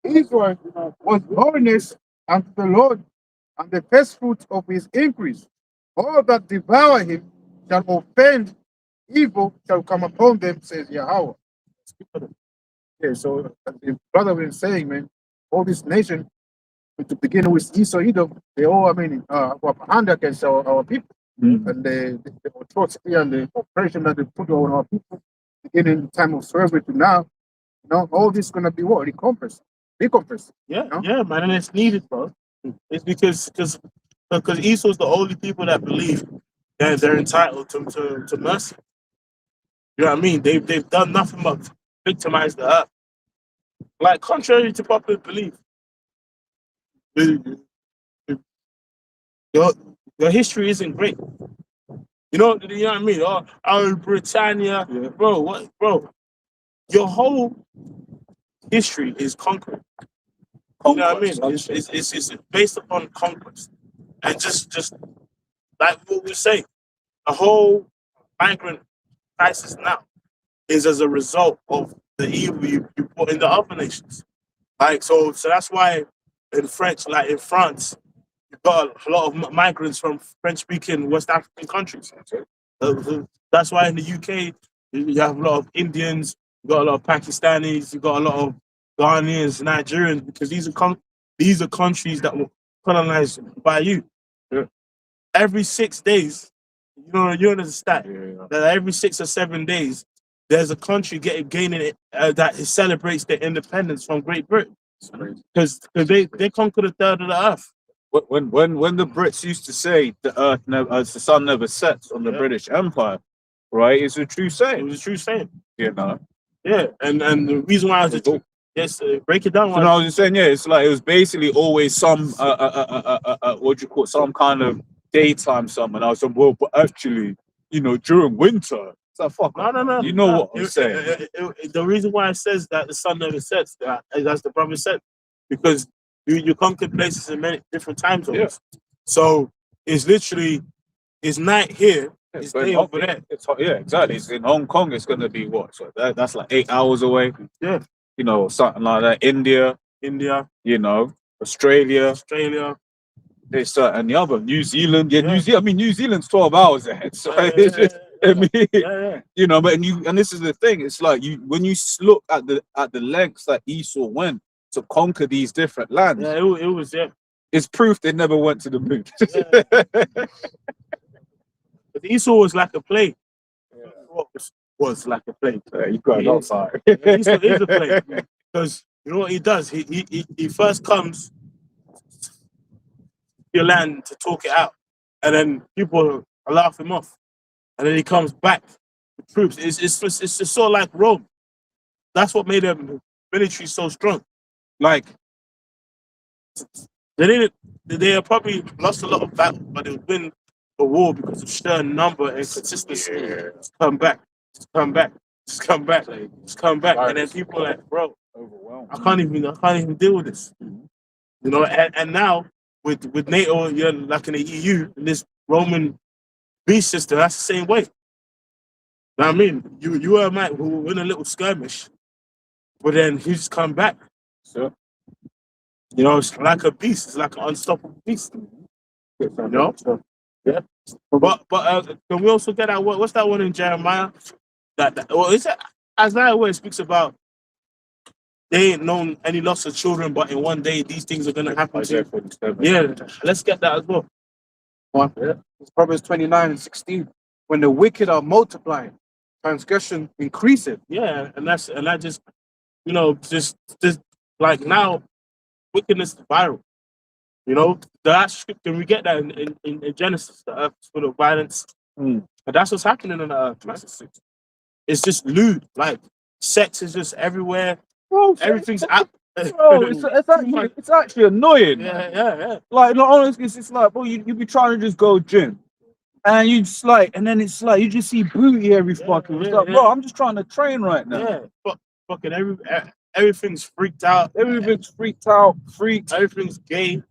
Israel was holiness unto the Lord, and the first fruit of his increase. All that devour him shall offend, evil shall come upon them, says Yahweh. Okay, so the brother was saying, man, all this nation, to begin with Esau, Edom, they all, were behind against our people. And the atrocity and the oppression that they put on our people, beginning the time of slavery to now, all this is going to be what? Recompense. Yeah, man, and it's needed, bro. It's because Esau's the only people that believe they're entitled to mercy. You know what I mean? They've done nothing but victimize the earth. Like contrary to popular belief, your your history isn't great. You know what I mean? Oh, Britannia, Yeah. bro. What, bro? Your whole history is conquering. You know what I mean? It's based upon conquest, and just like what we say, the whole migrant crisis now is as a result of the evil you put in the other nations. Like so that's why in French, like in France, you've got a lot of migrants from French-speaking West African countries. That's why in the UK you have a lot of Indians, you got a lot of Pakistanis, you got a lot of Ghanaians, Nigerians, because these are countries that were colonized by you. Yeah. Every 6 days, you know the stat that every 6 or 7 days there's a country gaining it that celebrates their independence from Great Britain because they conquered a third of the earth. When the Brits used to say the sun never sets on the British Empire, right? It's a true It saying, was a true saying. you know. Yeah, and the reason why I was a true, yes, break it down. So no, I was just saying, yeah, it's like it was basically always some what do you call it, some kind of daytime sun, and I was like, well, but actually, you know, during winter, it's like fuck. No. You know what I'm saying? The reason why it says that the sun never sets, as the prophet said, because you conquer places in many different time zones. Yeah. So it's literally it's night here, it's But day in over there. It's hot, yeah, exactly. It's in Hong Kong, it's gonna be what? So that's like 8 hours away. Yeah. You know, something like that. India, India, you know, Australia, Australia, this and the other. New Zealand, Yeah. New Zealand. I mean, New Zealand's 12 hours ahead. So it's just, I mean, yeah. you know, and this is the thing. It's like when you look at the lengths that Esau went to conquer these different lands, Yeah, it was it's proof they never went to the moon. But Esau was like a plague. Was like a plague. You got Yeah. outside. Esau is a plague because you know what he does. He first comes to your land to talk it out, and then people laugh him off, and then he comes back with troops. It's just sort of like Rome. That's what made their military so strong. Like they have probably lost a lot of battles, but they win the war because of sheer number and consistency. Just come back, just come back, just come back, just come back, and then people are like, bro, Overwhelmed. I can't even deal with this. You know, and now with NATO, you're like in the EU, in this Roman beast system, that's the same way. You know what I mean? You and Mike will win a little skirmish, but then he just come back. So, you know, it's like a beast. It's like an unstoppable beast. You know? Yeah. But can we also get that? What's that one in Jeremiah? Well, is it Isaiah where it speaks about they ain't known any loss of children, but in one day these things are gonna happen to you. Yeah, let's get that as well. It's Proverbs 29:16. When the wicked are multiplying, transgression increaseth. Yeah, and that just you know just like now wickedness is viral. You know, that scripture we get that in Genesis, the earth is full of violence, and that's what's happening on the earth. It's just lewd, like sex is just everywhere. bro, Everything's out. bro, it's actually annoying. Yeah. Like, not honestly, it's like, bro, you be trying to just go gym, and you just like, and then it's like you just see booty every fucking. It's like, bro, I'm just trying to train right now. Yeah, but fucking everything's freaked out. Everything's freaked out, freaked. Everything's gay.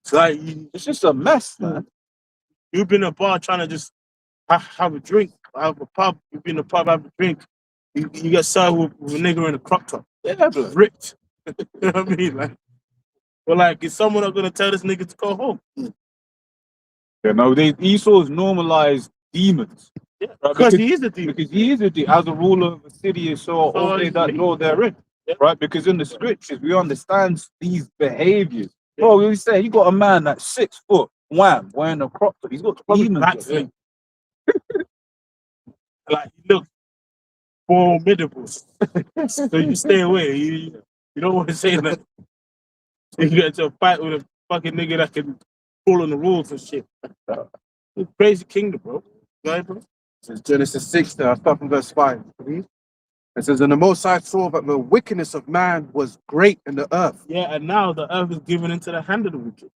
It's like It's just a mess, man. you've been in a bar trying to just have a drink, have a pub. You've been in a pub, have a drink. You get served with a nigga in a crop top. Yeah, bro. Ripped. You know what I mean? Like, well, like, is someone not gonna tell this nigga to go home? You know, Esau's normalized demons. Yeah, Right, because he is a demon. Because he is as a ruler of a city, so all they that know therein. Yeah. Right? Because in the scriptures, we understand these behaviors. Bro, we say you got a man that's 6 foot, wham, wearing a crop top. He's got demons. Backflip. Like, you look formidable. So you stay away. You don't want to say that. You get into a fight with a fucking nigga that can pull on the rules and shit. It's crazy kingdom, bro. Right, bro? Says Genesis 6, there, I'll start from verse 5. It says, and the Most High saw that the wickedness of man was great in the earth. Yeah, and now the earth is given into the hand of the wicked.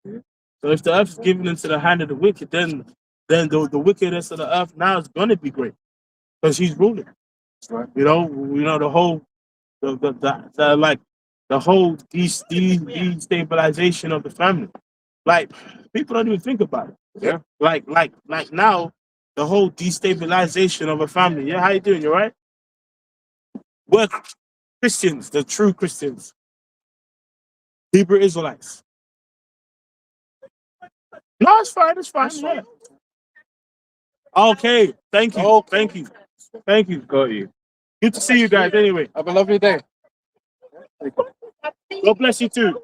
So if the earth is given into the hand of the wicked, then the wickedness of the earth now is gonna be great because he's ruling. That's right. You know the whole the whole destabilization of the family. Like people don't even think about it. Yeah. Like now the whole destabilization of a family. Yeah, how you doing? You right? We're Christians, the true Christians, Hebrew Israelites. No, it's fine. It's fine. Yeah. Okay. Thank you. Okay. Thank you. Thank you. Got you. Good to see you guys. Anyway, Have a lovely day. God bless you too.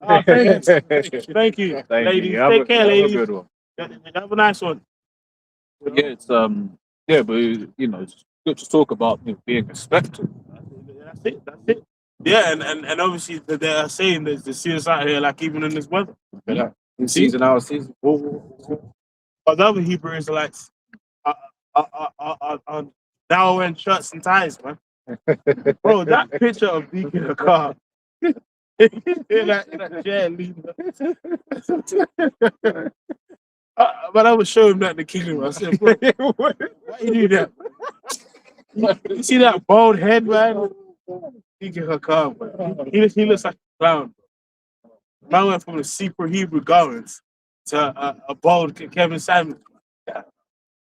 Thank you. Thank you, ladies. Take care, ladies. Good one. Have a nice one. Yeah, it's yeah, but you know, it's good to talk about being respectful. That's it. That's it. Yeah, and obviously they are saying that the serious out here, like even in this weather. Yeah. In season, out of season. But the other Hebrew Israelites are now wearing shirts and ties, man. Bro, that picture of Deacon Akar in that chair leading. But I would show him that in the kingdom. I said, bro, why you do that? You see that bald head, man? Deacon Akar, man. He looks like a clown. Man went from the super Hebrew garments to a bald Kevin Samuel.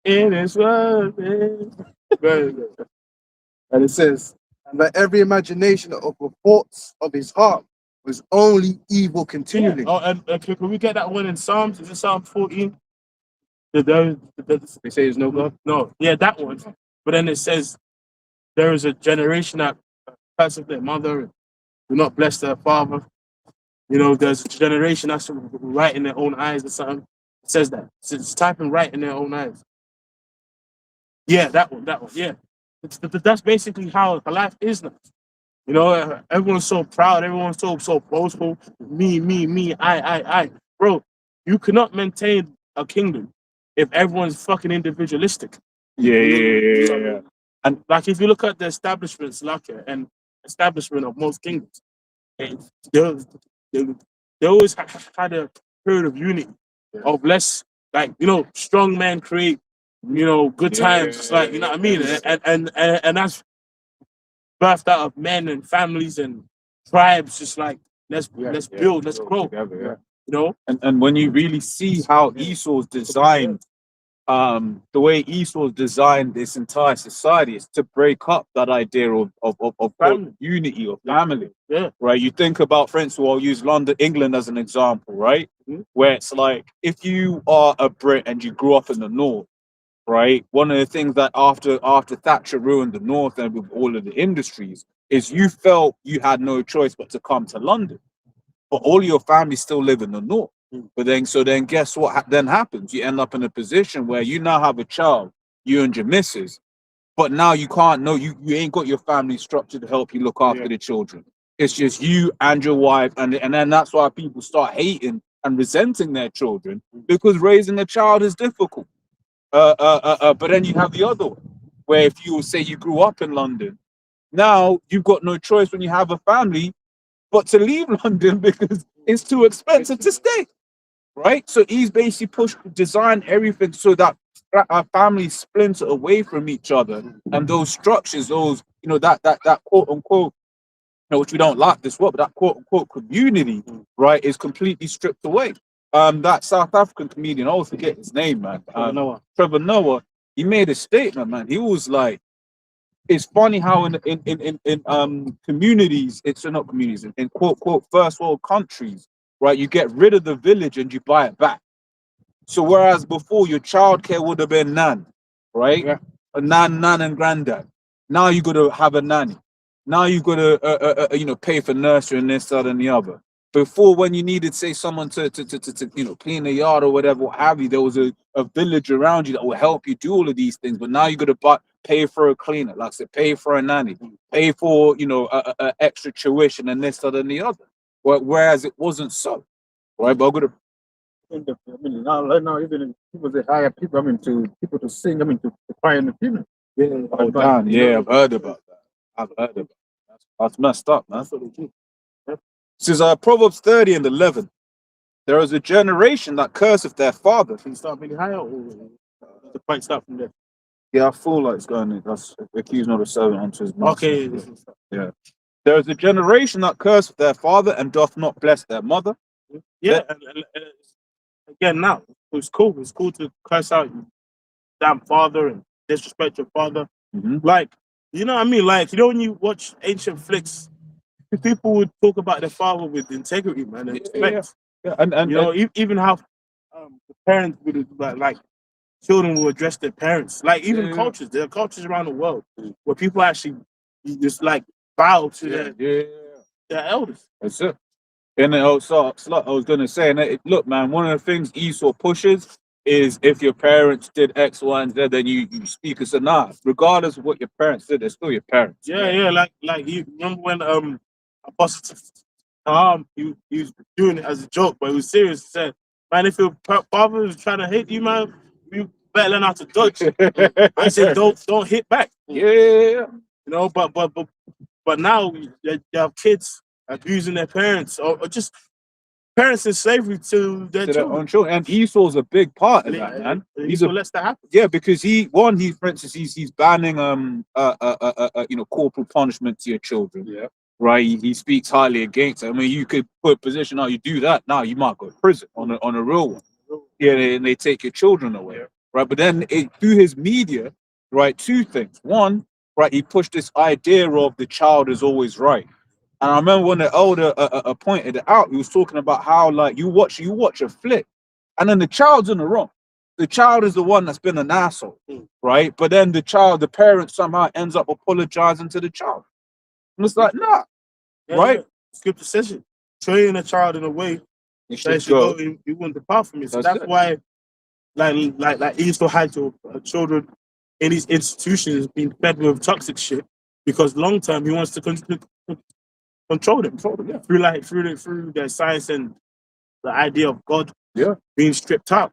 It is what it is. And it says, and that every imagination of the thoughts of his heart was only evil continually. Yeah. Oh, and can we get that one in Psalms? Is it Psalm 14? They say there's no God? No. Yeah, that one. But then it says there is a generation that curses their mother and do not bless their father. You know, there's a generation that's right in their own eyes or something. It says that. It's typing right in their own eyes. Yeah, that one. Yeah. That's basically how life is now. You know, everyone's so proud, everyone's so boastful. Me, I. Bro, you cannot maintain a kingdom if everyone's fucking individualistic. Yeah. And like if you look at the establishments, like and establishment of most kingdoms, they always had a period of unity, of less like strong men create good times. It's like what I mean, and that's birthed out of men and families and tribes. Just like let's build, let's grow. Together, And when you really see how Esau's designed, the way Esau's designed this entire society is to break up that idea of Family. unity of family. Yeah. Right. You think about, for instance, I'll use London, England as an example, right? Mhm. Where it's like if you are a Brit and you grew up in the north, right? One of the things that after Thatcher ruined the north and with all of the industries is you felt you had no choice but to come to London, but all your family still live in the north. But then guess what then happens? You end up in a position where you now have a child, you and your missus, but now you can't you ain't got your family structure to help you look after the children. It's just you and your wife, and then that's why people start hating and resenting their children, because raising a child is difficult. But then you have the other one, where if you say you grew up in London, now you've got no choice when you have a family but to leave London because it's too expensive to stay, right? So he's basically designed everything so that our families splinter away from each other, and those structures, those that quote unquote, which we don't like this word, but that quote unquote community, right, is completely stripped away. That South African comedian, I always forget his name, man. Trevor Noah. He made a statement, man. He was like, "It's funny how in communities, it's not communities, in quote quote first world countries, right? You get rid of the village and you buy it back. So whereas before your childcare would have been nan, right? Yeah. A nan and granddad. Now you got to have a nanny. Now you got to pay for nursery and this, that, and the other. Before, when you needed, say, someone to clean the yard or whatever, what have you, there was a village around you that will help you do all of these things. But now you got to pay for a cleaner, like I said, pay for a nanny, pay for extra tuition and this, that, and the other. Whereas it wasn't so, right? But I'm gonna in the, I mean, now, right now, even if people say hire people, I mean, to people to sing, I mean, to cry in the funeral. Yeah, Oh, damn. Yeah, I've heard about that. I've heard about that. That's messed up, man. that's what they do. This is Proverbs 30 and 11. There is a generation that curseth their father. Can you start really higher, or the point start from there? Yeah, I feel like it's going. That's accusing of the servant unto his master. Okay. Yeah. There is a generation that curseth their father and doth not bless their mother. Yeah, and again, now it's cool. It's cool to curse out your damn father and disrespect your father. Mhm. Like, you know what I mean? Like, you know, when you watch ancient flicks, people would talk about their father with integrity, man, and respect. Yeah, and You know, even how the parents would like children will address their parents. Like, even Yeah. cultures, there are cultures around the world where people actually just like bow to their elders. That's it. And then also, I was gonna say, and look, man, one of the things Esau pushes is if your parents did X, Y, and Z, then you speak as a nah. Regardless of what your parents did, they're still your parents. Yeah, like you remember when Apostle he was doing it as a joke, but he was serious. He said, "Man, if your father is trying to hit you, man, you better learn how to dodge." I said, "Don't hit back." Yeah. You know, but now you have kids abusing their parents or just parents in slavery to their To their children. own children. And Esau's a big part of that, man. He's what lets that happen. Yeah, because for instance, he's banning corporal punishment to your children. Yeah. Right. He speaks highly against it. I mean, you could put a position out, you do that, now you might go to prison on a real one. Yeah, and they take your children away. Yeah. Right. But then through his media, right, two things. One, right, he pushed this idea of the child is always right. And I remember when the elder pointed it out, he was talking about how, like, you watch a flick, and then the child's in the wrong. The child is the one that's been an asshole, right? But then the parent somehow ends up apologizing to the child. And it's like, nah, right? Yeah. Scripture says it. Train a child in a way You that should go, you wouldn't depart from it. So That's that's it. why, like Esau had to children in these institutions being fed with toxic shit because long term he wants to control them through their science and the idea of God being stripped out.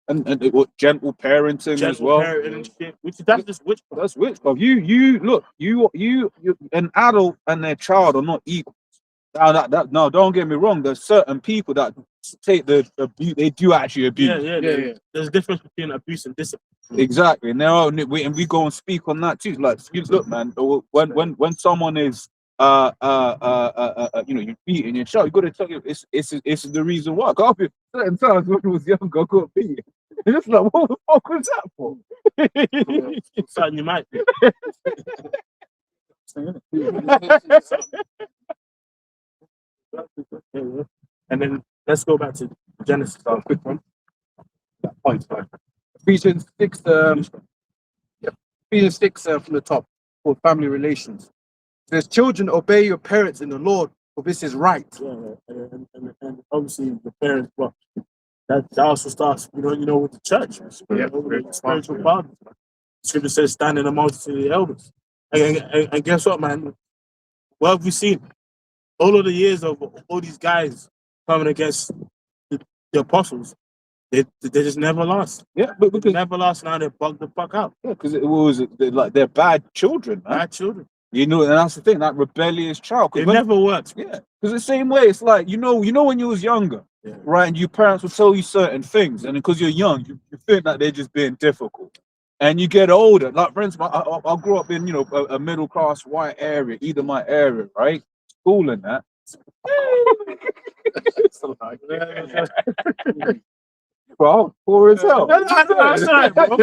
And it was gentle parenting as well. Parenting and shit, that's just witchcraft. That's witchcraft. You look, you an adult and their child are not equal. Now no, don't get me wrong. There's certain people that take the abuse. They do actually abuse. Yeah. There's a difference between abuse and discipline. Exactly. Now we go and speak on that too. Like, look, man, when someone is you're beating your child, you got to tell you it's the reason why. Cause certain times when I was younger, I got beaten. And it's like, what the fuck was that for? Something you might do. And then let's go back to Genesis. Quick one. That point, right? Ephesians 6, Ephesians 6 from the top, called family relations. It says, children, obey your parents in the Lord, for this is right. Yeah, and obviously the parents, but that also starts, you know, with the church, with the spiritual fathers. Scripture says, stand in the multitude of the elders. And guess what, man? What have we seen? All of the years of all these guys coming against the apostles, they just never lost. Yeah, but They because never lost. Now they bugged the fuck out. because it was they're bad children, man. Bad children. You know, and that's the thing, that rebellious child. It never worked. Yeah, because the same way, it's like, you know when you was younger, right, and your parents would tell you certain things, and because you're young, you think that they're just being difficult. And you get older, like for instance, I grew up in, a middle class white area, either my area, right? School and that. Bro, poor as hell. That's right, bro.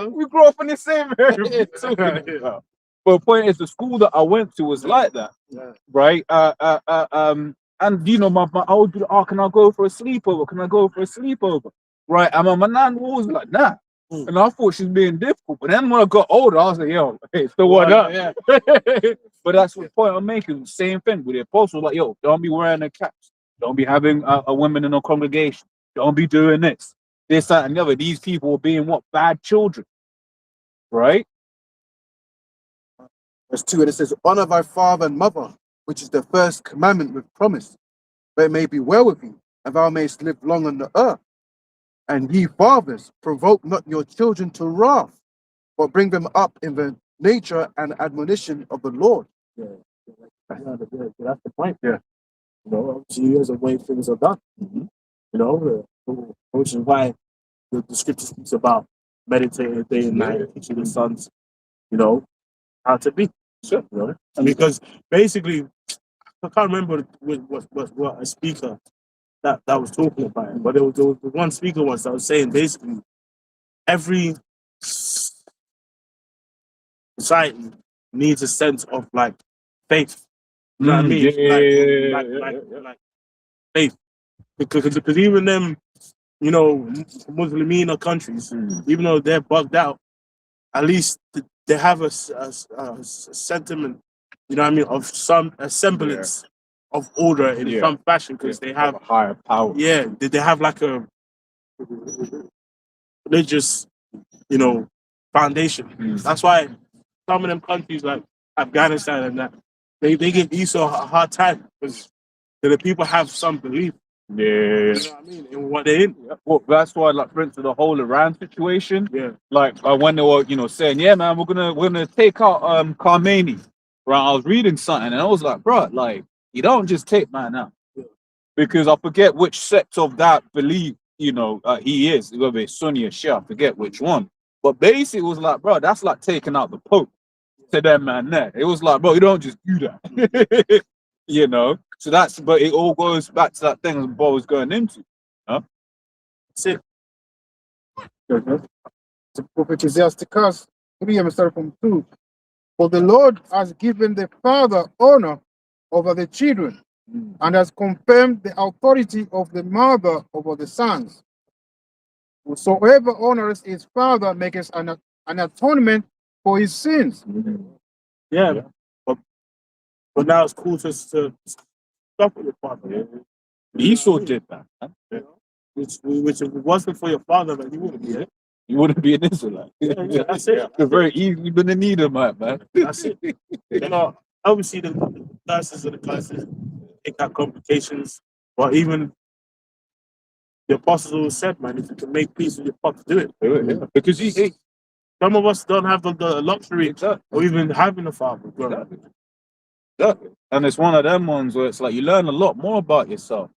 We grew up in the same area. But the point is, the school that I went to was like that, right? And I would be like, can I go for a sleepover? Can I go for a sleepover? Right? And my nan was like, nah. And I thought she was being difficult. But then when I got older, I was like, yo, hey, so what up? Yeah. But that's the point I'm making. Same thing with the apostles. Like, yo, don't be wearing a cap. Don't be having a women in a congregation. Don't be doing this, that, and the other. These people are being what? Bad children. Right? Verse 2, and it says, honor thy father and mother, which is the first commandment with promise, that it may be well with you, and thou mayest live long on the earth. And ye fathers, provoke not your children to wrath, but bring them up in the nature and admonition of the Lord. That's the point there. You know, obviously, there's a way things are done. You know, which is why the scripture speaks about meditating day and night, teaching the sons, you know, how to be. Sure. You know? And because basically, I can't remember what a speaker that was talking about it, but there was one speaker once that was saying basically every society needs a sense of like faith. You know what I mean? Like faith. Because even them, you know, Muslimina countries, even though they're bugged out, at least they have a sentiment, you know what I mean, of some semblance of order in some fashion, because they have a higher power. Yeah, they have like a religious, you know, foundation. That's why some of them countries like Afghanistan and that, they give Esau a hard time because the people have some belief. Yeah. You know what I mean? In what they're in. Well, that's why, like, for instance, the whole Iran situation. Yeah. Like, when they were, you know, saying, "Yeah, man, we're gonna take out Khamenei." Right? I was reading something, and I was like, "Bro, like, you don't just take man out," because I forget which sect of that belief, you know, he is. Whether it's Sunni or Shia, I forget which one. But basically, it was like, bro, that's like taking out the Pope to them man there. It was like, bro, you don't just do that. You know, so but it all goes back to that thing that Bo was going into. Huh? That's it. The prophet Ecclesiasticus 3, I'm starting from 2. For the Lord has given the father honor over the children, and has confirmed the authority of the mother over the sons. Whosoever honors his father makes an atonement for his sins. Yeah. But now it's cool to stop with your father. Esau did that. Man. Which if it wasn't for your father, man, you wouldn't be it. You wouldn't be an Israelite. That's it. You're very easily been in need of man. That's it. You know, obviously the classes it got complications, but even the apostles always said, man, if you can make peace with your father, do it. Yeah. Because some of us don't have the luxury or even having a father. Exactly. And it's one of them ones where it's like you learn a lot more about yourself.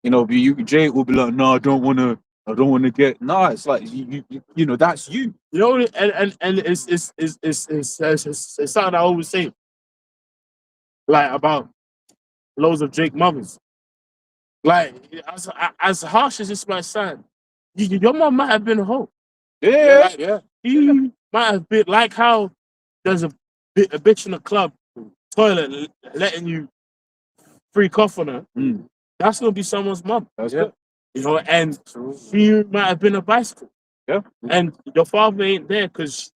You know, Jake will be like, "No, I don't want to get." No, it's like you know, that's you. You know, and it's something I always say, like about loads of Jake mothers. Like as harsh as this might sound, your mom might have been a hoe. Yeah. He might have been like how there's a bitch in the club toilet letting you freak off on her. That's gonna be someone's mom. That's good. You know, and she might have been a bicycle. Yeah. And your father ain't there because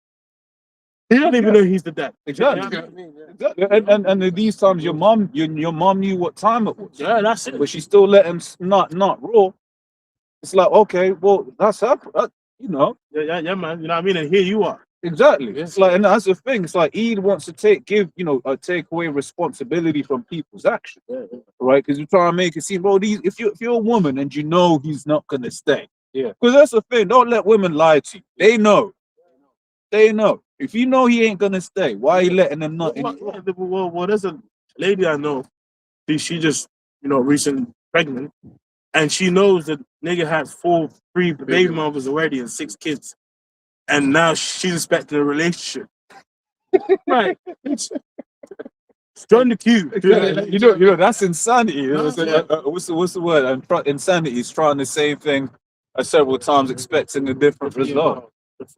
he don't even know he's the dad. Exactly. You know what I mean? Exactly. And these times your mom knew what time it was. Yeah, that's it. But she still let him not raw. It's like, okay, well, that's her, you know. Yeah, man. You know what I mean? And here you are. Exactly. It's like, and that's the thing. It's like Eid wants to take away responsibility from people's actions, right? Because you're trying to make it seem, bro, if you're a woman and you know he's not gonna stay, because that's the thing. Don't let women lie to you. They know. If you know he ain't gonna stay, why are you letting them not? Well, there's a lady I know. She just recently pregnant, and she knows that nigga has 3 baby mothers already and 6 kids. And now she's expecting a relationship. Right. Join the queue. You know, that's insanity. What's the word? And insanity is trying the same thing several times, expecting a different result. But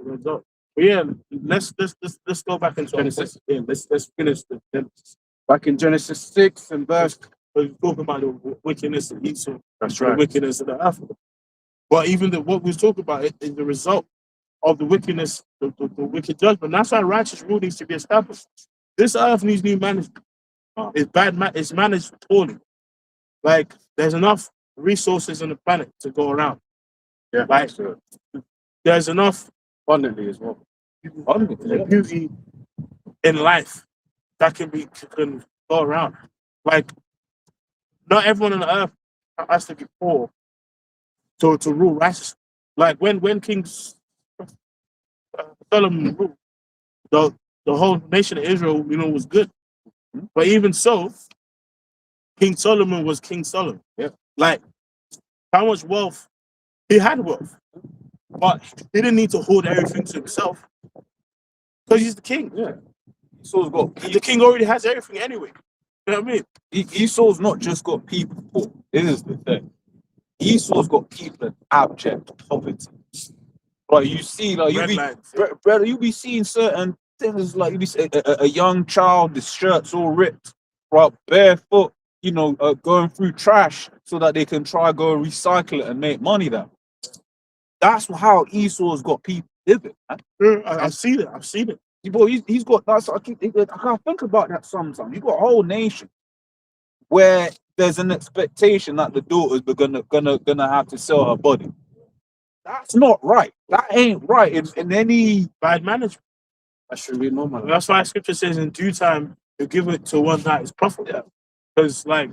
yeah, let's go back into Genesis. Yeah, let's finish the Genesis. Back in Genesis 6 and verse. We're talking about the wickedness of Esau. That's right. The wickedness of the earth. But even what we talk about is the result of the wickedness, the wicked judgment. That's why righteous rule needs to be established. This earth needs new management. It's managed poorly. Like, there's enough resources on the planet to go around. Yeah, like there's enough abundantly as well. Beauty in life that can go around. Like, not everyone on the earth has to be poor to rule righteously. Like when King Solomon ruled, the whole nation of Israel, was good. But even so, King Solomon was King Solomon. Yeah. Like how much wealth he had wealth, but he didn't need to hoard everything to himself because he's the king. Yeah. Esau's got The king already has everything anyway. You know what I mean? Esau's not just got people poor. This is the thing. Esau's got people in abject poverty. Like you see, like Red lines. brother, you be seeing certain things like you be seeing a young child, the shirt's all ripped, right, barefoot, going through trash so that they can try go recycle it and make money. That's how Esau's got people living. Man. I've seen it. I've seen it. Boy, he's got that's I can't think about that sometimes. You got a whole nation where there's an expectation that the daughter's gonna have to sell her body. That's not right. That ain't right in any Bad management. that should be normal. That's why Scripture says, "In due time, you give it to one that is profitable." Because like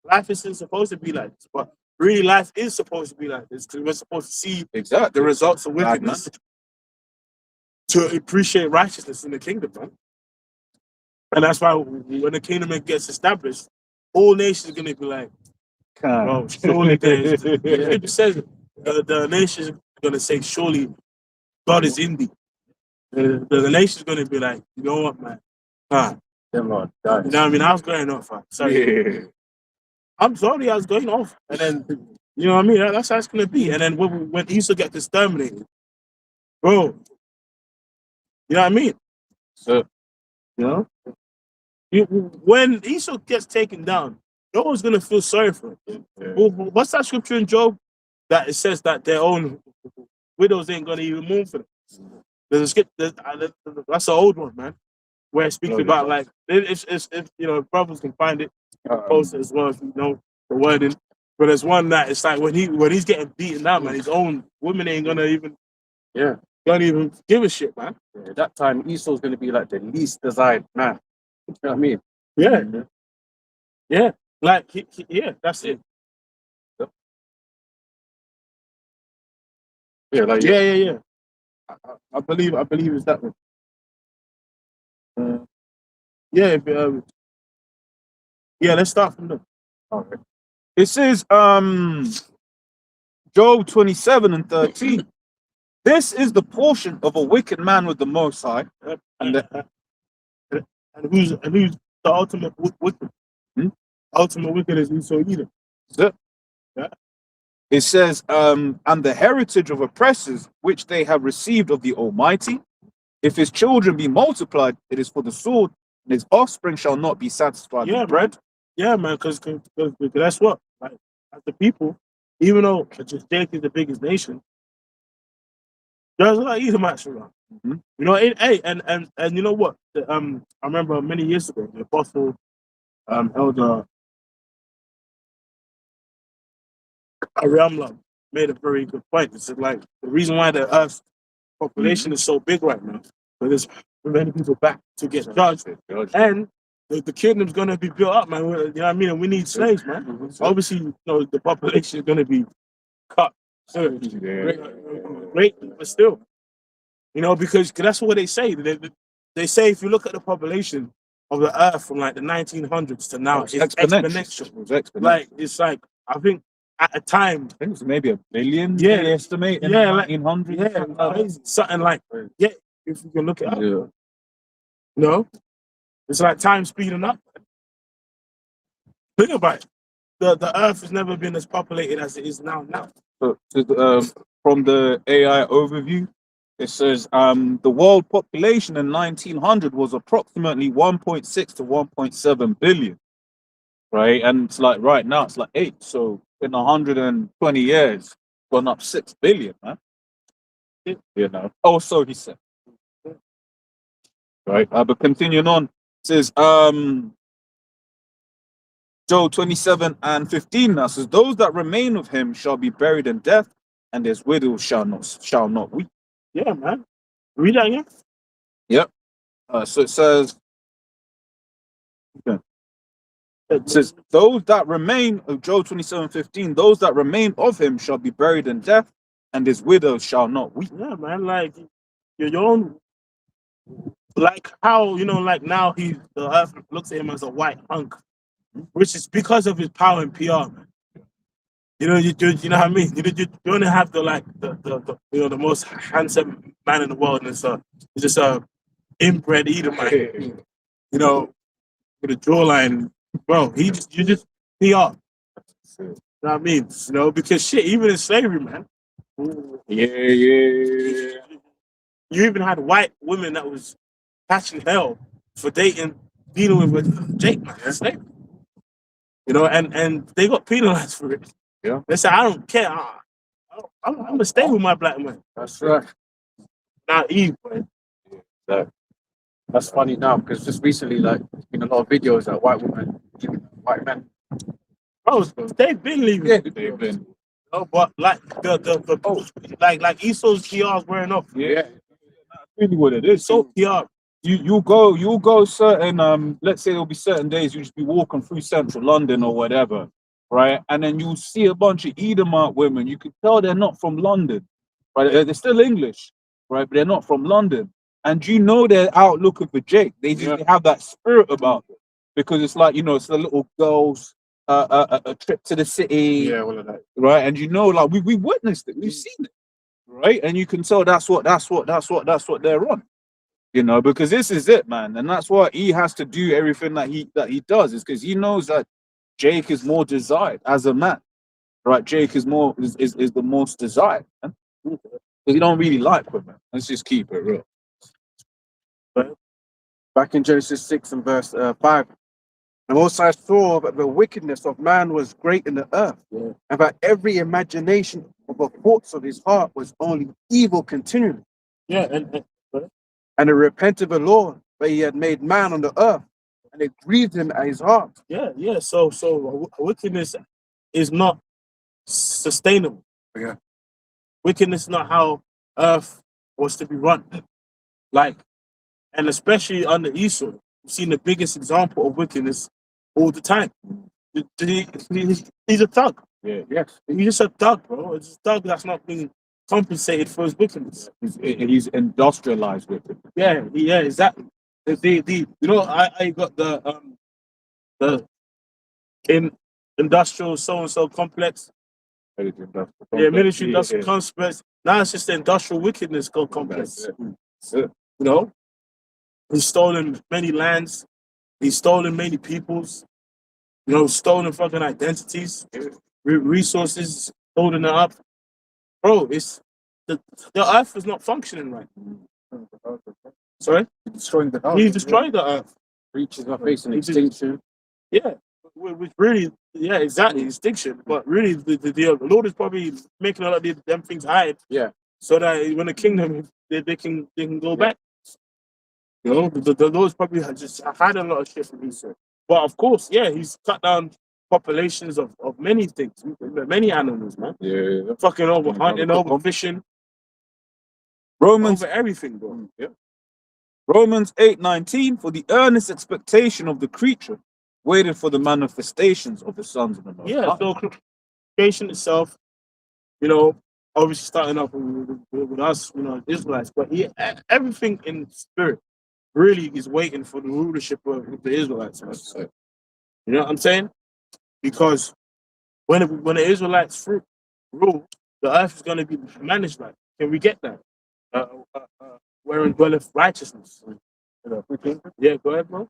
life isn't supposed to be like this, but really life is supposed to be like this because we're supposed to see Exactly. the results of Bad wickedness to appreciate righteousness in the kingdom, man. And that's why when the kingdom gets established, all nations are going to be like, "Bro, surely there's." It says the nations are going to say, "Surely God is in thee." The nation's going to be like, "You know what, man? You know what I mean? I was going off. Sorry. Yeah. I'm sorry I was going off." And then, you know what I mean? That's how it's going to be. And then when Esau gets exterminated, bro, you know what I mean? So You know? When Esau gets taken down, no one's going to feel sorry for him. What's that scripture in Job that it says that their own widows ain't going to even mourn for them? There's a script, that's an old one, man, where it speaks about like, if brothers can find it, post it as well if you know the wording. But there's one that it's like when he's getting beaten down, man, his own women ain't gonna even don't even give a shit, man. at that time Esau's gonna be like the least desired man. You know what I mean? Yeah. Like that's it. Yeah, like Yeah. I believe it's that one. Let's start from there. okay. It says Job 27:13. This is the portion of a wicked man with the Most High. And who's the ultimate wicked? Ultimate wicked is Esau either. It says, and the heritage of oppressors which they have received of the Almighty. If his children be multiplied, it is for the sword, and his offspring shall not be satisfied with bread. Yeah, man, because that's what, like, as the people, even though Jake is the biggest nation, there's a lot of Edomites around. Mm-hmm. You know, and you know what? I remember many years ago, the apostle Elder Aramla made a very good point. It said, like, the reason why the Earth's population is so big right now, because there's many people back to get judged, and the kingdom's gonna be built up, man. You know what I mean? And we need slaves, man. Obviously, the population is gonna be cut great, but still, because that's what they say. They say if you look at the population of the Earth from like the 1900s to now, it's exponential. Like it's like I think at a time, I think it was maybe 1 billion. Yeah. They estimate in Yeah, like- 1900. something like if you can look it up. It's like time speeding up. Think about it. The Earth has never been as populated as it is now. So, from the AI overview, it says the world population in 1900 was approximately 1.6 to 1.7 billion, right? And it's like right now it's like 8. So in 120 years, gone up 6 billion, man. Also he said, right? But continuing on, it says Job 27:15 now says, those that remain of him shall be buried in death, and his widows shall not weep. Yeah, man. Read that again. So it says, It says, those that remain of Job 27:15, those that remain of him shall be buried in death, and his widow shall not weep. Yeah, man. Like your own, like how like now the earth looks at him as a white hunk, which is because of his power and PR, man. You know what I mean. You only have the the most handsome man in the world, and it's just a inbred Edomite, with a jawline, bro. You just PR. You know what I mean? Because shit, even in slavery, man. Yeah. You even had white women that was catching hell for dealing with Jake, man. That's slavery. And they got penalized for it. Yeah. They said, I don't care. I'm gonna stay with my black man. That's right. Not Eve, man. That's funny now because just recently, like, there's been a lot of videos that white women, even white men. Bro, they've been leaving. Yeah, they've been. But like like Esau's PR is wearing off. Yeah. That's really what it is. So PR. You'll go certain let's say there'll be certain days you just be walking through central London or whatever, right? And then you'll see a bunch of Edomite women. You can tell they're not from London, right? They're still English, right? But they're not from London. And they're out looking for Jake. They have that spirit about them because it's like it's the little girls a trip to the city, Yeah, all of that. right? And like we witnessed it, we've seen it, right? And you can tell that's what they're on. Because this is it, man, and that's why he has to do everything that he does, is because he knows that Jake is more desired as a man, right? Jake is the most desired, man. Because he don't really like women. Let's just keep it real. Back in Genesis 6 and verse 5. The Most High saw that the wickedness of man was great in the earth, and that every imagination of the thoughts of his heart was only evil continually. Yeah, And he repented the Lord that he had made man on the earth, and it grieved him at his heart. yeah. So wickedness is not sustainable. Yeah. Wickedness is not how earth was to be run. And especially under Esau, you've seen the biggest example of wickedness all the time. He's a thug. Yeah, yes. He's just a thug, bro. It's a thug that's not being compensated for his wickedness. He's industrialized with it. Yeah, exactly. I got the industrial so and so complex. Military industrial complex. Now it's just the industrial wickedness complex. He's stolen many lands. He's stolen many peoples. Stolen fucking identities, resources, holding it up. Bro, it's the earth is not functioning right. Sorry? Destroying the earth. He's destroying the earth. Creatures are facing extinction. Yeah. Which really, yeah, exactly, extinction. But really, the Lord is probably making a lot of them things hide. Yeah. So that when the kingdom, they can go back. The Lord's probably just had a lot of shit from Esau. But of course, yeah, he's cut down populations of many things, many animals, man. Yeah. Fucking over hunting, over fishing, Romans over everything, bro. Yeah. Romans 8:19, for the earnest expectation of the creature waited for the manifestations of the sons of the Most Yeah, High. so creation itself, obviously starting off with us, Israelites, but everything in spirit really is waiting for the rulership of the Israelites. Man. You know what I'm saying? Because when the Israelites rule, the earth is going to be managed like. Can we get that? Wherein dwelleth righteousness. Yeah, go ahead, bro.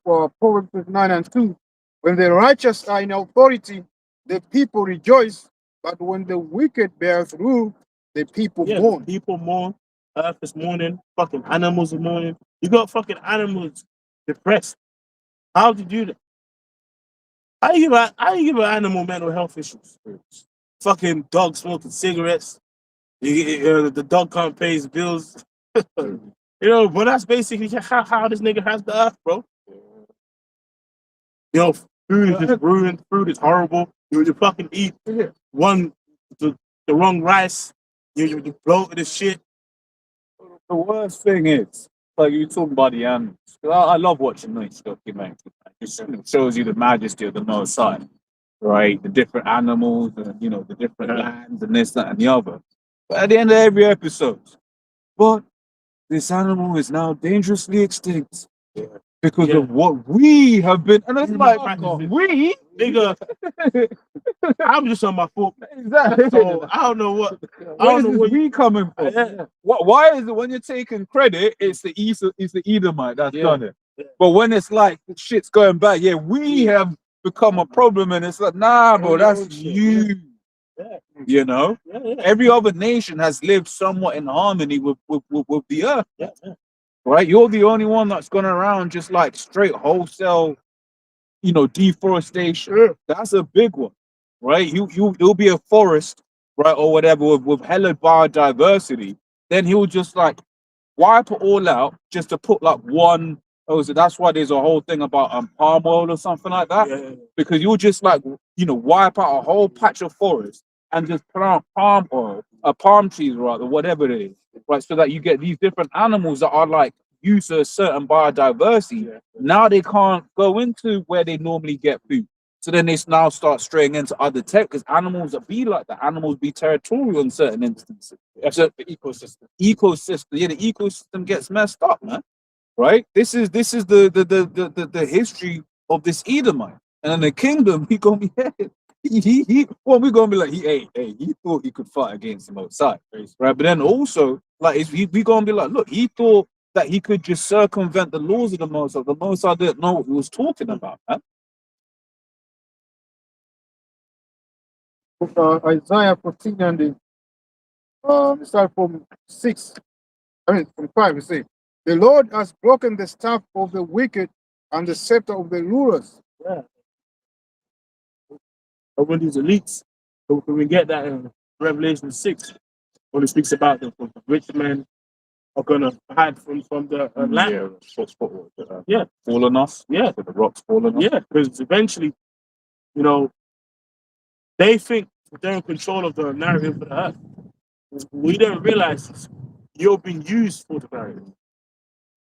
For Proverbs 9 and 2, when the righteous are in authority, the people rejoice, but when the wicked bears rule, the people mourn. People mourn. Earth is mourning. Fucking animals are mourning. You got fucking animals depressed. How do you do that? How you give an animal mental health issues? Fucking dog smoking cigarettes. The dog can't pay his bills. But that's basically how this nigga has the earth, bro. Food is just ruined. Food is horrible. You fucking eat the wrong rice. You bloated as shit. The worst thing is, like you talking about the animals. I love watching these documentaries. It just shows you the majesty of the Most High, right? The different animals and the different lands and this, that, and the other. But at the end of every episode, but this animal is now dangerously extinct because of what we have been. And it's like, we, nigga. I'm just on my foot. exactly. So I don't know what. I Where don't is know this what. we coming from? Yeah. Why is it when you're taking credit, it's the Edomite that's Yeah. done it? But when it's like shit's going back, we have become a problem, and it's like, nah, bro, that's you. Yeah. You know, Yeah. every other nation has lived somewhat in harmony with the earth, Yeah. right? You're the only one that's gone around just like straight wholesale, deforestation. Sure. That's a big one, right? You'll be a forest, right, or whatever with hella biodiversity. Then he'll just like wipe it all out just to put like one. Oh, so that's why there's a whole thing about palm oil or something like that. Yeah. Because you'll just like wipe out a whole patch of forest and just plant palm oil, palm trees rather, whatever it is, right? So that you get these different animals that are like used to a certain biodiversity. Yeah. Now they can't go into where they normally get food. So then they now start straying into other tech because animals are be like that. Animals be territorial in certain instances. So the ecosystem. The ecosystem gets messed up, man. Right? This is the history of this Edomite. And in the kingdom, he gonna be we're gonna be like he thought he could fight against the Most High, right? But then also like we gonna be like, look, he thought that he could just circumvent the laws of the Most High. The Most High didn't know what he was talking about, man. Isaiah 14 and it start from 5, it says, the Lord has broken the staff of the wicked and the scepter of the rulers. Yeah. But when these elites, so when we get that in Revelation 6, when it speaks about the rich men are gonna hide from the land. Yeah. Fallen us. Yeah. The rocks fallen us. Yeah, because eventually, they think they're in control of the narrative of the earth. We don't realize you're being used for the narrative.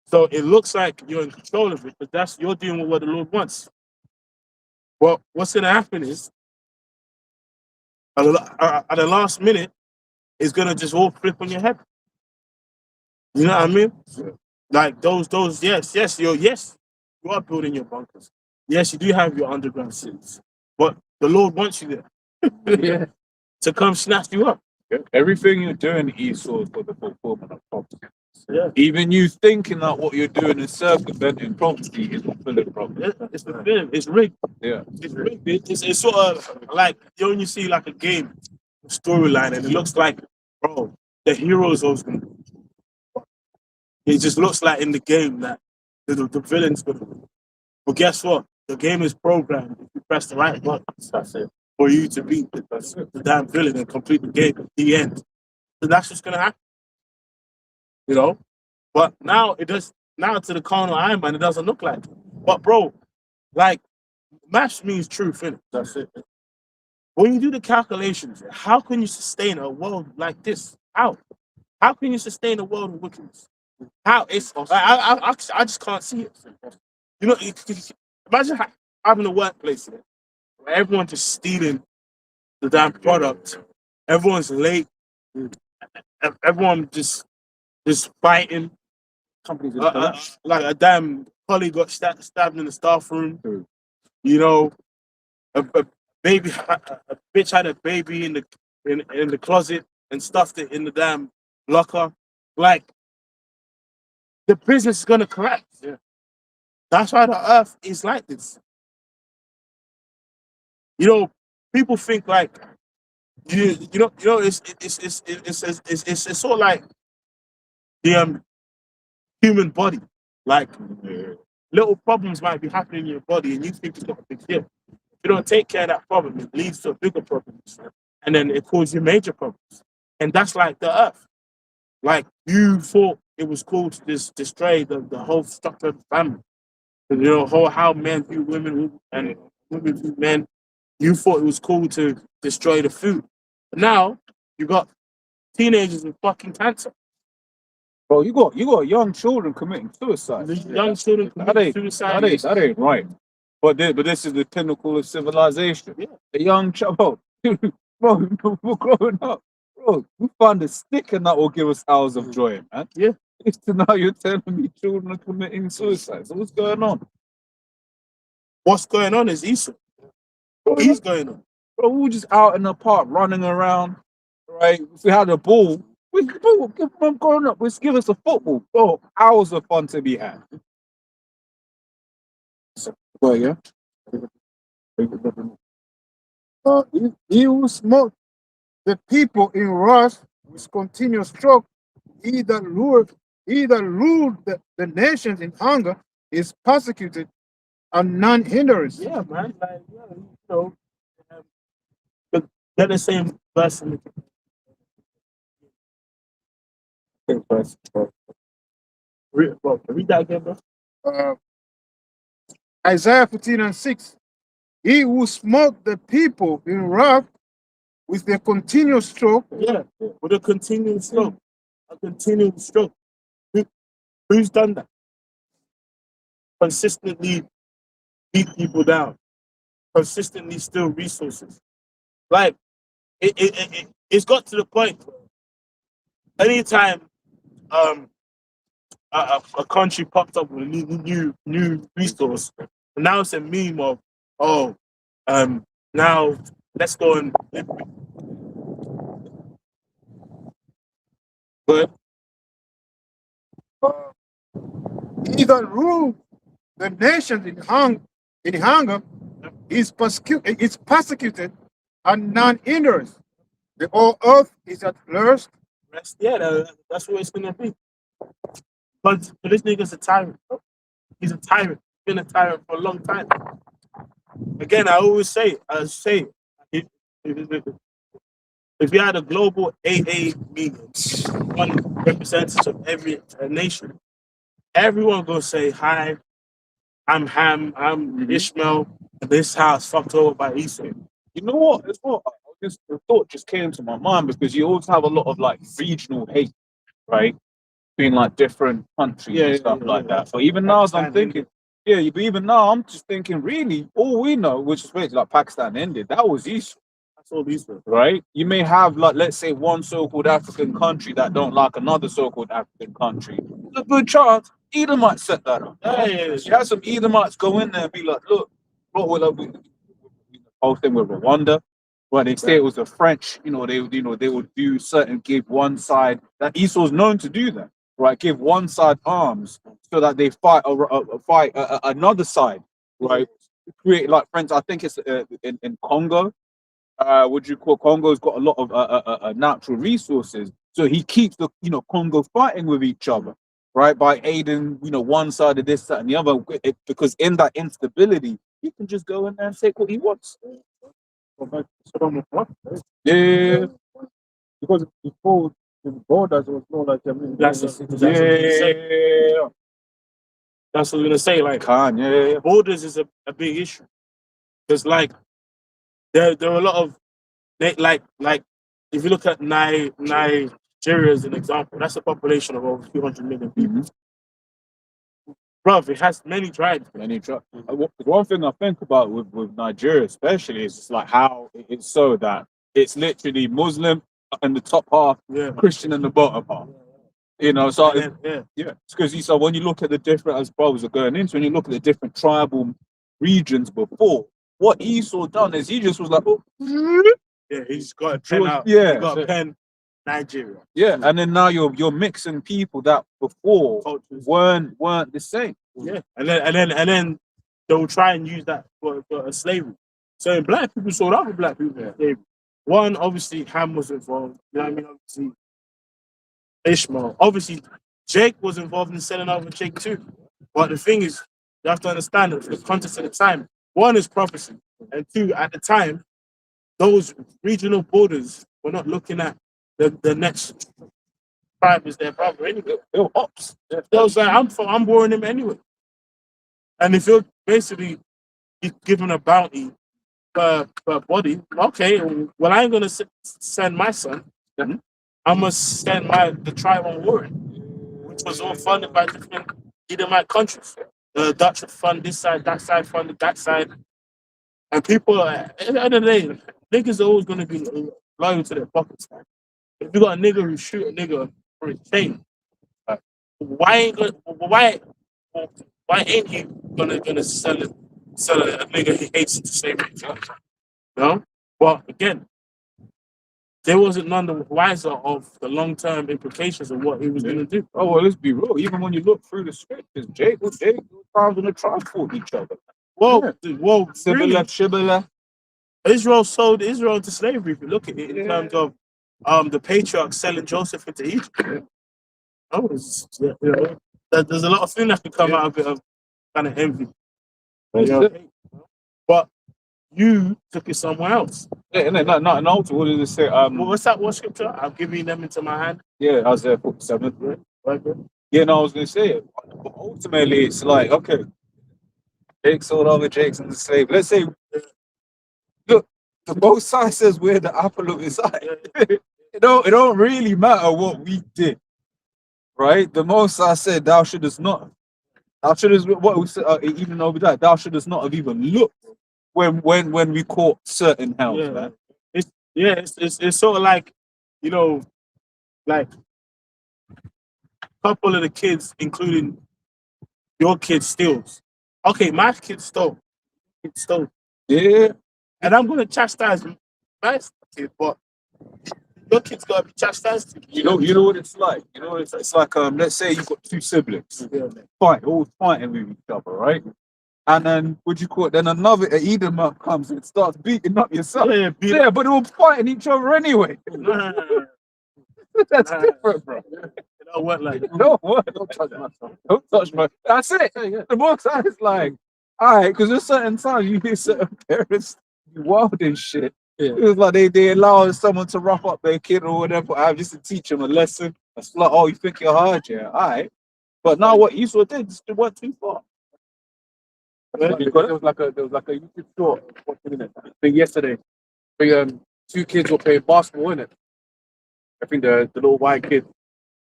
So it looks like you're in control of it, but you're dealing with what the Lord wants. Well, what's going to happen is, at the last minute, it's going to just all flip on your head. You know what I mean? Like those, yes, you are building your bunkers. Yes, you do have your underground cities, but the Lord wants you there to come snatch you up. Everything you're doing, Esau, is for the fulfillment of prophecy. Yeah. Even you thinking that what you're doing is circumventing prophecy is fulfilling prophecy. It's the film. It's rigged. Yeah. It's rigged. It's sort of like when you see like a game storyline and it looks like, bro, the hero's always gonna. It just looks like in the game that the villain's gonna. But guess what? The game is programmed. If you press the right buttons, that's it. For you to beat the damn villain and complete the game at the end. And that's what's gonna happen. But now to the carnal eye, man, it doesn't look like it. But bro, like maths means truth, innit? That's it. When you do the calculations, how can you sustain a world like this? How can you sustain a world of wickedness? How? It's I just can't see it. Imagine having a workplace where everyone's just stealing the damn product. Everyone's late. Everyone just fighting. Companies Like a damn colleague got stabbed in the staff room. A baby, a bitch had a baby in the closet and stuffed it in the damn locker. Like the business is gonna collapse. Yeah. That's why the earth is like this. People think like it's sort of like the human body. Like little problems might be happening in your body and you think it's not a big deal. If you don't take care of that problem, it leads to a bigger problem. And then it causes you major problems. And that's like the earth. Like you thought it was cool to destroy the whole structure of the family. How men view women and women view men. You thought it was cool to destroy the food. But now you got teenagers with fucking cancer. Bro, you got young children committing suicide. The young children That commit ain't suicide. that ain't right. But this is the pinnacle of civilization. Yeah. A young child, bro, we're growing up, bro. We found a stick and that will give us hours of joy, man. Yeah. It's to now you're telling me children are committing suicide. So what's going on? What's going on is Esau. He's going on. Bro, we were just out in the park running around, right? If we had a ball, I'm growing up, let's give us a football. Bro, hours of fun to be had. Well, yeah. He who smote the people in wrath with continuous stroke, he that ruled the nations in hunger is persecuted and none hinders. Yeah, man. Like, you know, but they're the same verse in the read that again, bro. Isaiah 15:6. He who smote the people in wrath with their continuous stroke, Yeah, with a continuing stroke. A continuing stroke. Who's done that? Consistently beat people down. Consistently steal resources. Like, it's got to the point where anytime a country popped up with a new resource, and now it's a meme of, now let's go and but he that ruled the nations in hunger is persecuted and none hinders. The whole earth is at lust. that's what it's gonna be. But this nigga's a tyrant. Bro. He's a tyrant. He's been a tyrant for a long time. Again, I always say, if you had a global AA meeting, one representative of every nation, everyone gonna say, "Hi, I'm Ham, I'm Ishmael, and this house fucked over by Esau." You know what? It's what the thought just came to my mind because you always have a lot of like regional hate, right? Between like different countries and stuff like that. But even now, as I'm thinking, but even now, I'm just thinking, really, all we know, which is basically like Pakistan ended, that was Esau. That's all these were. Right? You may have like, let's say, one so-called African country that don't like another so-called African country. There's a good chance Edom might set that up. You have some Edomites go in there and be like, look, what will the whole thing with Rwanda? Well, they say it was the French, they would do certain, give one side that Esau's known to do that, right? Give one side arms so that they fight another side, right? Create like friends. I think it's in Congo. Would you call Congo's got a lot of natural resources, so he keeps the Congo fighting with each other, right? By aiding one side of this, that, and the other, because in that instability, he can just go in there and take what he wants. Yeah, Because before the borders was more like That's what we're gonna say. Like, yeah. borders is a big issue. Because like there are a lot of like if you look at Nigeria as an example, that's a population of over 200 million people. Bruv, it has many tribes. One thing I think about with Nigeria especially is just like how it's so that it's literally Muslim in the top half, Christian in the bottom half. So it's because you saw when you look at the different, as brothers are going into, when you look at the different tribal regions before, what Esau done is he just was like, he's got a pen out. Yeah, he got a pen. Nigeria. Yeah, and then now you're mixing people that before weren't the same. Yeah, and then they'll try and use that for a slavery. So black people sold out for black people in slavery. One, obviously, Ham was involved. You know what I mean? Obviously, Ishmael. Obviously, Jake was involved in selling out for Jake too. But the thing is, you have to understand that the context of the time. One is prophecy, and two, at the time, those regional borders were not looking at the next tribe is their brother anyway. They were ops. They was like, I'm warring him anyway. And if you're basically given a bounty per body, okay, well, I ain't gonna send my son. I must send the tribe I'm warring. It was all funded by different Edomite countries. The Dutch would fund this side, that side funded that side. And people, at the end of the day, niggas are always going to be loyal to their pockets. Man. If you got a nigga who shoot a nigga for his chain, like, why ain't he gonna sell a nigga he hates to slavery? No? But again, there wasn't none the wiser of the long-term implications of what he was going to do. Oh, well, let's be real. Even when you look through the scriptures, Jake was times when they transport each other. Well, really, Shibboleth. Israel sold Israel into slavery. If you look at it in terms of the patriarchs selling Joseph into Egypt. There's a lot of things that can come out of it of kind of envy. But you took it somewhere else. Yeah, and not what did it say? What's that? What scripture? I'm giving them into my hand. Yeah, Isaiah 47. Yeah, no, I was gonna say it. But ultimately, it's like, okay, Jake sold other Jakes into slave. Let's say, look, the both sides says we're the apple of his eye. It don't really matter what we did, right? The Most I said, thou shouldest not. Thou shouldest what we said, even over that. Thou shouldest not have even looked when we caught certain hells, man. It's sort of like, like a couple of the kids, including your kid, steals. Okay, my kid stole. It stole. Yeah. And I'm gonna chastise my kid, but your kid's gotta be chastised. You know what it's like. You know what it's like. Let's say you've got two siblings, always fighting with each other, right? And then what you call it? Then another Edomite comes and starts beating up your son. Yeah, but they were fighting each other anyway. That's different, bro. It don't work like that. No, don't touch my son. Don't touch my. That's it. The book is like, all right, because there's certain times you hear certain parents be wild and shit. Yeah. It was like they allow someone to rough up their kid or whatever, just to teach them a lesson. It's like, oh, you think you're hard, yeah, all right. But now what Esau did, just went too far. There was like a YouTube short I think yesterday. Two kids were playing basketball in it. I think the little white kid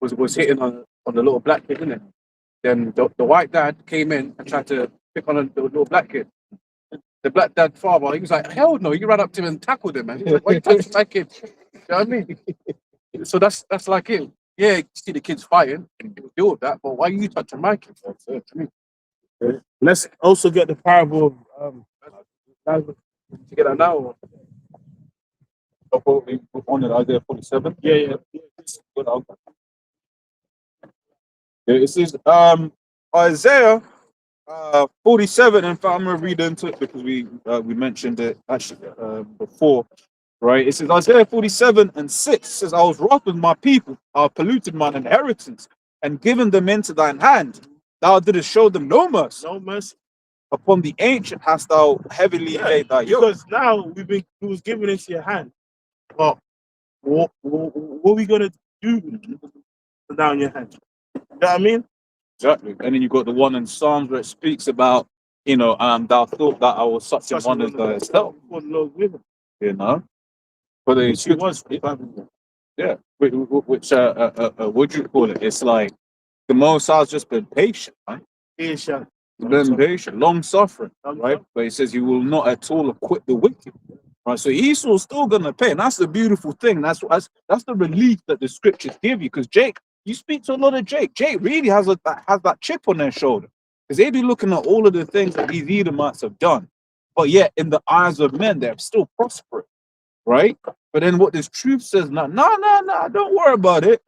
was hitting on the little black kid, innit? Then the white dad came in and tried to pick on the little black kid. The black dad father, he was like, hell no, he ran up to him and tackled him, man. He's like, why you touching my kid? You know what I mean? So that's like it. Yeah, you see the kids fighting and deal with that, but why are you touching my kid? That's it to me. Let's also get the parable of to get that now. On it, Isaiah 47. Yeah. It says Isaiah 47, and I'm gonna read into it because we mentioned it actually before, right? It says Isaiah 47:6 says, I was wroth with my people, I polluted mine inheritance, and given them into thine hand. Thou didst show them no mercy. No mercy. Upon the ancient hast thou heavily laid thy yoke. Because now it was given into your hand. But what are we gonna do now in your hand? You know what I mean? Exactly. And then you got the one in Psalms where it speaks about, thou thought that I was such a one as thyself. You know? But it was, yeah. Which what do you call it? It's like the Most High's just been patient, right? Patient. Been patient, long suffering, right? But he says you will not at all acquit the wicked. Right, so Esau's still gonna pay, and that's the beautiful thing. That's the relief that the scriptures give you. Because Jake, you speak to a lot of Jake. Jake really has that chip on their shoulder, because they be looking at all of the things that these Edomites have done, but yet in the eyes of men, they're still prospering, right? But then what this truth says, no, don't worry about it.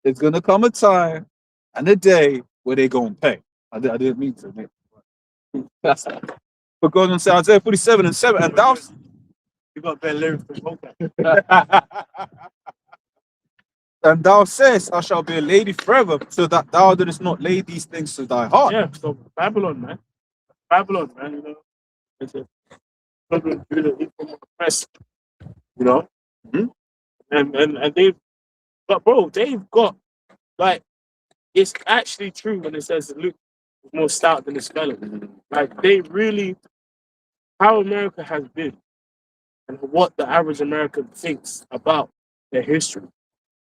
It's gonna come a time and a day where they're gonna pay. I didn't mean to. That's but God on say Isaiah 47:7, and thou. You got better lyrics than And thou sayest, I shall be a lady forever, so that thou didst not lay these things to thy heart. Yeah, so Babylon, man, you know, it's a press, you know, and they've got like, it's actually true when it says Luke is more stout than the skeleton. Like, they really, how America has been and what the average American thinks about their history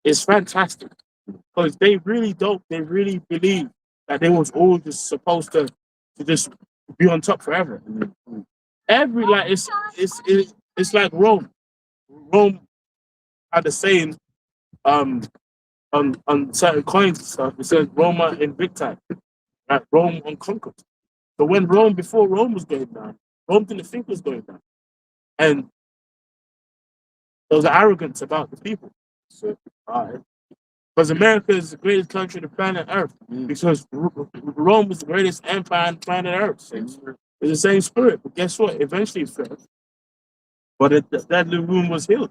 is fantastic. because they really don't. They really believe that they was all just supposed to just be on top forever. Every like it's like Rome. Rome had the saying on certain coins and stuff. It says Roma Invicta, like Rome unconquered. So when before Rome was going down, Rome didn't think it was going down, and there was arrogance about the people. So, because America is the greatest country on the planet Earth, because Rome was the greatest empire on planet Earth. It's the same spirit, but guess what? Eventually it fell. But that little room was healed,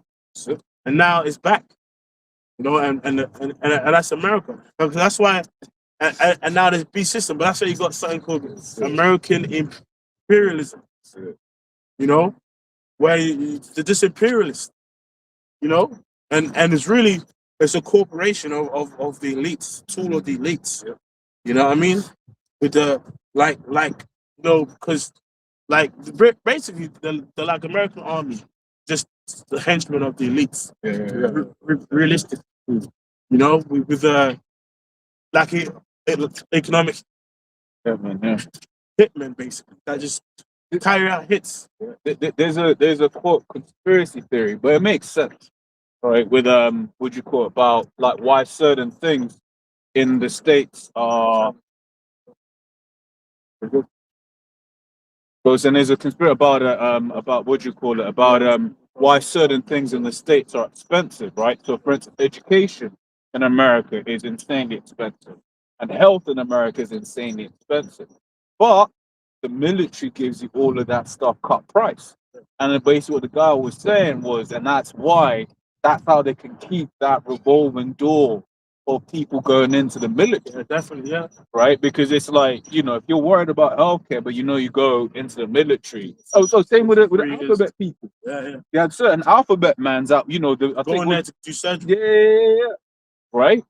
and now it's back. You know, and that's America. Because that's why, and now there's beast system. But that's why you got something called American imperialism. You know, where they're just imperialist. You know, and it's a corporation of the elites, tool of the elites. You know what I mean? With the like you know, because like basically the like American army, just the henchmen of the elites. Realistic, you know, with like economic hitmen basically that just carry out hits. There's a quote conspiracy theory, but it makes sense, right? With what you call it, about like why certain things in the States are. Because and there's a conspiracy about what you call it, about why certain things in the States are expensive, right? So for instance, education in America is insanely expensive, and health in America is insanely expensive. But the military gives you all of that stuff cut price. And then basically what the guy was saying was, and that's how they can keep that revolving door of people going into the military. Definitely, yeah. Right? Because it's like, you know, if you're worried about healthcare, but you know you go into the military. Oh, so same with the alphabet people. Yeah. They had certain alphabet mans out, you know, I think There to do surgery. yeah. Right?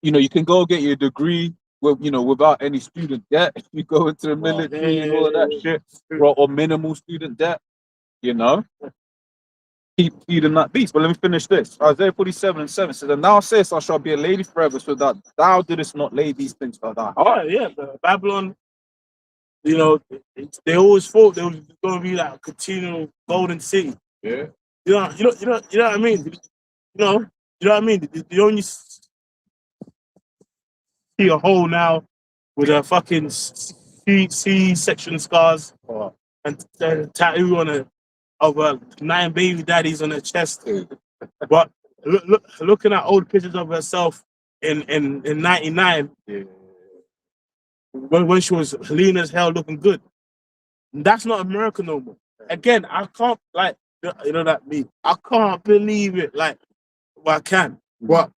You know, you can go get your degree with, you know, without any student debt. If you go into the military and all of that shit, or minimal student debt, you know. Keep feeding that beast. But let me finish this. Isaiah 47:7 says, and thou sayest, I shall be a lady forever, so that thou didst not lay these things for thy heart. Oh yeah, Babylon. You know, they always thought they was going to be like a continual golden city. Yeah. You know what I mean. You know what I mean. You only see a hole now with a fucking C-section scars and tattoo on of 9 baby daddies on her chest. But looking at old pictures of herself in 99, when she was lean as hell, looking good. That's not America no more. Again, I can't you know that me. I can't believe it. Like, well, I can. But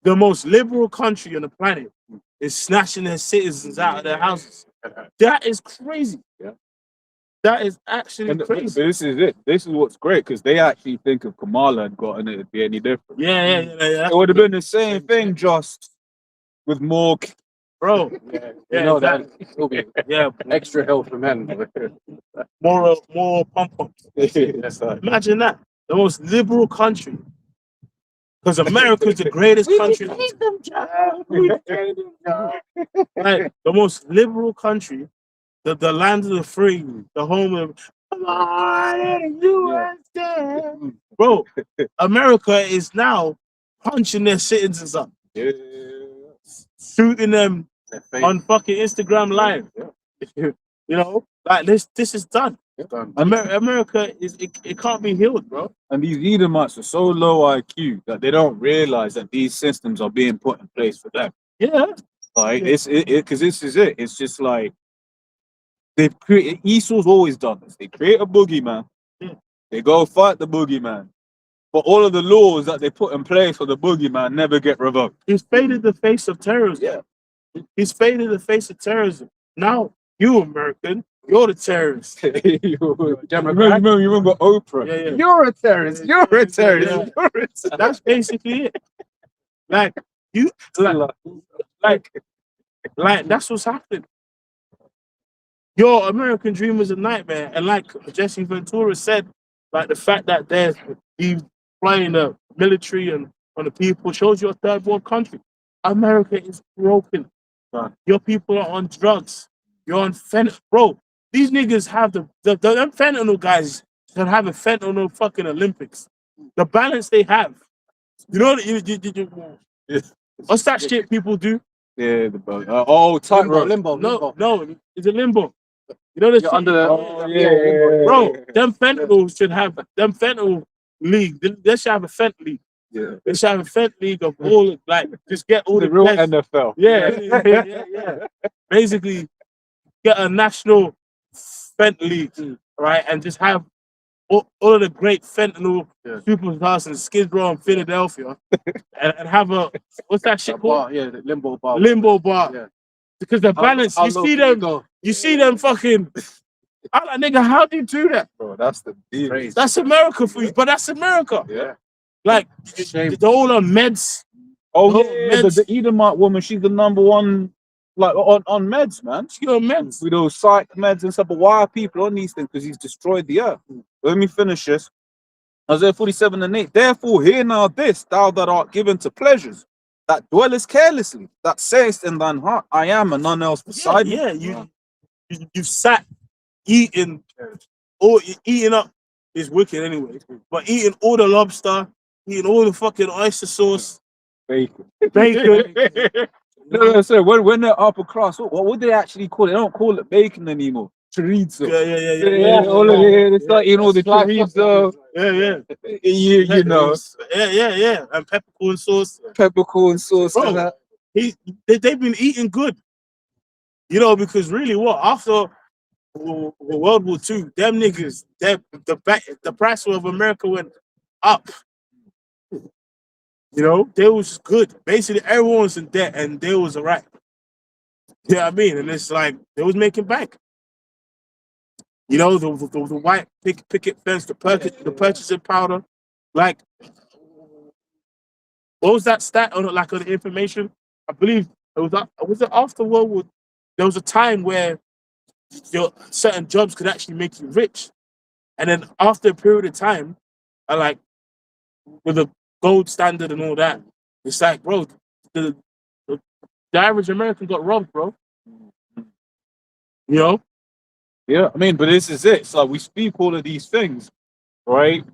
the most liberal country on the planet is snatching their citizens out of their houses. That is crazy. Yeah. That is actually But crazy. this is it. This is what's great, because they actually think if Kamala had gotten it, it'd be any different. Yeah. It would have been the same thing, just with more. Bro. You know that it'll be extra help for men. More pump-ups. Imagine that. The most liberal country. Because America is the greatest country. Like, the most liberal country, the land of the free, the home of USA. Bro, America is now punching their citizens up, shooting them on fucking Instagram Live. You know, like this is done. America it can't be healed, bro. And these Edomites are so low IQ that they don't realize that these systems are being put in place for them. Yeah. Like because this is it. It's just like they've created. Esau's always done this. They create a boogeyman. They go fight the boogeyman, but all of the laws that they put in place for the boogeyman never get revoked. He's faded the face of terrorism. Yeah. He's faded the face of terrorism. Now you American, you're the terrorist. You remember Oprah? Yeah. You're a terrorist. You're a terrorist. Yeah. You're a terrorist. That's basically it. Like that's what's happening. Your American dream is a nightmare, and like Jesse Ventura said, like the fact that he's playing the military and from the people. Shows you a third world country. America is broken. Your people are on drugs. You're on fentanyl. Bro, these niggas have them fentanyl guys can have a fentanyl fucking Olympics. The balance they have. You know what's that shit people do? Yeah, the boat. Oh, tightrope. Limbo. No, it's a limbo. You know this You're under the bro, them fentanyl should have them fentanyl league. They should have a fent league. Yeah. They should have a fent league of all like just get all The the real best. NFL. Yeah. Basically, get a national fent league, right, and just have all of the great fentanyl superstars in Skid Row and Philadelphia, and have a what's that shit called? bar, the limbo bar. Limbo bar. Yeah. Because the balance, How you low see can you them, go? you see them fucking. I'm like, nigga, how do you do that? Bro, that's the deal. Crazy. That's America for you, but that's America. Yeah. Like, Shame. they're all on meds. Oh No, yeah, meds. the Edomite woman, she's the #1, like on meds, man. She on meds. With those psych meds and stuff. But why are people on these things? Because he's destroyed the earth. Let me finish this. Isaiah 47:8. Therefore, hear now this, thou that art given to pleasures, that dwellest carelessly, that sayest in thine heart, I am, and none else beside me. You've sat eating, or eating up is wicked anyway. But eating all the lobster, eating all the fucking oyster sauce, Bacon. bacon. No, sir. When they're upper class, what would they actually call it? They don't call it bacon anymore. Chorizo. Yeah. All of it. They start eating all the chorizo. Yeah. You know, Yeah. And peppercorn sauce. peppercorn sauce. Bro. And that. They've been eating good. You know, because really after World War II, them niggas, the price of America went up. You know, they was good. Basically, everyone was in debt and they was all right. You know what I mean? And it's like, they was making bank. You know, the white picket fence, the purchasing powder. Like, what was that stat on the information? I believe was it after World War? There was a time where certain jobs could actually make you rich, and then after a period of time, like with the gold standard and all that, it's like, bro, the average American got robbed, bro. You know? Yeah, I mean, but this is it. So we speak all of these things, right?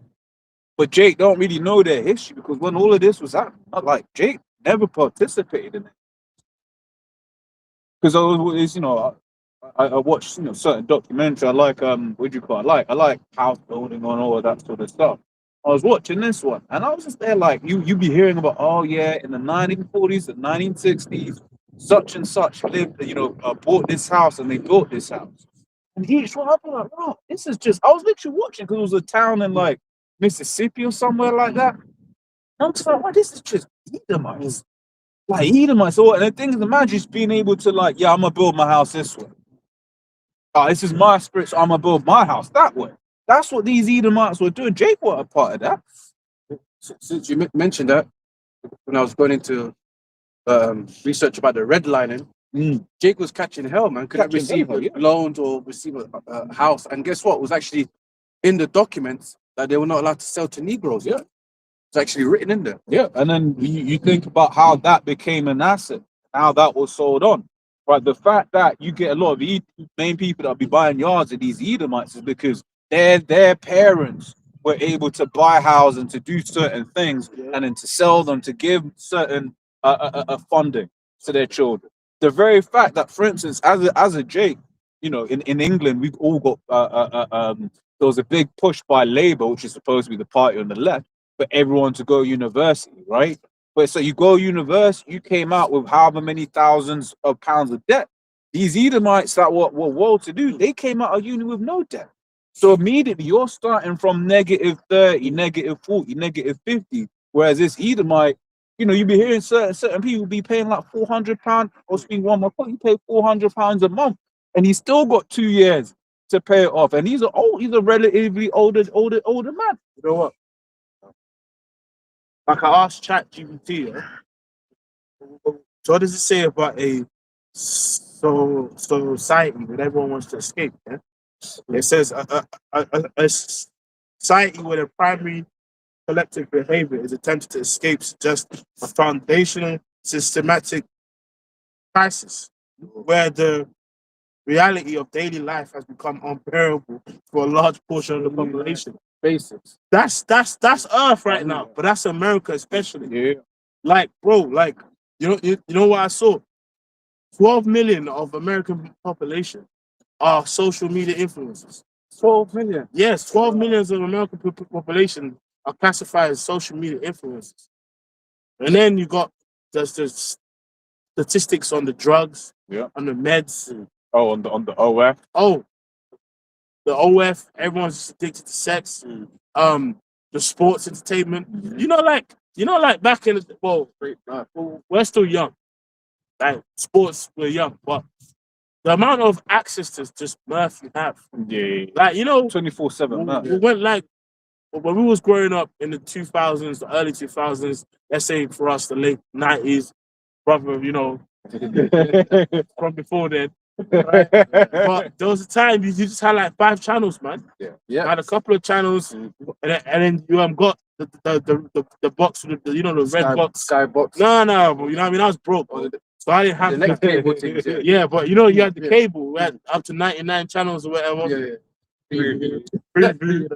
But Jake don't really know their history, because when all of this was happening, like Jake never participated in it. Because I was, I watched, certain documentary. I like what do you call it? I like house building and all of that sort of stuff. I was watching this one, and I was just there like, you be hearing about, oh yeah, in the 1940s, the 1960s, such and such lived, bought this house and they built this house. And each one, I'd be like, wow, this is just, I was literally watching because it was a town in like Mississippi or somewhere like that. And I'm just like, wow, this is just Edomites. Like Edomites. And the thing is, imagine just being able to like, yeah, I'm gonna build my house this way. This is my spirit, so I'm gonna build my house that way. That's what these Edomites were doing. Jake was a part of that. Since you mentioned that, when I was going into research about the redlining, Jake was catching hell, man. Couldn't receive loans or receive a house. And guess what? It was actually in the documents that they were not allowed to sell to Negroes. Yeah. It's actually written in there. Yeah. And then you think about how that became an asset, how that was sold on. Right. The fact that you get a lot of main people that be buying yards of these Edomites is because their parents were able to buy houses and to do certain things, and then to sell them, to give certain funding to their children. The very fact that, for instance, as a Jake, in England, we've all got there was a big push by Labour, which is supposed to be the party on the left, for everyone to go university, right? But so you go university, you came out with however many thousands of pounds of debt. These Edomites that were well-to-do, they came out of uni with no debt. So immediately you're starting from -30, -40, -50, whereas this Edomite, you be hearing certain people be paying like £400 or speaking one more point, you pay £400 a month, and he's still got 2 years to pay it off. And he's a relatively older man. You know what? Like I asked ChatGPT, so what does it say about a society that everyone wants to escape? Yeah? It says a society where the primary collective behavior is attempted to escape just a foundational, systematic crisis where the reality of daily life has become unbearable for a large portion of the population. Basics. That's Earth right now, but that's America especially. Yeah. Like, bro, like you know what I saw? 12 million of American population are social media influencers. 12 million. Yes, 12 millions of American population are classified as social media influencers. And then you got the statistics on the drugs, Yeah. on the meds. Oh, on the OF. Oh, the OF, everyone's just addicted to sex. The sports entertainment. You know, like back in the well, we're still young. Like sports, we're young, but the amount of access to just mirth you have. Yeah. Like, you know, 24/7, man. we went like when we was growing up in the 2000s, the early 2000s, let's say for us, the late 90s, brother, you know, from before then. Right? But there was a time you just had like 5 channels, man. Yeah. You had a couple of channels, and then you got the box with the, you know, the red box. Skybox. No, but you know what I mean? I was broke. So I didn't have The next cable things, yeah. Yeah, but you know, you had the Yeah. cable, we had up to 99 channels or whatever. Yeah. Free blue. You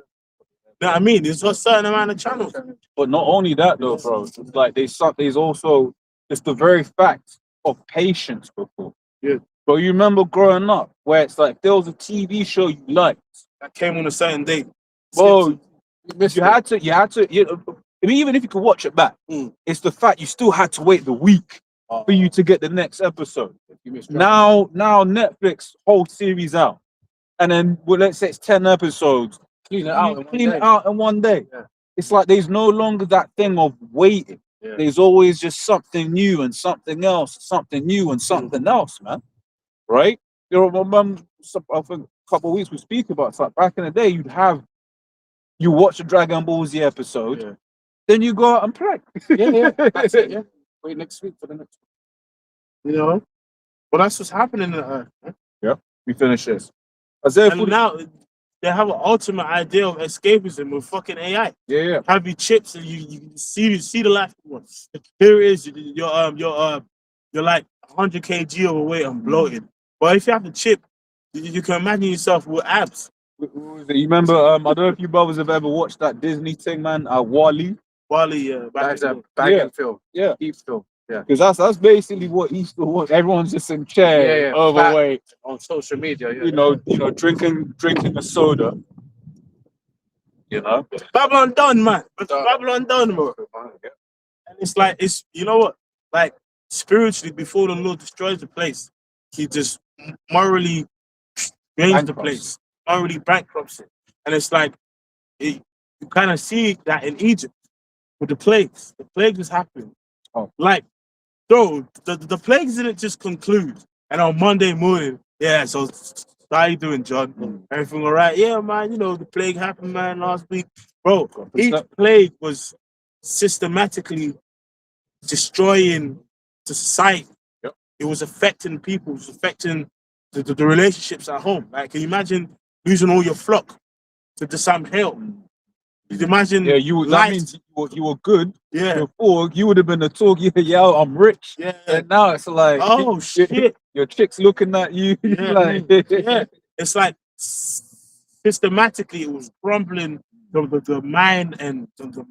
know what I mean? There's a certain amount of channels. But not only that, though, bro. It's like there's also it's the very fact of patience before. Yeah. But you remember growing up where it's like there was a TV show you liked. That came on a certain date. Bro, you had to, I mean, even if you could watch it back, it's the fact you still had to wait the week for you to get the next episode. Now Netflix whole series out, and then let's say it's 10 episodes. Clean it out. Clean it out in one day. Yeah. It's like there's no longer that thing of waiting. Yeah. There's always just something new and something else, something new and something else, man. Right? You know, I think a couple of weeks we speak about it's like back in the day, you watch a Dragon Ball Z episode, then you go out and play. Yeah. That's it, yeah. Wait next week for the next You know? But that's what's happening in Earth. We finish this. Isaiah And now they have an ultimate idea of escapism with fucking AI. Yeah. Have your chips and you see the life one. Here it is. You're like 100 kg overweight and bloated. But if you have the chip, you can imagine yourself with abs. You remember? I don't know if you brothers have ever watched that Disney thing, man. Wally. Wally, That's a Yeah. bagging film. Yeah. Deep film. Yeah. Because that's basically what he still wants. Everyone's just in chair, Yeah. overweight. On social media, yeah. You know, drinking a soda. You know. Babylon done, man. Babylon done, bro. And it's like, you know what? Like, spiritually, before the Lord destroys the place, he just morally drains the place, morally bankrupts it. And it's like, you kind of see that in Egypt with the plagues. The plagues was happening. Oh. Like, bro, the plagues didn't just conclude. And on Monday morning, so how you doing, John? Everything all right? Yeah, man, you know, the plague happened, man, last week. Bro, each plague was systematically destroying the society. Yep. It was affecting people. It was affecting the relationships at home. Like, can you imagine losing all your flock to some hail? You can imagine. Yeah, that means you were good. Yeah. Before you would have been a talk. Yeah, I'm rich. Yeah. And now it's like, Oh shit. Your chick's looking at you. Yeah. Like, Yeah. It's like systematically it was crumbling the mind and the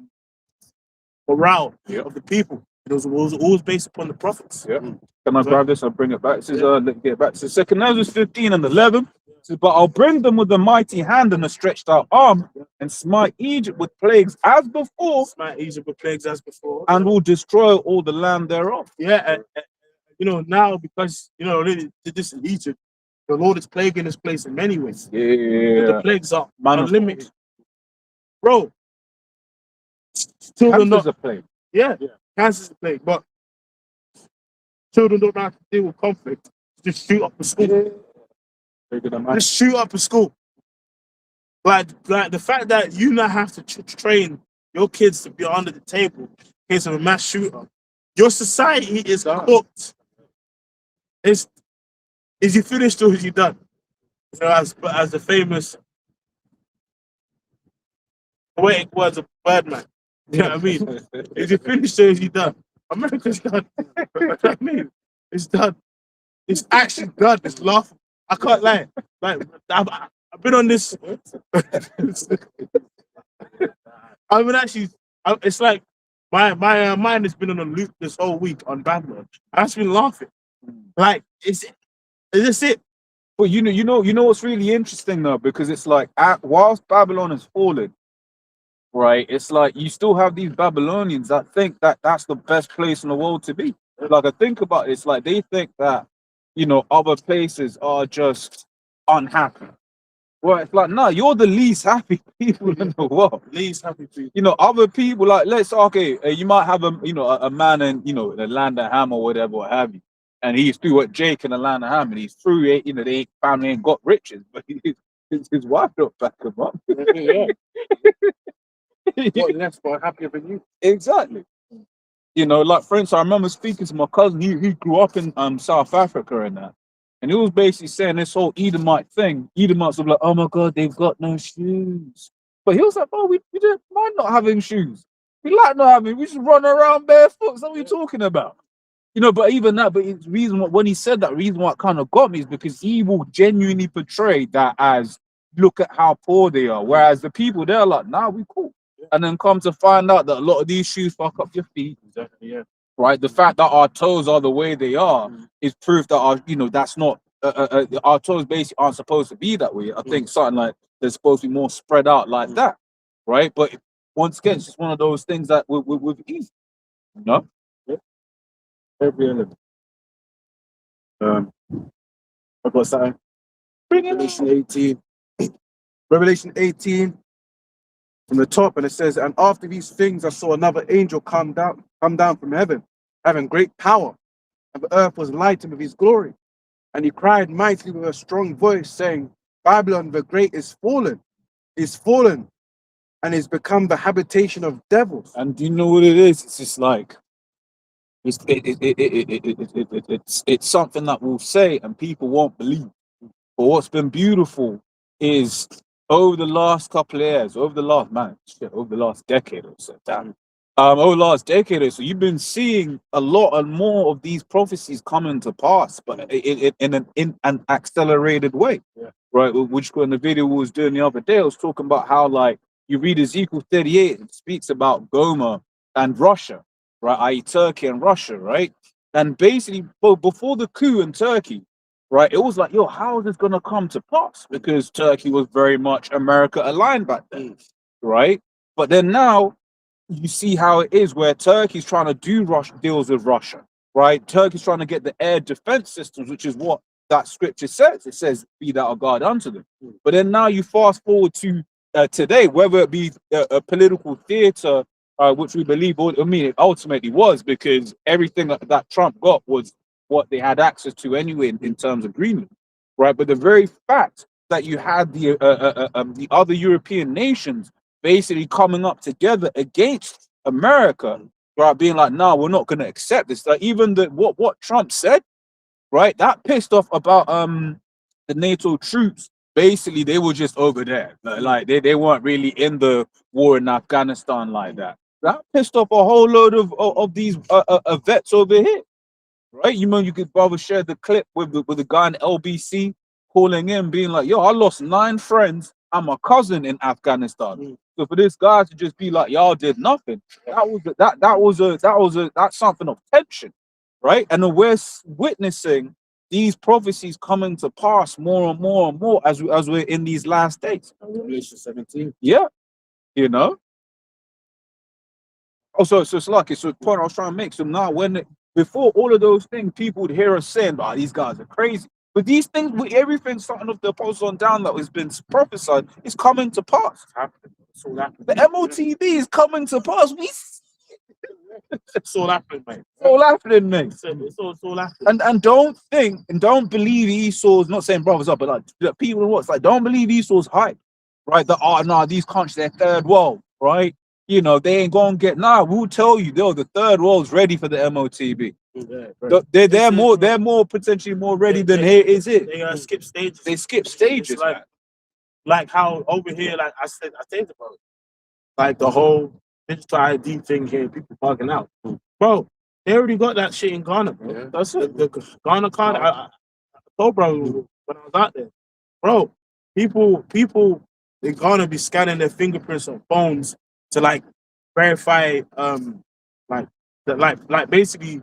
morale of the people. It was always based upon the prophets. Yeah. Can I grab this and bring it back? This is let's get back to 2 Ezra 15 and 11. It says, but I'll bring them with a mighty hand and a stretched out arm and smite Egypt with plagues as before. Smite Egypt with plagues as before. And will destroy all the land thereof. Yeah, and you know, now because you know they did this in Egypt, the Lord is plaguing this place in many ways. Yeah. The plagues are unlimited. Bro. Children not a plague. Yeah. Cancer's a plague, but children don't have to deal with conflict. Just shoot up a school. Just shoot up a school. Like the fact that you now have to train your kids to be under the table in case of a mass shooter. Your society is cooked. Is you finished or is you done? You know, as the famous poetic words of Birdman. You know what I mean? Is he finished or is he done? America's done. You know what I mean? It's done. It's actually done. It's laughable. I can't lie. Like I've been on this. I've been actually. It's like my mind has been on a loop this whole week on Babylon. I've just been laughing. Like is this it? But you know what's really interesting though, because it's like whilst Babylon is falling, right? It's like you still have these Babylonians that think that that's the best place in the world to be. Like I think about it, it's like they think that other places are just unhappy. Well, it's like no, you're the least happy people in the world. Least happy people. Other people like you might have a man in the land of Ham or whatever, what have you. And he's through what Jake in the land of Ham, and he's through it. They family ain't got riches, but his wife don't back him up. Yeah. What less but happier than you? Exactly. Like for instance, I remember speaking to my cousin. He grew up in South Africa and that, and he was basically saying this whole Edomite thing. Edomites were like, oh my God, they've got no shoes. But he was like, oh, we don't mind not having shoes. We like not having. We just run around barefoot. That's what we're talking about. But even that, but it's reason when he said that, reason why it kind of got me is because he will genuinely portray that as look at how poor they are, whereas the people they're like, nah, we cool. And then come to find out that a lot of these shoes fuck up your feet. Exactly, yeah. Right, the fact that our toes are the way they are is proof that that's not our toes basically aren't supposed to be that way. I think something like they're supposed to be more spread out like that, right? But once again, it's just one of those things that with ease, Every element. I've got something. Revelation 18. Revelation 18 from the top, and it says, and after these things I saw another angel come down from heaven, having great power, and the earth was lightened with his glory. And he cried mightily with a strong voice, saying, Babylon the great is fallen, and is become the habitation of devils. And do you know what it is? It's just like it's something that we'll say and people won't believe. But what's been beautiful is over the last couple of years, over the last decade or so, over the last decade or so, you've been seeing a lot and more of these prophecies coming to pass, but in an accelerated way, right? Which in the video we was doing the other day, I was talking about how like you read Ezekiel 38, it speaks about Gomer and Russia, right? I.e. Turkey and Russia, right? And basically, before the coup in Turkey, right, it was like, yo, how is this going to come to pass? Because Turkey was very much America aligned back then, right? But then now you see how it is where Turkey's trying to do deals with Russia, right? Turkey's trying to get the air defense systems, which is what that scripture says. It says, be thou a guard unto them. But then now you fast forward to today, whether it be a political theater, which we believe, it ultimately was, because everything that Trump got was what they had access to anyway in terms of Greenland, right? But the very fact that you had the other European nations basically coming up together against America, right, being like, no, we're not going to accept this. Like even what Trump said, right, that pissed off about the NATO troops. Basically, they were just over there, like they weren't really in the war in Afghanistan like that. That pissed off a whole load of these vets over here, right? You could probably share the clip with the guy in LBC calling in, being like, "Yo, I lost 9 friends and my cousin in Afghanistan." So for this guy to just be like, "Y'all did nothing," that's something of tension, right? And then we're witnessing these prophecies coming to pass more and more and more as we're in these last days. Revelation 17. Yeah, so it's like it's a point I was trying to make. So now, before all of those things, people would hear us saying, "Oh, these guys are crazy." But these things, everything starting off the apostle on down that has been prophesied is coming to pass. It's all happening. The MOTB is coming to pass. It's all happening, mate. It's all happening, mate. It's all happening. And don't think and don't believe Esau's, not saying brothers up, but like the people what's like, don't believe Esau's hype, right? That these countries, they're third world, right? They ain't gonna get we'll tell you, the third world's ready for the MOTB. Yeah, They're more potentially more ready than here, is it? They skip stages. They skip stages, like how over here, like I said about it. Like the whole digital ID thing here, people bugging out. Bro, they already got that shit in Ghana, bro. Yeah. That's it. The Ghana card, I told bro when I was out there, bro, people in Ghana be scanning their fingerprints on phones to like verify, like basically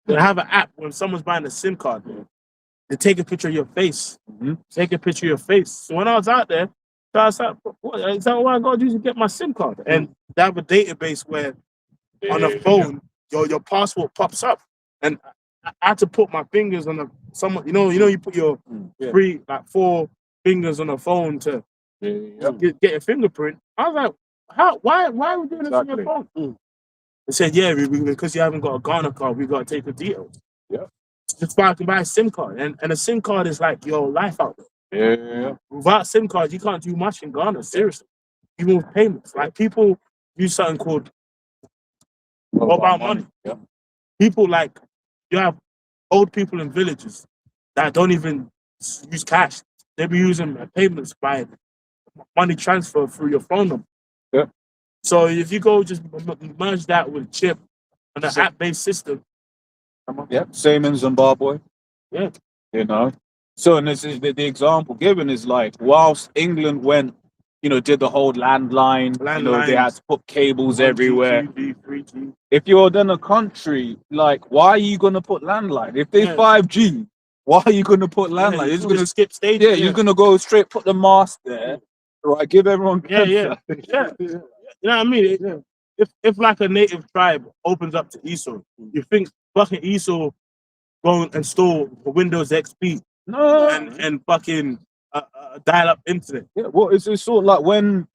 they have an app when someone's buying a SIM card, they take a picture of your face. Take a picture of your face. So when I was out there, so I was like, is that what I got to do to get my SIM card? And they have a database where on the phone, your passport pops up. And I had to put my fingers on someone, you put your 4 fingers on the phone to get a fingerprint. I was like, why are we doing this on your phone? They said, yeah, because you haven't got a Ghana card, we got to take the details. Yeah. Just buy a SIM card. And a SIM card is like your life out there. Yeah. Without SIM cards, you can't do much in Ghana, seriously. Even with payments. Like people use something called mobile money. Yeah. People like, you have old people in villages that don't even use cash. They be using payments by money transfer through your phone number. Yeah. So if you go just merge that with chip and an app-based system. Yeah, same in Zimbabwe. Yeah. You know. So, and this is the example given is like, whilst England went, did the whole landline, they had to put cables 1G, everywhere. 2G, 3G. If you're then a country, like, why are you gonna put landline? If there's Yeah. 5G, why are you gonna put landline? Yeah, You're you're just gonna skip stages. Yeah, you're gonna go straight, put the mast there, right? Give everyone Yeah. cancer. Yeah. You know what I mean? If like a native tribe opens up to Esau, you think fucking Esau go and install Windows XP No, and fucking dial up internet? yeah, well, it's sort of like when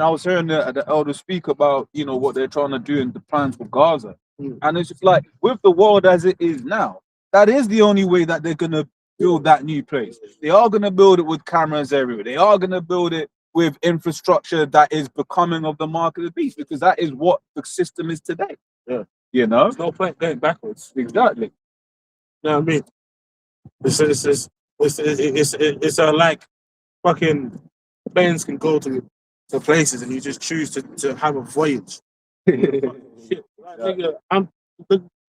I was hearing the elder speak about what they're trying to do in the plans for Gaza, and it's just like with the world as it is now, that is the only way that they're gonna build that new place. They are gonna build it with cameras everywhere. They are gonna build it with infrastructure that is becoming of the mark of the beast, because that is what the system is today. Yeah. There's no point going backwards. Exactly. You know what I mean? It's like fucking planes can go to places and you just choose to have a voyage. Shit.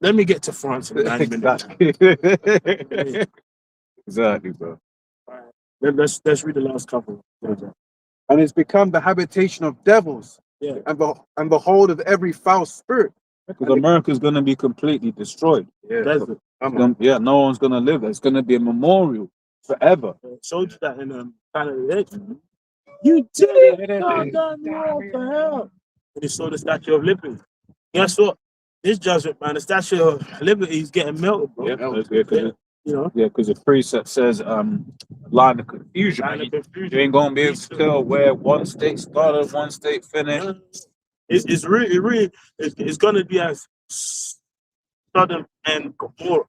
Let me get to France in 90 minutes. Exactly, bro. Let's read the last couple. And it's become the habitation of devils, Yeah. and the hold of every foul spirit. Because America's gonna be completely destroyed. Desert. No one's gonna live there. It's gonna be a memorial forever. Showed you that in Planet of the Apes. You did it! God damn, what the hell? And you saw the Statue of Liberty. Guess what? This judgment, man, the Statue of Liberty is getting melted, bro. Because the precept says line of confusion. Line of confusion. You ain't gonna be able to tell where one state started, one state finished. It's gonna be as Sodom and Gomorrah,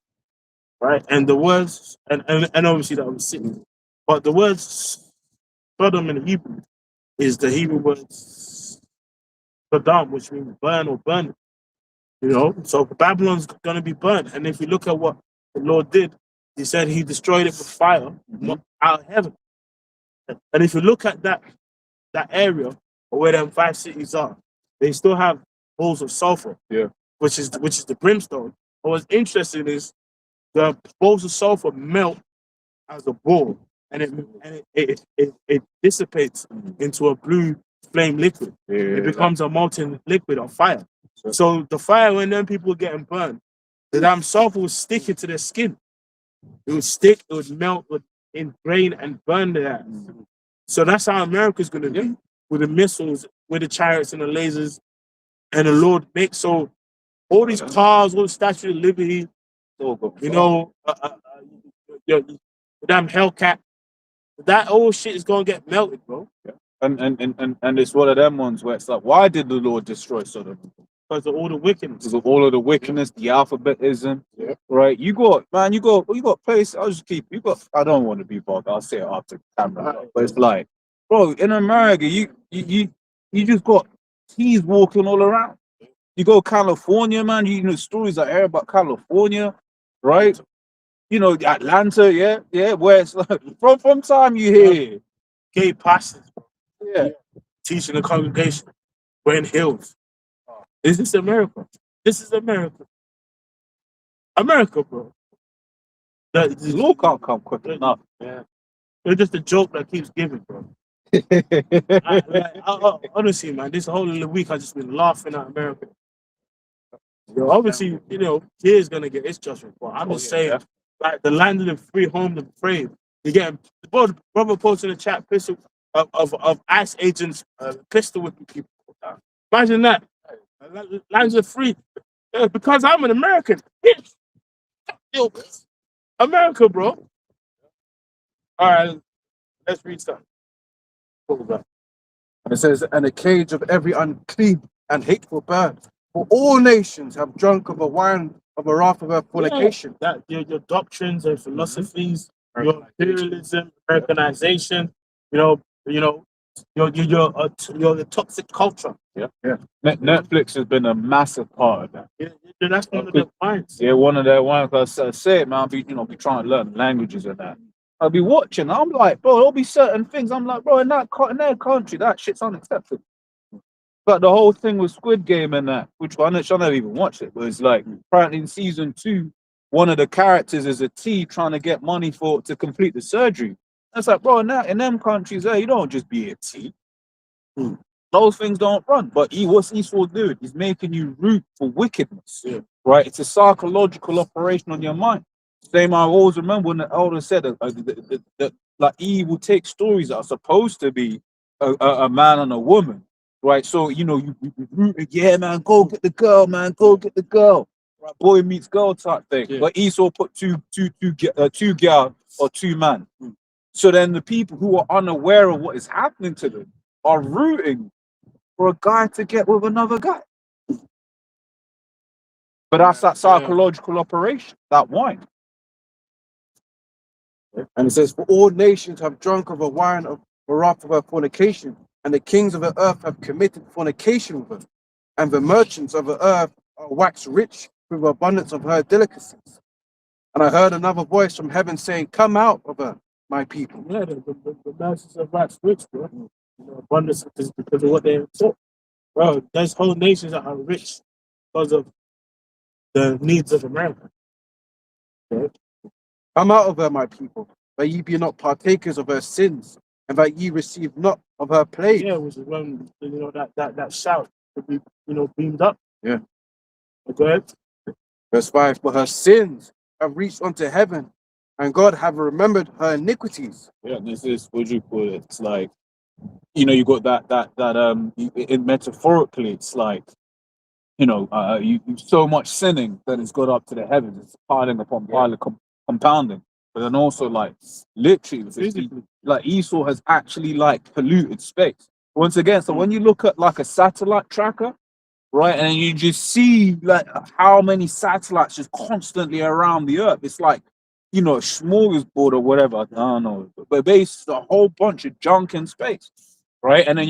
right? And the words and obviously that was sitting, but the words Sodom in Hebrew is the Hebrew word Sodom, which means burn or burn. So Babylon's gonna be burnt. And if you look at what the Lord did, He said He destroyed it with fire out of heaven. And if you look at that area where them 5 cities are, they still have bowls of sulfur, which is the brimstone. But what's interesting is the bowls of sulfur melt as a ball, and it dissipates into a blue flame liquid. It becomes a molten liquid of fire. So the fire, when them people were getting burned, the damn sulfur was sticking to their skin. It would stick, it would melt, it would ingrain and burn their ass. So that's how America's gonna be, with the missiles, with the chariots and the lasers, and the Lord makes so all these cars, all the Statue of Liberty, the damn Hellcat, that old shit is gonna get melted, bro. And it's one of them ones where it's like, why did the Lord destroy Sodom? Because of all the wickedness. Because of all of the wickedness, the alphabetism, right? You got place. I don't want to be bothered. I'll say it after camera, but it's like, bro, in America, you just got T's walking all around. You go California, man. Stories I hear about California, right? Atlanta, where it's like from time you hear Gay pastors, teaching teaching the congregation. wearing heels. Is this America? This is America. America, bro. The law can't come quick enough. Yeah. It's just a joke that keeps giving, bro. Honestly, man, this whole week I've just been laughing at America. Obviously, here's gonna get its judgment, but I'm just saying, like the land of the free, home of the brave. You get brother posted in the chat pistol of ICE agents pistol whipping people. Imagine that. Lands of free. Because I'm an American. Yo, America, bro. All right, let's read something. What was that? And it says, and a cage of every unclean and hateful bird. For all nations have drunk of a wine of a wrath of her fornication. That your doctrines and philosophies, your imperialism, Americanization, your the toxic culture. Yeah. Netflix has been a massive part of that. Yeah, that's one of their points. Yeah, one of their ones. I say it, man. Be trying to learn languages and that. I'll be watching. I'm like, bro, there'll be certain things. I'm like, bro, in their country, that shit's unacceptable. But the whole thing with Squid Game and that, which I never even watched it, but it's like apparently in season 2, one of the characters is a T trying to get money to complete the surgery. It's like, bro, in them countries there, you don't just be a T. Those things don't run. But what's Esau doing? He's making you root for wickedness. Yeah. Right? It's a psychological operation on your mind. Same, I always remember when the elder said that like Eve will take stories that are supposed to be a man and a woman. Right, so you root, yeah, man, go get the girl, man, go get the girl. Right, boy meets girl type thing. Yeah. But Esau put two girl or two man. So then the people who are unaware of what is happening to them are rooting for a guy to get with another guy. But that's that psychological operation, that wine. And it says, for all nations have drunk of a wine of the wrath of her fornication. And the kings of the earth have committed fornication with her, and the merchants of the earth are waxed rich with the abundance of her delicacies. And I heard another voice from heaven saying, come out of her, my people. Yeah, the merchants of waxed rich, bro. Abundance is because of what they taught. Bro, there's whole nations that are rich because of the needs of America. Okay? Come out of her, my people, that ye be not partakers of her sins, and that ye receive not of her plague. Yeah, which is when that shout to be beamed up. Yeah. Go ahead. Verse 5, for her sins have reached unto heaven, and God have remembered her iniquities. Yeah, this is what you call it. It's like, you got that in metaphorically, it's like, you so much sinning that it's got up to the heavens. It's piling upon piling, compounding. But then also, like, literally, like Esau has actually like polluted space. Once again, so when you look at like a satellite tracker, right, and you just see like how many satellites just constantly around the earth, it's like, a smorgasbord or whatever. I don't know, but basically a whole bunch of junk in space, right? And then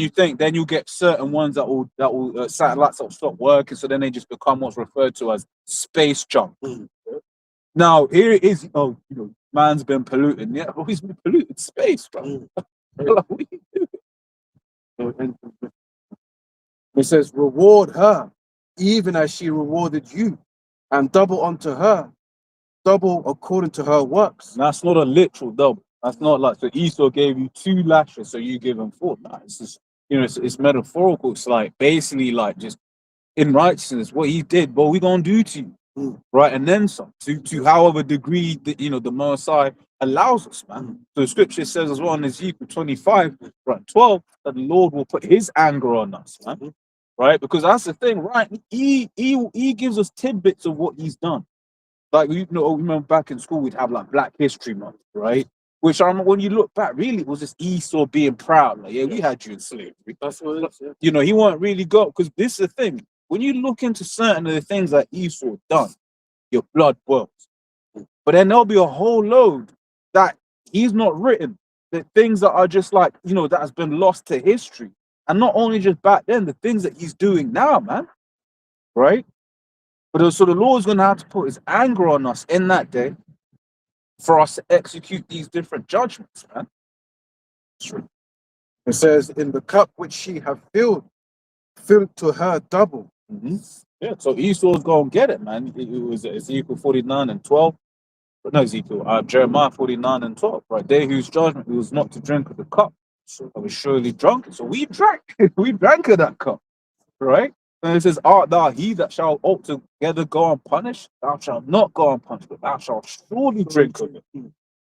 you get certain ones that will satellites that will stop working, so then they just become what's referred to as space junk. Now here it is, man's been polluting. Yeah, he's been polluted space, bro. Like, what are you doing? It says, reward her, even as she rewarded you, and double unto her, double according to her works. That's not a literal double. That's not like, so Esau gave you 2 lashes, so you give him 4. Nah, it's just, it's metaphorical. It's like basically like just in righteousness, what he did, but we gonna do to you. Right, and then some to however degree that the Most High allows us, man. So the scripture says as well in Ezekiel 25, right, 12, that the Lord will put his anger on us, man. Right, because that's the thing, right? He gives us tidbits of what he's done. Like remember back in school we'd have like Black History Month, right? Which when you look back, really it was just Esau being proud. Like, we had you in slavery. That's what it is. Yeah. He won't really go, because this is the thing. When you look into certain of the things that Esau done, your blood boils. But then there'll be a whole load that he's not written. The things that are just like, that has been lost to history. And not only just back then, the things that he's doing now, man. Right? But so the Lord's going to have to put his anger on us in that day for us to execute these different judgments, man. It says, in the cup which she have filled, filled to her double. Yeah, so Esau's gonna get it, man. It was Ezekiel 49 and 12. But no, Ezekiel, Jeremiah 49 and 12. Right there, whose judgment he was not to drink of the cup. So I was surely drunk. So we drank, we drank of that cup, right? And it says, art thou he that shall altogether go unpunished? Thou shalt not go unpunished, but thou shalt surely drink of it,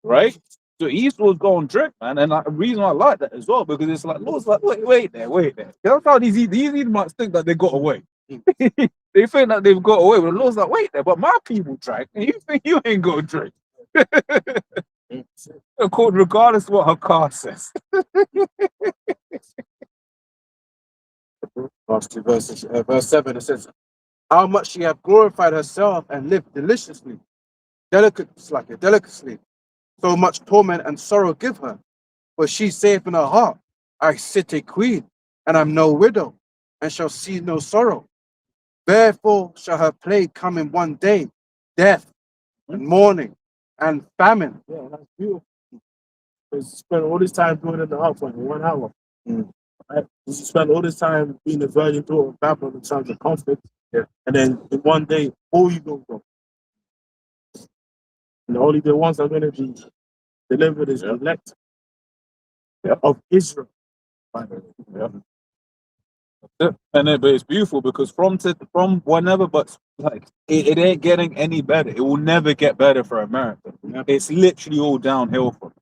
right? So Esau's going to drink, man. And the reason I like that as well, because it's like, Lord's like, wait there. That's how these Edomites think that they got away. They think that they've got away, but the Lord's like, wait there, but my people drank, and you think you ain't gonna drink. Regardless of what her car says. Last two verses, verse 7, it says, how much she hath glorified herself and lived deliciously, delicately, so much torment and sorrow give her. For she saith in her heart, I sit a queen, and am no widow, and shall see no sorrow. Therefore shall her plague come in one day, death, and mourning, and famine. Yeah, that's beautiful. Because you spend all this time doing it in the hot one in 1 hour. Right? You spend all this time being the virgin daughter of Babylon in terms of conflict. Yeah. And then in one day, all you go go. And only the ones that are going to be delivered is the elect of Israel. By the way. And but it's beautiful because from whenever, but like it ain't getting any better. It will never get better for America. It's literally all downhill from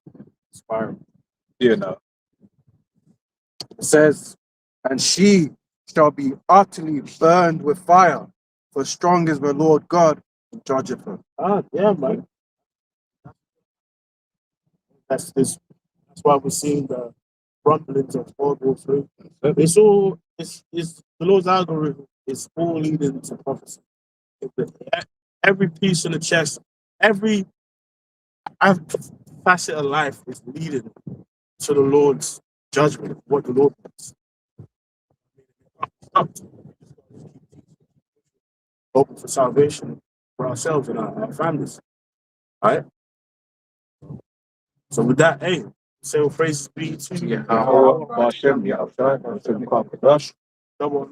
Inspiring. you know. It says, and she shall be utterly burned with fire, for strong is the Lord God who judgeth her. Yeah, man. That's why we're seeing the rumblings of World War III. It's all it's the Lord's algorithm is all leading to prophecy. Every piece in the chest, every facet of life is leading to the Lord's judgment, what the Lord wants. Open for salvation for ourselves and our families. All right? So with that, hey, say all praises be to you. Double.